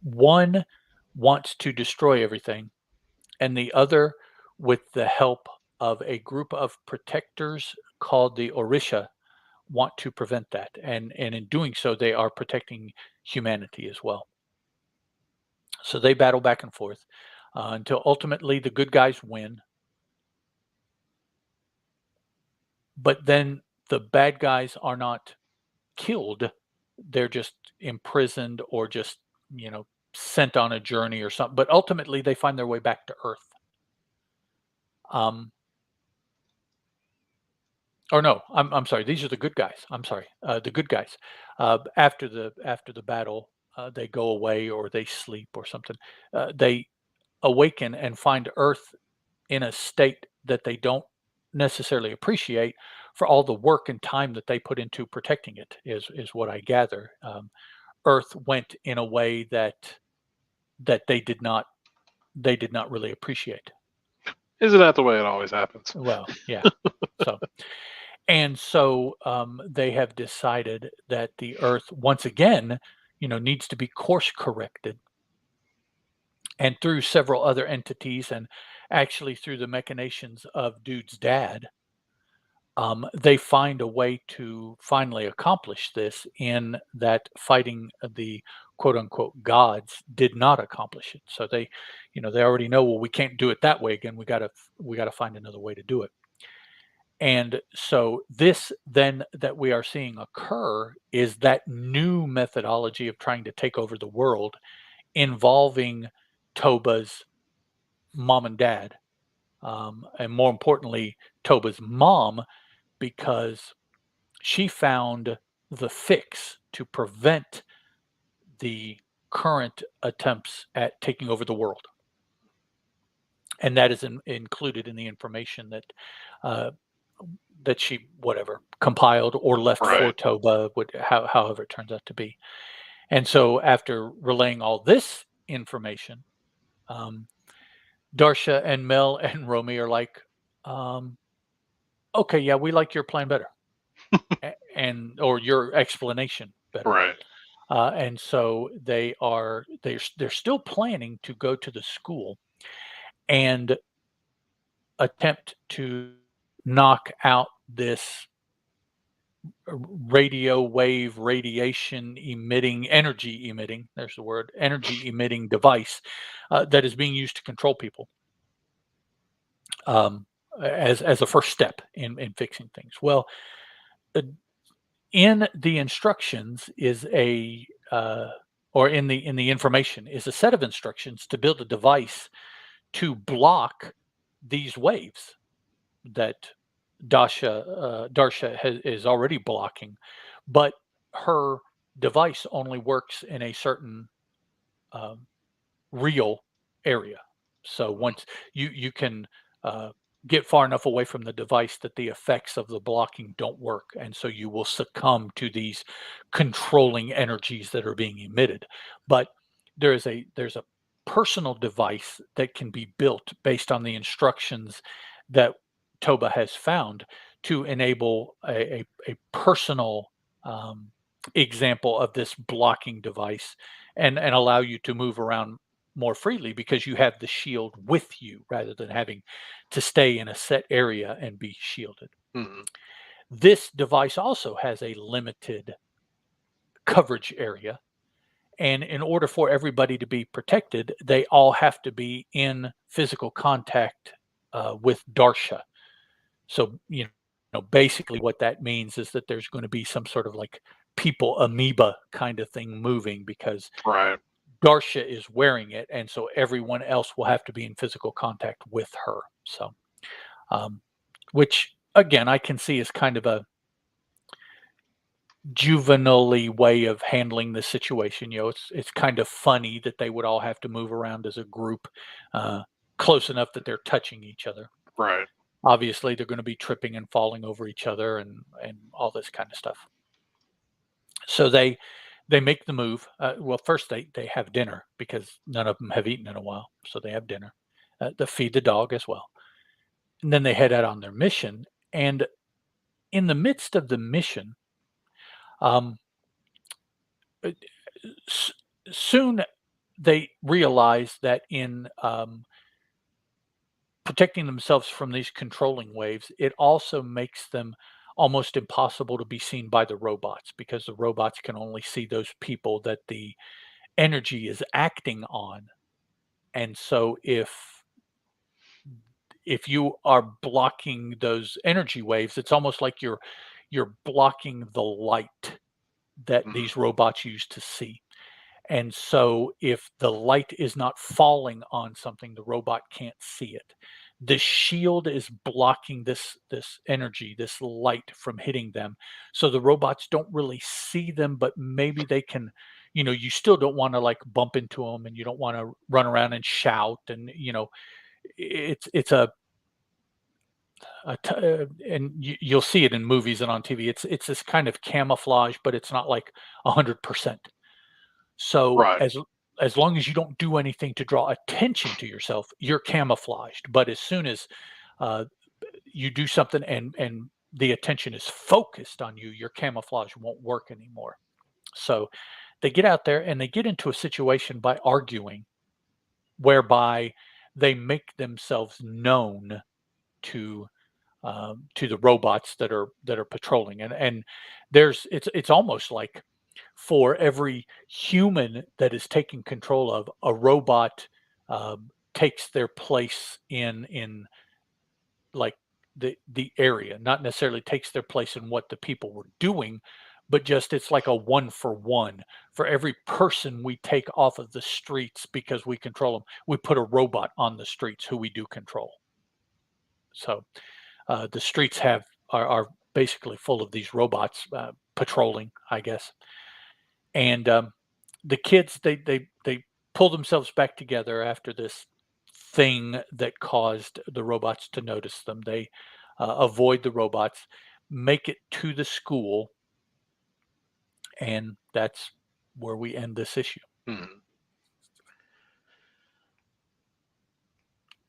one wants to destroy everything, and the other, with the help of a group of protectors called the Orisha, want to prevent that. And in doing so, they are protecting humanity as well. So they battle back and forth until ultimately the good guys win. But then the bad guys are not killed, they're just imprisoned or just, sent on a journey or something. But ultimately, they find their way back to Earth. Um, or no, I'm sorry. These are the good guys. I'm sorry, the good guys. After the battle, they go away or they sleep or something. They awaken and find Earth in a state that they don't necessarily appreciate for all the work and time that they put into protecting it. Is what I gather. Earth went in a way that they did not really appreciate. Isn't that the way it always happens? Well, yeah. So they have decided that the Earth once again, needs to be course corrected, and through several other entities, and actually through the machinations of Dude's dad, they find a way to finally accomplish this. In that fighting the quote unquote gods did not accomplish it. So they already know, well, we can't do it that way again. We got to find another way to do it. And so this then that we are seeing occur is that new methodology of trying to take over the world involving Toba's mom and dad, and more importantly, Toba's mom, because she found the fix to prevent the current attempts at taking over the world. And that is included in the information that uh, that she whatever compiled or left for Right. Toba, however it turns out to be. And so after relaying all this information, um, Darsha and Mel and Romy are like, um, okay, yeah, we like your plan better, and or your explanation better. Right. And so they're still planning to go to the school and attempt to knock out this radio wave radiation emitting energy emitting there's the word energy emitting device that is being used to control people, um, as a first step in fixing things. Well, uh, in the instructions is a or in the information is a set of instructions to build a device to block these waves that Darsha is already blocking, but her device only works in a certain um, real area. So once you can uh, get far enough away from the device that the effects of the blocking don't work, and so you will succumb to these controlling energies that are being emitted. But there's a personal device that can be built based on the instructions that Toba has found to enable a personal example of this blocking device and allow you to move around more freely because you have the shield with you rather than having to stay in a set area and be shielded. Mm-hmm. This device also has a limited coverage area. And in order for everybody to be protected, they all have to be in physical contact with Darsha. So, basically what that means is that there's going to be some sort of like people amoeba kind of thing moving because Right. Darsha is wearing it, and so everyone else will have to be in physical contact with her. So, um, which again, I can see as kind of a juvenile way of handling the situation. It's kind of funny that they would all have to move around as a group, uh, close enough that they're touching each other. Right. Obviously, they're going to be tripping and falling over each other and all this kind of stuff. So they make the move. Well, first they have dinner because none of them have eaten in a while, so they have dinner. They feed the dog as well, and then they head out on their mission. And in the midst of the mission, um, uh, s- soon they realize that in protecting themselves from these controlling waves, it also makes them almost impossible to be seen by the robots because the robots can only see those people that the energy is acting on. And so if you are blocking those energy waves, it's almost like you're blocking the light that Mm-hmm. these robots use to see. And so if the light is not falling on something, the robot can't see it. The shield is blocking this energy, this light from hitting them. So the robots don't really see them, but maybe they can, you still don't want to like bump into them and you don't want to run around and shout and it's and you'll see it in movies and on TV. It's this kind of camouflage, but it's not like 100%. So Right. as long as you don't do anything to draw attention to yourself, you're camouflaged. But as soon as uh, you do something and the attention is focused on you, your camouflage won't work anymore. So they get out there and they get into a situation by arguing, whereby they make themselves known to to the robots that are patrolling, and it's almost like for every human that is taking control of a robot takes their place in like the area, not necessarily takes their place in what the people were doing, but just it's like a 1-for-1. For every person we take off of the streets because we control them, we put a robot on the streets who we do control. So the streets are basically full of these robots patrolling, I guess. And the kids they pull themselves back together after this thing that caused the robots to notice them. They avoid the robots, make it to the school, and that's where we end this issue. Mm-hmm.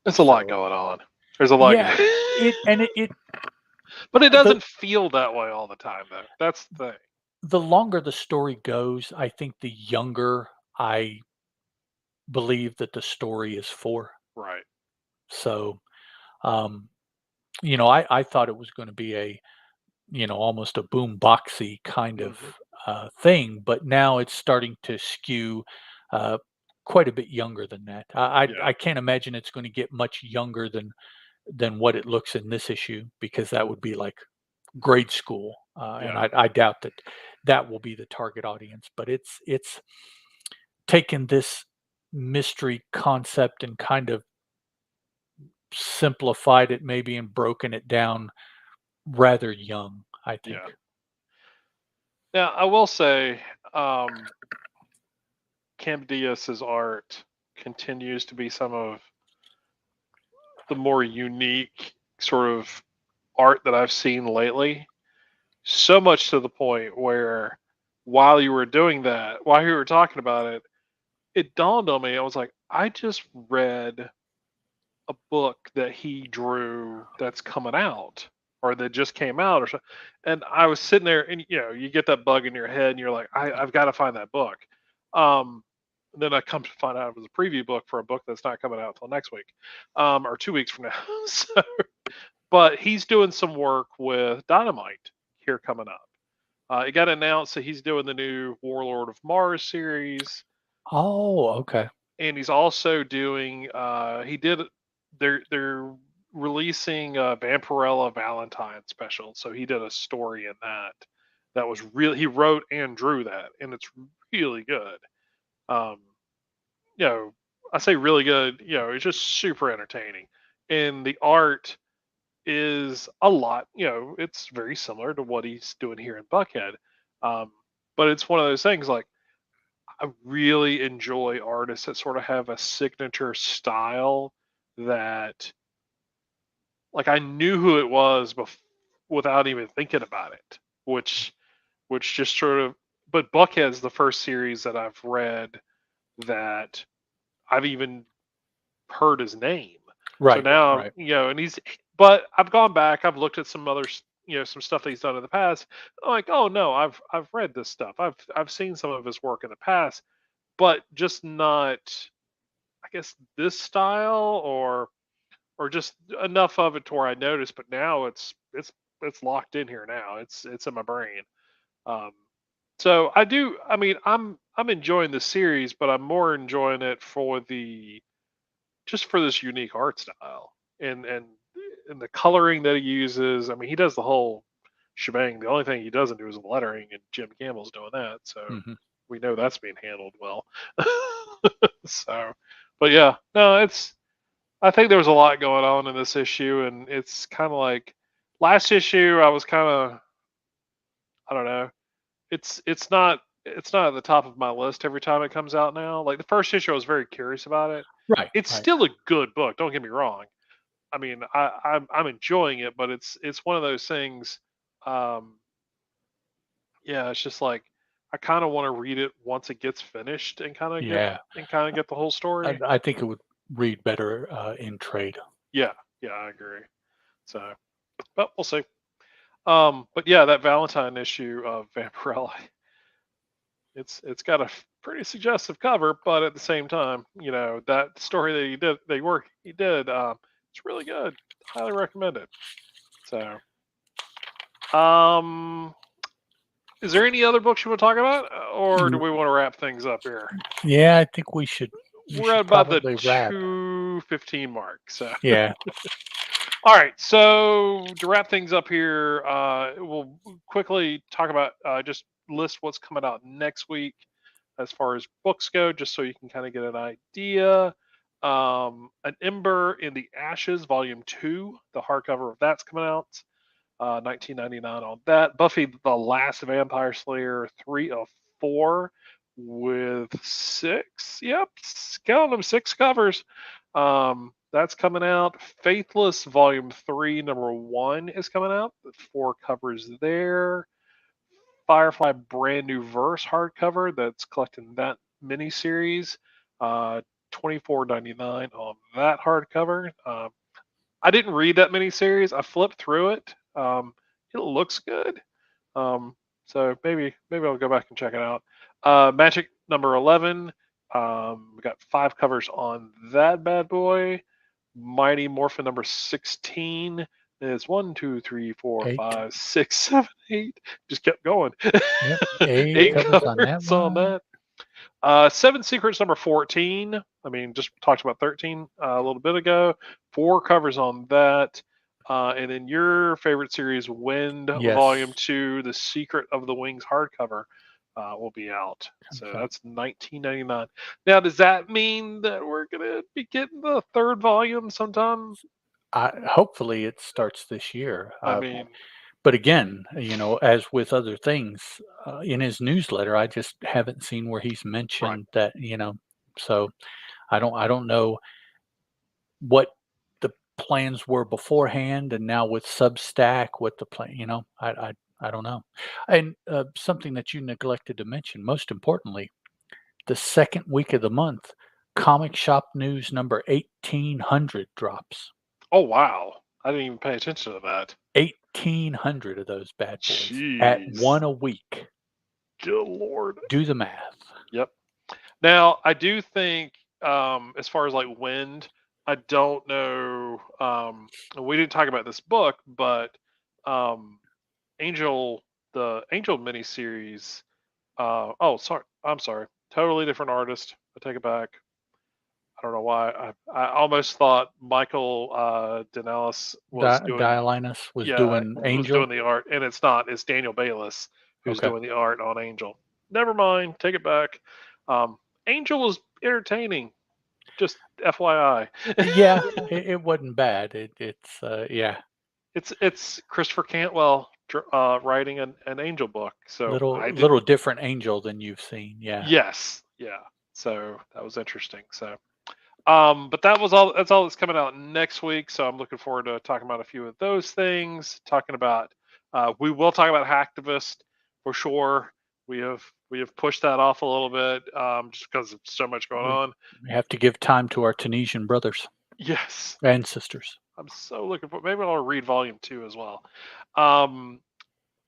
There's a lot going on. There's a lot. Yeah, but it doesn't feel that way all the time, though. That's the thing. The longer the story goes, I think the younger I believe that the story is for. Right. So, I thought it was going to be a, almost a boom boxy kind of thing, but now it's starting to skew quite a bit younger than that. I can't imagine it's going to get much younger than what it looks in this issue, because that would be like grade school, and I doubt that will be the target audience. But it's taken this mystery concept and kind of simplified it maybe and broken it down rather young, I think. Yeah, I will say Cam Diaz's art continues to be some of the more unique sort of art that I've seen lately. So much to the point where while you were doing that, while you were talking about it, it dawned on me. I was like, I just read a book that he drew that's coming out, or that just came out, or something. And I was sitting there, and you get that bug in your head, and you're like, I've got to find that book. Then I come to find out it was a preview book for a book that's not coming out until next week, or 2 weeks from now. So, but he's doing some work with Dynamite here coming up. It got announced that he's doing the new Warlord of Mars series. Oh, okay. And he's also doing. They're releasing a Vampirella Valentine special, so he did a story in that was really, he wrote and drew that, and it's really good. I say really good. It's just super entertaining, and the art is a lot. It's very similar to what he's doing here in Buckhead, but it's one of those things like, I really enjoy artists that sort of have a signature style that, like, I knew who it was without even thinking about it, which just sort of. But Buckhead's the first series that I've read that I've even heard his name. Right. So now, right. And but I've gone back, I've looked at some other, some stuff that he's done in the past. I'm like, oh no, I've read this stuff. I've seen some of his work in the past, but just not, I guess, this style, or just enough of it to where I noticed. But now it's locked in here now. It's in my brain. So I do. I mean, I'm enjoying the series, but I'm more enjoying it for this unique art style, and the coloring that he uses. I mean, he does the whole shebang. The only thing he doesn't do is the lettering, and Jim Campbell's doing that. So we know that's being handled well. So, but yeah, no, I think there was a lot going on in this issue, and it's kind of like last issue. I was kind of, I don't know. It's not at the top of my list every time it comes out now. Like the first issue, I was very curious about it. Right. It's still a good book. Don't get me wrong. I mean, I'm enjoying it, but it's one of those things. Yeah, it's just like I kind of want to read it once it gets finished and kind of get the whole story. I think it would read better in trade. Yeah, I agree. So, but we'll see. But yeah, that Valentine issue of Vampirella, it's got a pretty suggestive cover, but at the same time, that story that he did, it's really good. Highly recommend it. So, is there any other books you want to talk about, or do we want to wrap things up here? Yeah, I think we should. We're at about the 2:15 mark. So yeah. All right, so to wrap things up here, we'll quickly talk about just list what's coming out next week as far as books go, just so you can kind of get an idea. An Ember in the Ashes, Volume 2, the hardcover of that's coming out, 1999 on that. Buffy the Last Vampire Slayer, 3 of 4 with 6, yep, count them, 6 covers. That's coming out. Faithless Volume 3, Number 1 is coming out. 4 covers there. Firefly Brand New Verse hardcover that's collecting that miniseries. $24.99 on that hardcover. I didn't read that miniseries. I flipped through it. It looks good. So maybe I'll go back and check it out. Magic number 11. We got 5 covers on that bad boy. Mighty Morphin number 16 is 1, 2, 3, 4, 8. 5, 6, 7, 8. Just kept going. Yep, 8 8 covers on that covers on one. that. Seven Secrets number 14. I mean, just talked about 13 a little bit ago. 4 covers on that. And then your favorite series, Wind Volume Yes. 2, The Secret of the Wings hardcover will be out. Comes So out. that's $19.99. Now, does that mean that we're going to be getting the 3rd volume sometime? Hopefully it starts this year. I mean, But again, as with other things, in his newsletter, I just haven't seen where he's right. mentioned that, so I don't know what the plans were beforehand, and now with Substack, what the plan, I don't know. And something that you neglected to mention, most importantly, the second week of the month, Comic Shop News number 1800 drops. Oh, wow. I didn't even pay attention to that. 1800 of those bad boys at Jeez. one a week. Good Lord. Do the math. Yep. Now, I do think, as far as like Wind, I don't know. We didn't talk about this book, but um, Angel, the Angel miniseries. Oh, sorry. I'm sorry. Totally different artist. I take it back. I don't know why. I almost thought Michael Denellis was doing, Diolinus was yeah, doing was Angel. doing the art, and it's not. It's Daniel Bayliss who's Okay. doing the art on Angel. Never mind. Take it back. Um, Angel was entertaining. Just FYI. Yeah, it wasn't bad. It's yeah, It's Christopher Cantwell writing an Angel book. So I little didn't. different Angel than you've seen. Yeah. Yes, yeah. So that was interesting. So, but that was all. That's all that's coming out next week. So I'm looking forward to talking about a few of those things. Talking about, we will talk about Hacktivist for sure. We have pushed that off a little bit, just because of so much going We on. we have to give time to our Tunisian brothers Yes, and sisters. I'm so looking for. Maybe I'll read volume 2 as well. Um,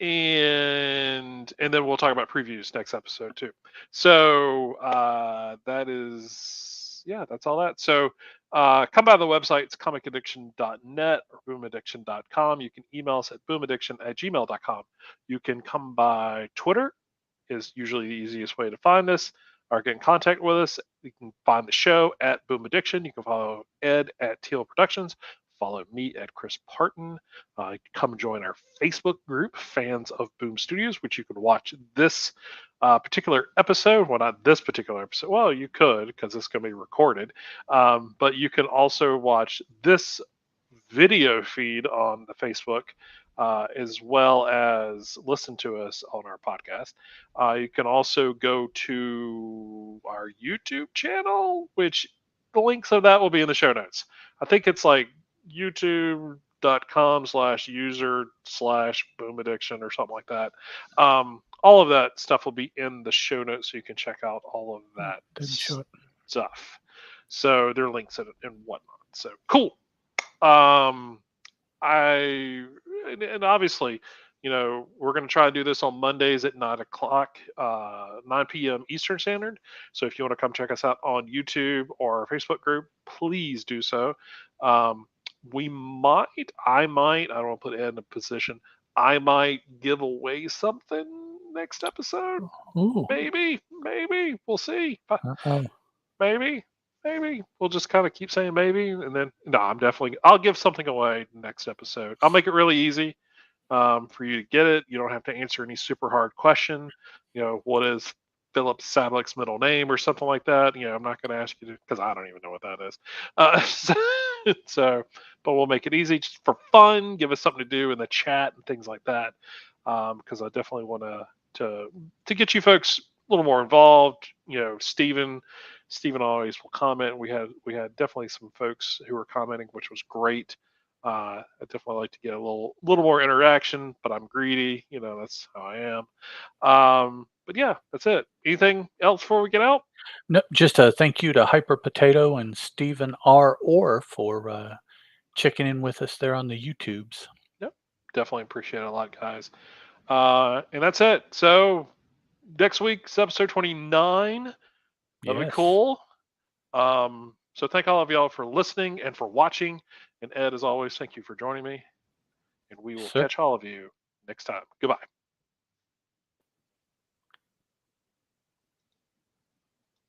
and then we'll talk about previews next episode too. So that is, yeah, that's all that. So come by the website. It's comicaddiction.net or boomaddiction.com. You can email us at boomaddiction@gmail.com. You can come by Twitter, is usually the easiest way to find us or get in contact with us. You can find the show at Boom Addiction. You can follow Ed at Teal Productions. Follow me at Chris Parton. Come join our Facebook group, Fans of Boom Studios, which you can watch this particular episode. Well, not this particular episode. Well, you could, because it's going to be recorded. But you can also watch this video feed on the Facebook, as well as listen to us on our podcast. You can also go to our YouTube channel, which the links of that will be in the show notes. I think it's like youtube.com/user/boom addiction or something like that. All of that stuff will be in the show notes, so you can check out all of that Didn't show it. stuff. So there are links and whatnot. So cool. Um, I and obviously, we're going to try to do this on Mondays at 9 o'clock, 9 p.m. Eastern Standard. So if you want to come check us out on YouTube or our Facebook group, please do so. Um, I don't want to put Ed in a position. I might give away something next episode. Ooh. Maybe we'll see. Uh-oh. Maybe. maybe we'll just kind of keep saying maybe, and then no, I'll give something away next episode. I'll make it really easy for you to get it. You don't have to answer any super hard question. What is Philip Sadlick's middle name or something like that? I'm not going to ask you to, because I don't even know what that is. So, but we'll make it easy just for fun. Give us something to do in the chat and things like that, because I definitely want to get you folks a little more involved. Stephen always will comment. We had definitely some folks who were commenting, which was great. I definitely like to get a little more interaction, but I'm greedy. That's how I am. But yeah, that's it. Anything else before we get out? No, just a thank you to Hyper Potato and Stephen R. Orr for checking in with us there on the YouTubes. Yep, definitely appreciate it a lot, guys. And that's it. So next week's episode 29. That'll be Yes. cool. So thank all of y'all for listening and for watching. And Ed, as always, thank you for joining me. And we will Sir. catch all of you next time. Goodbye.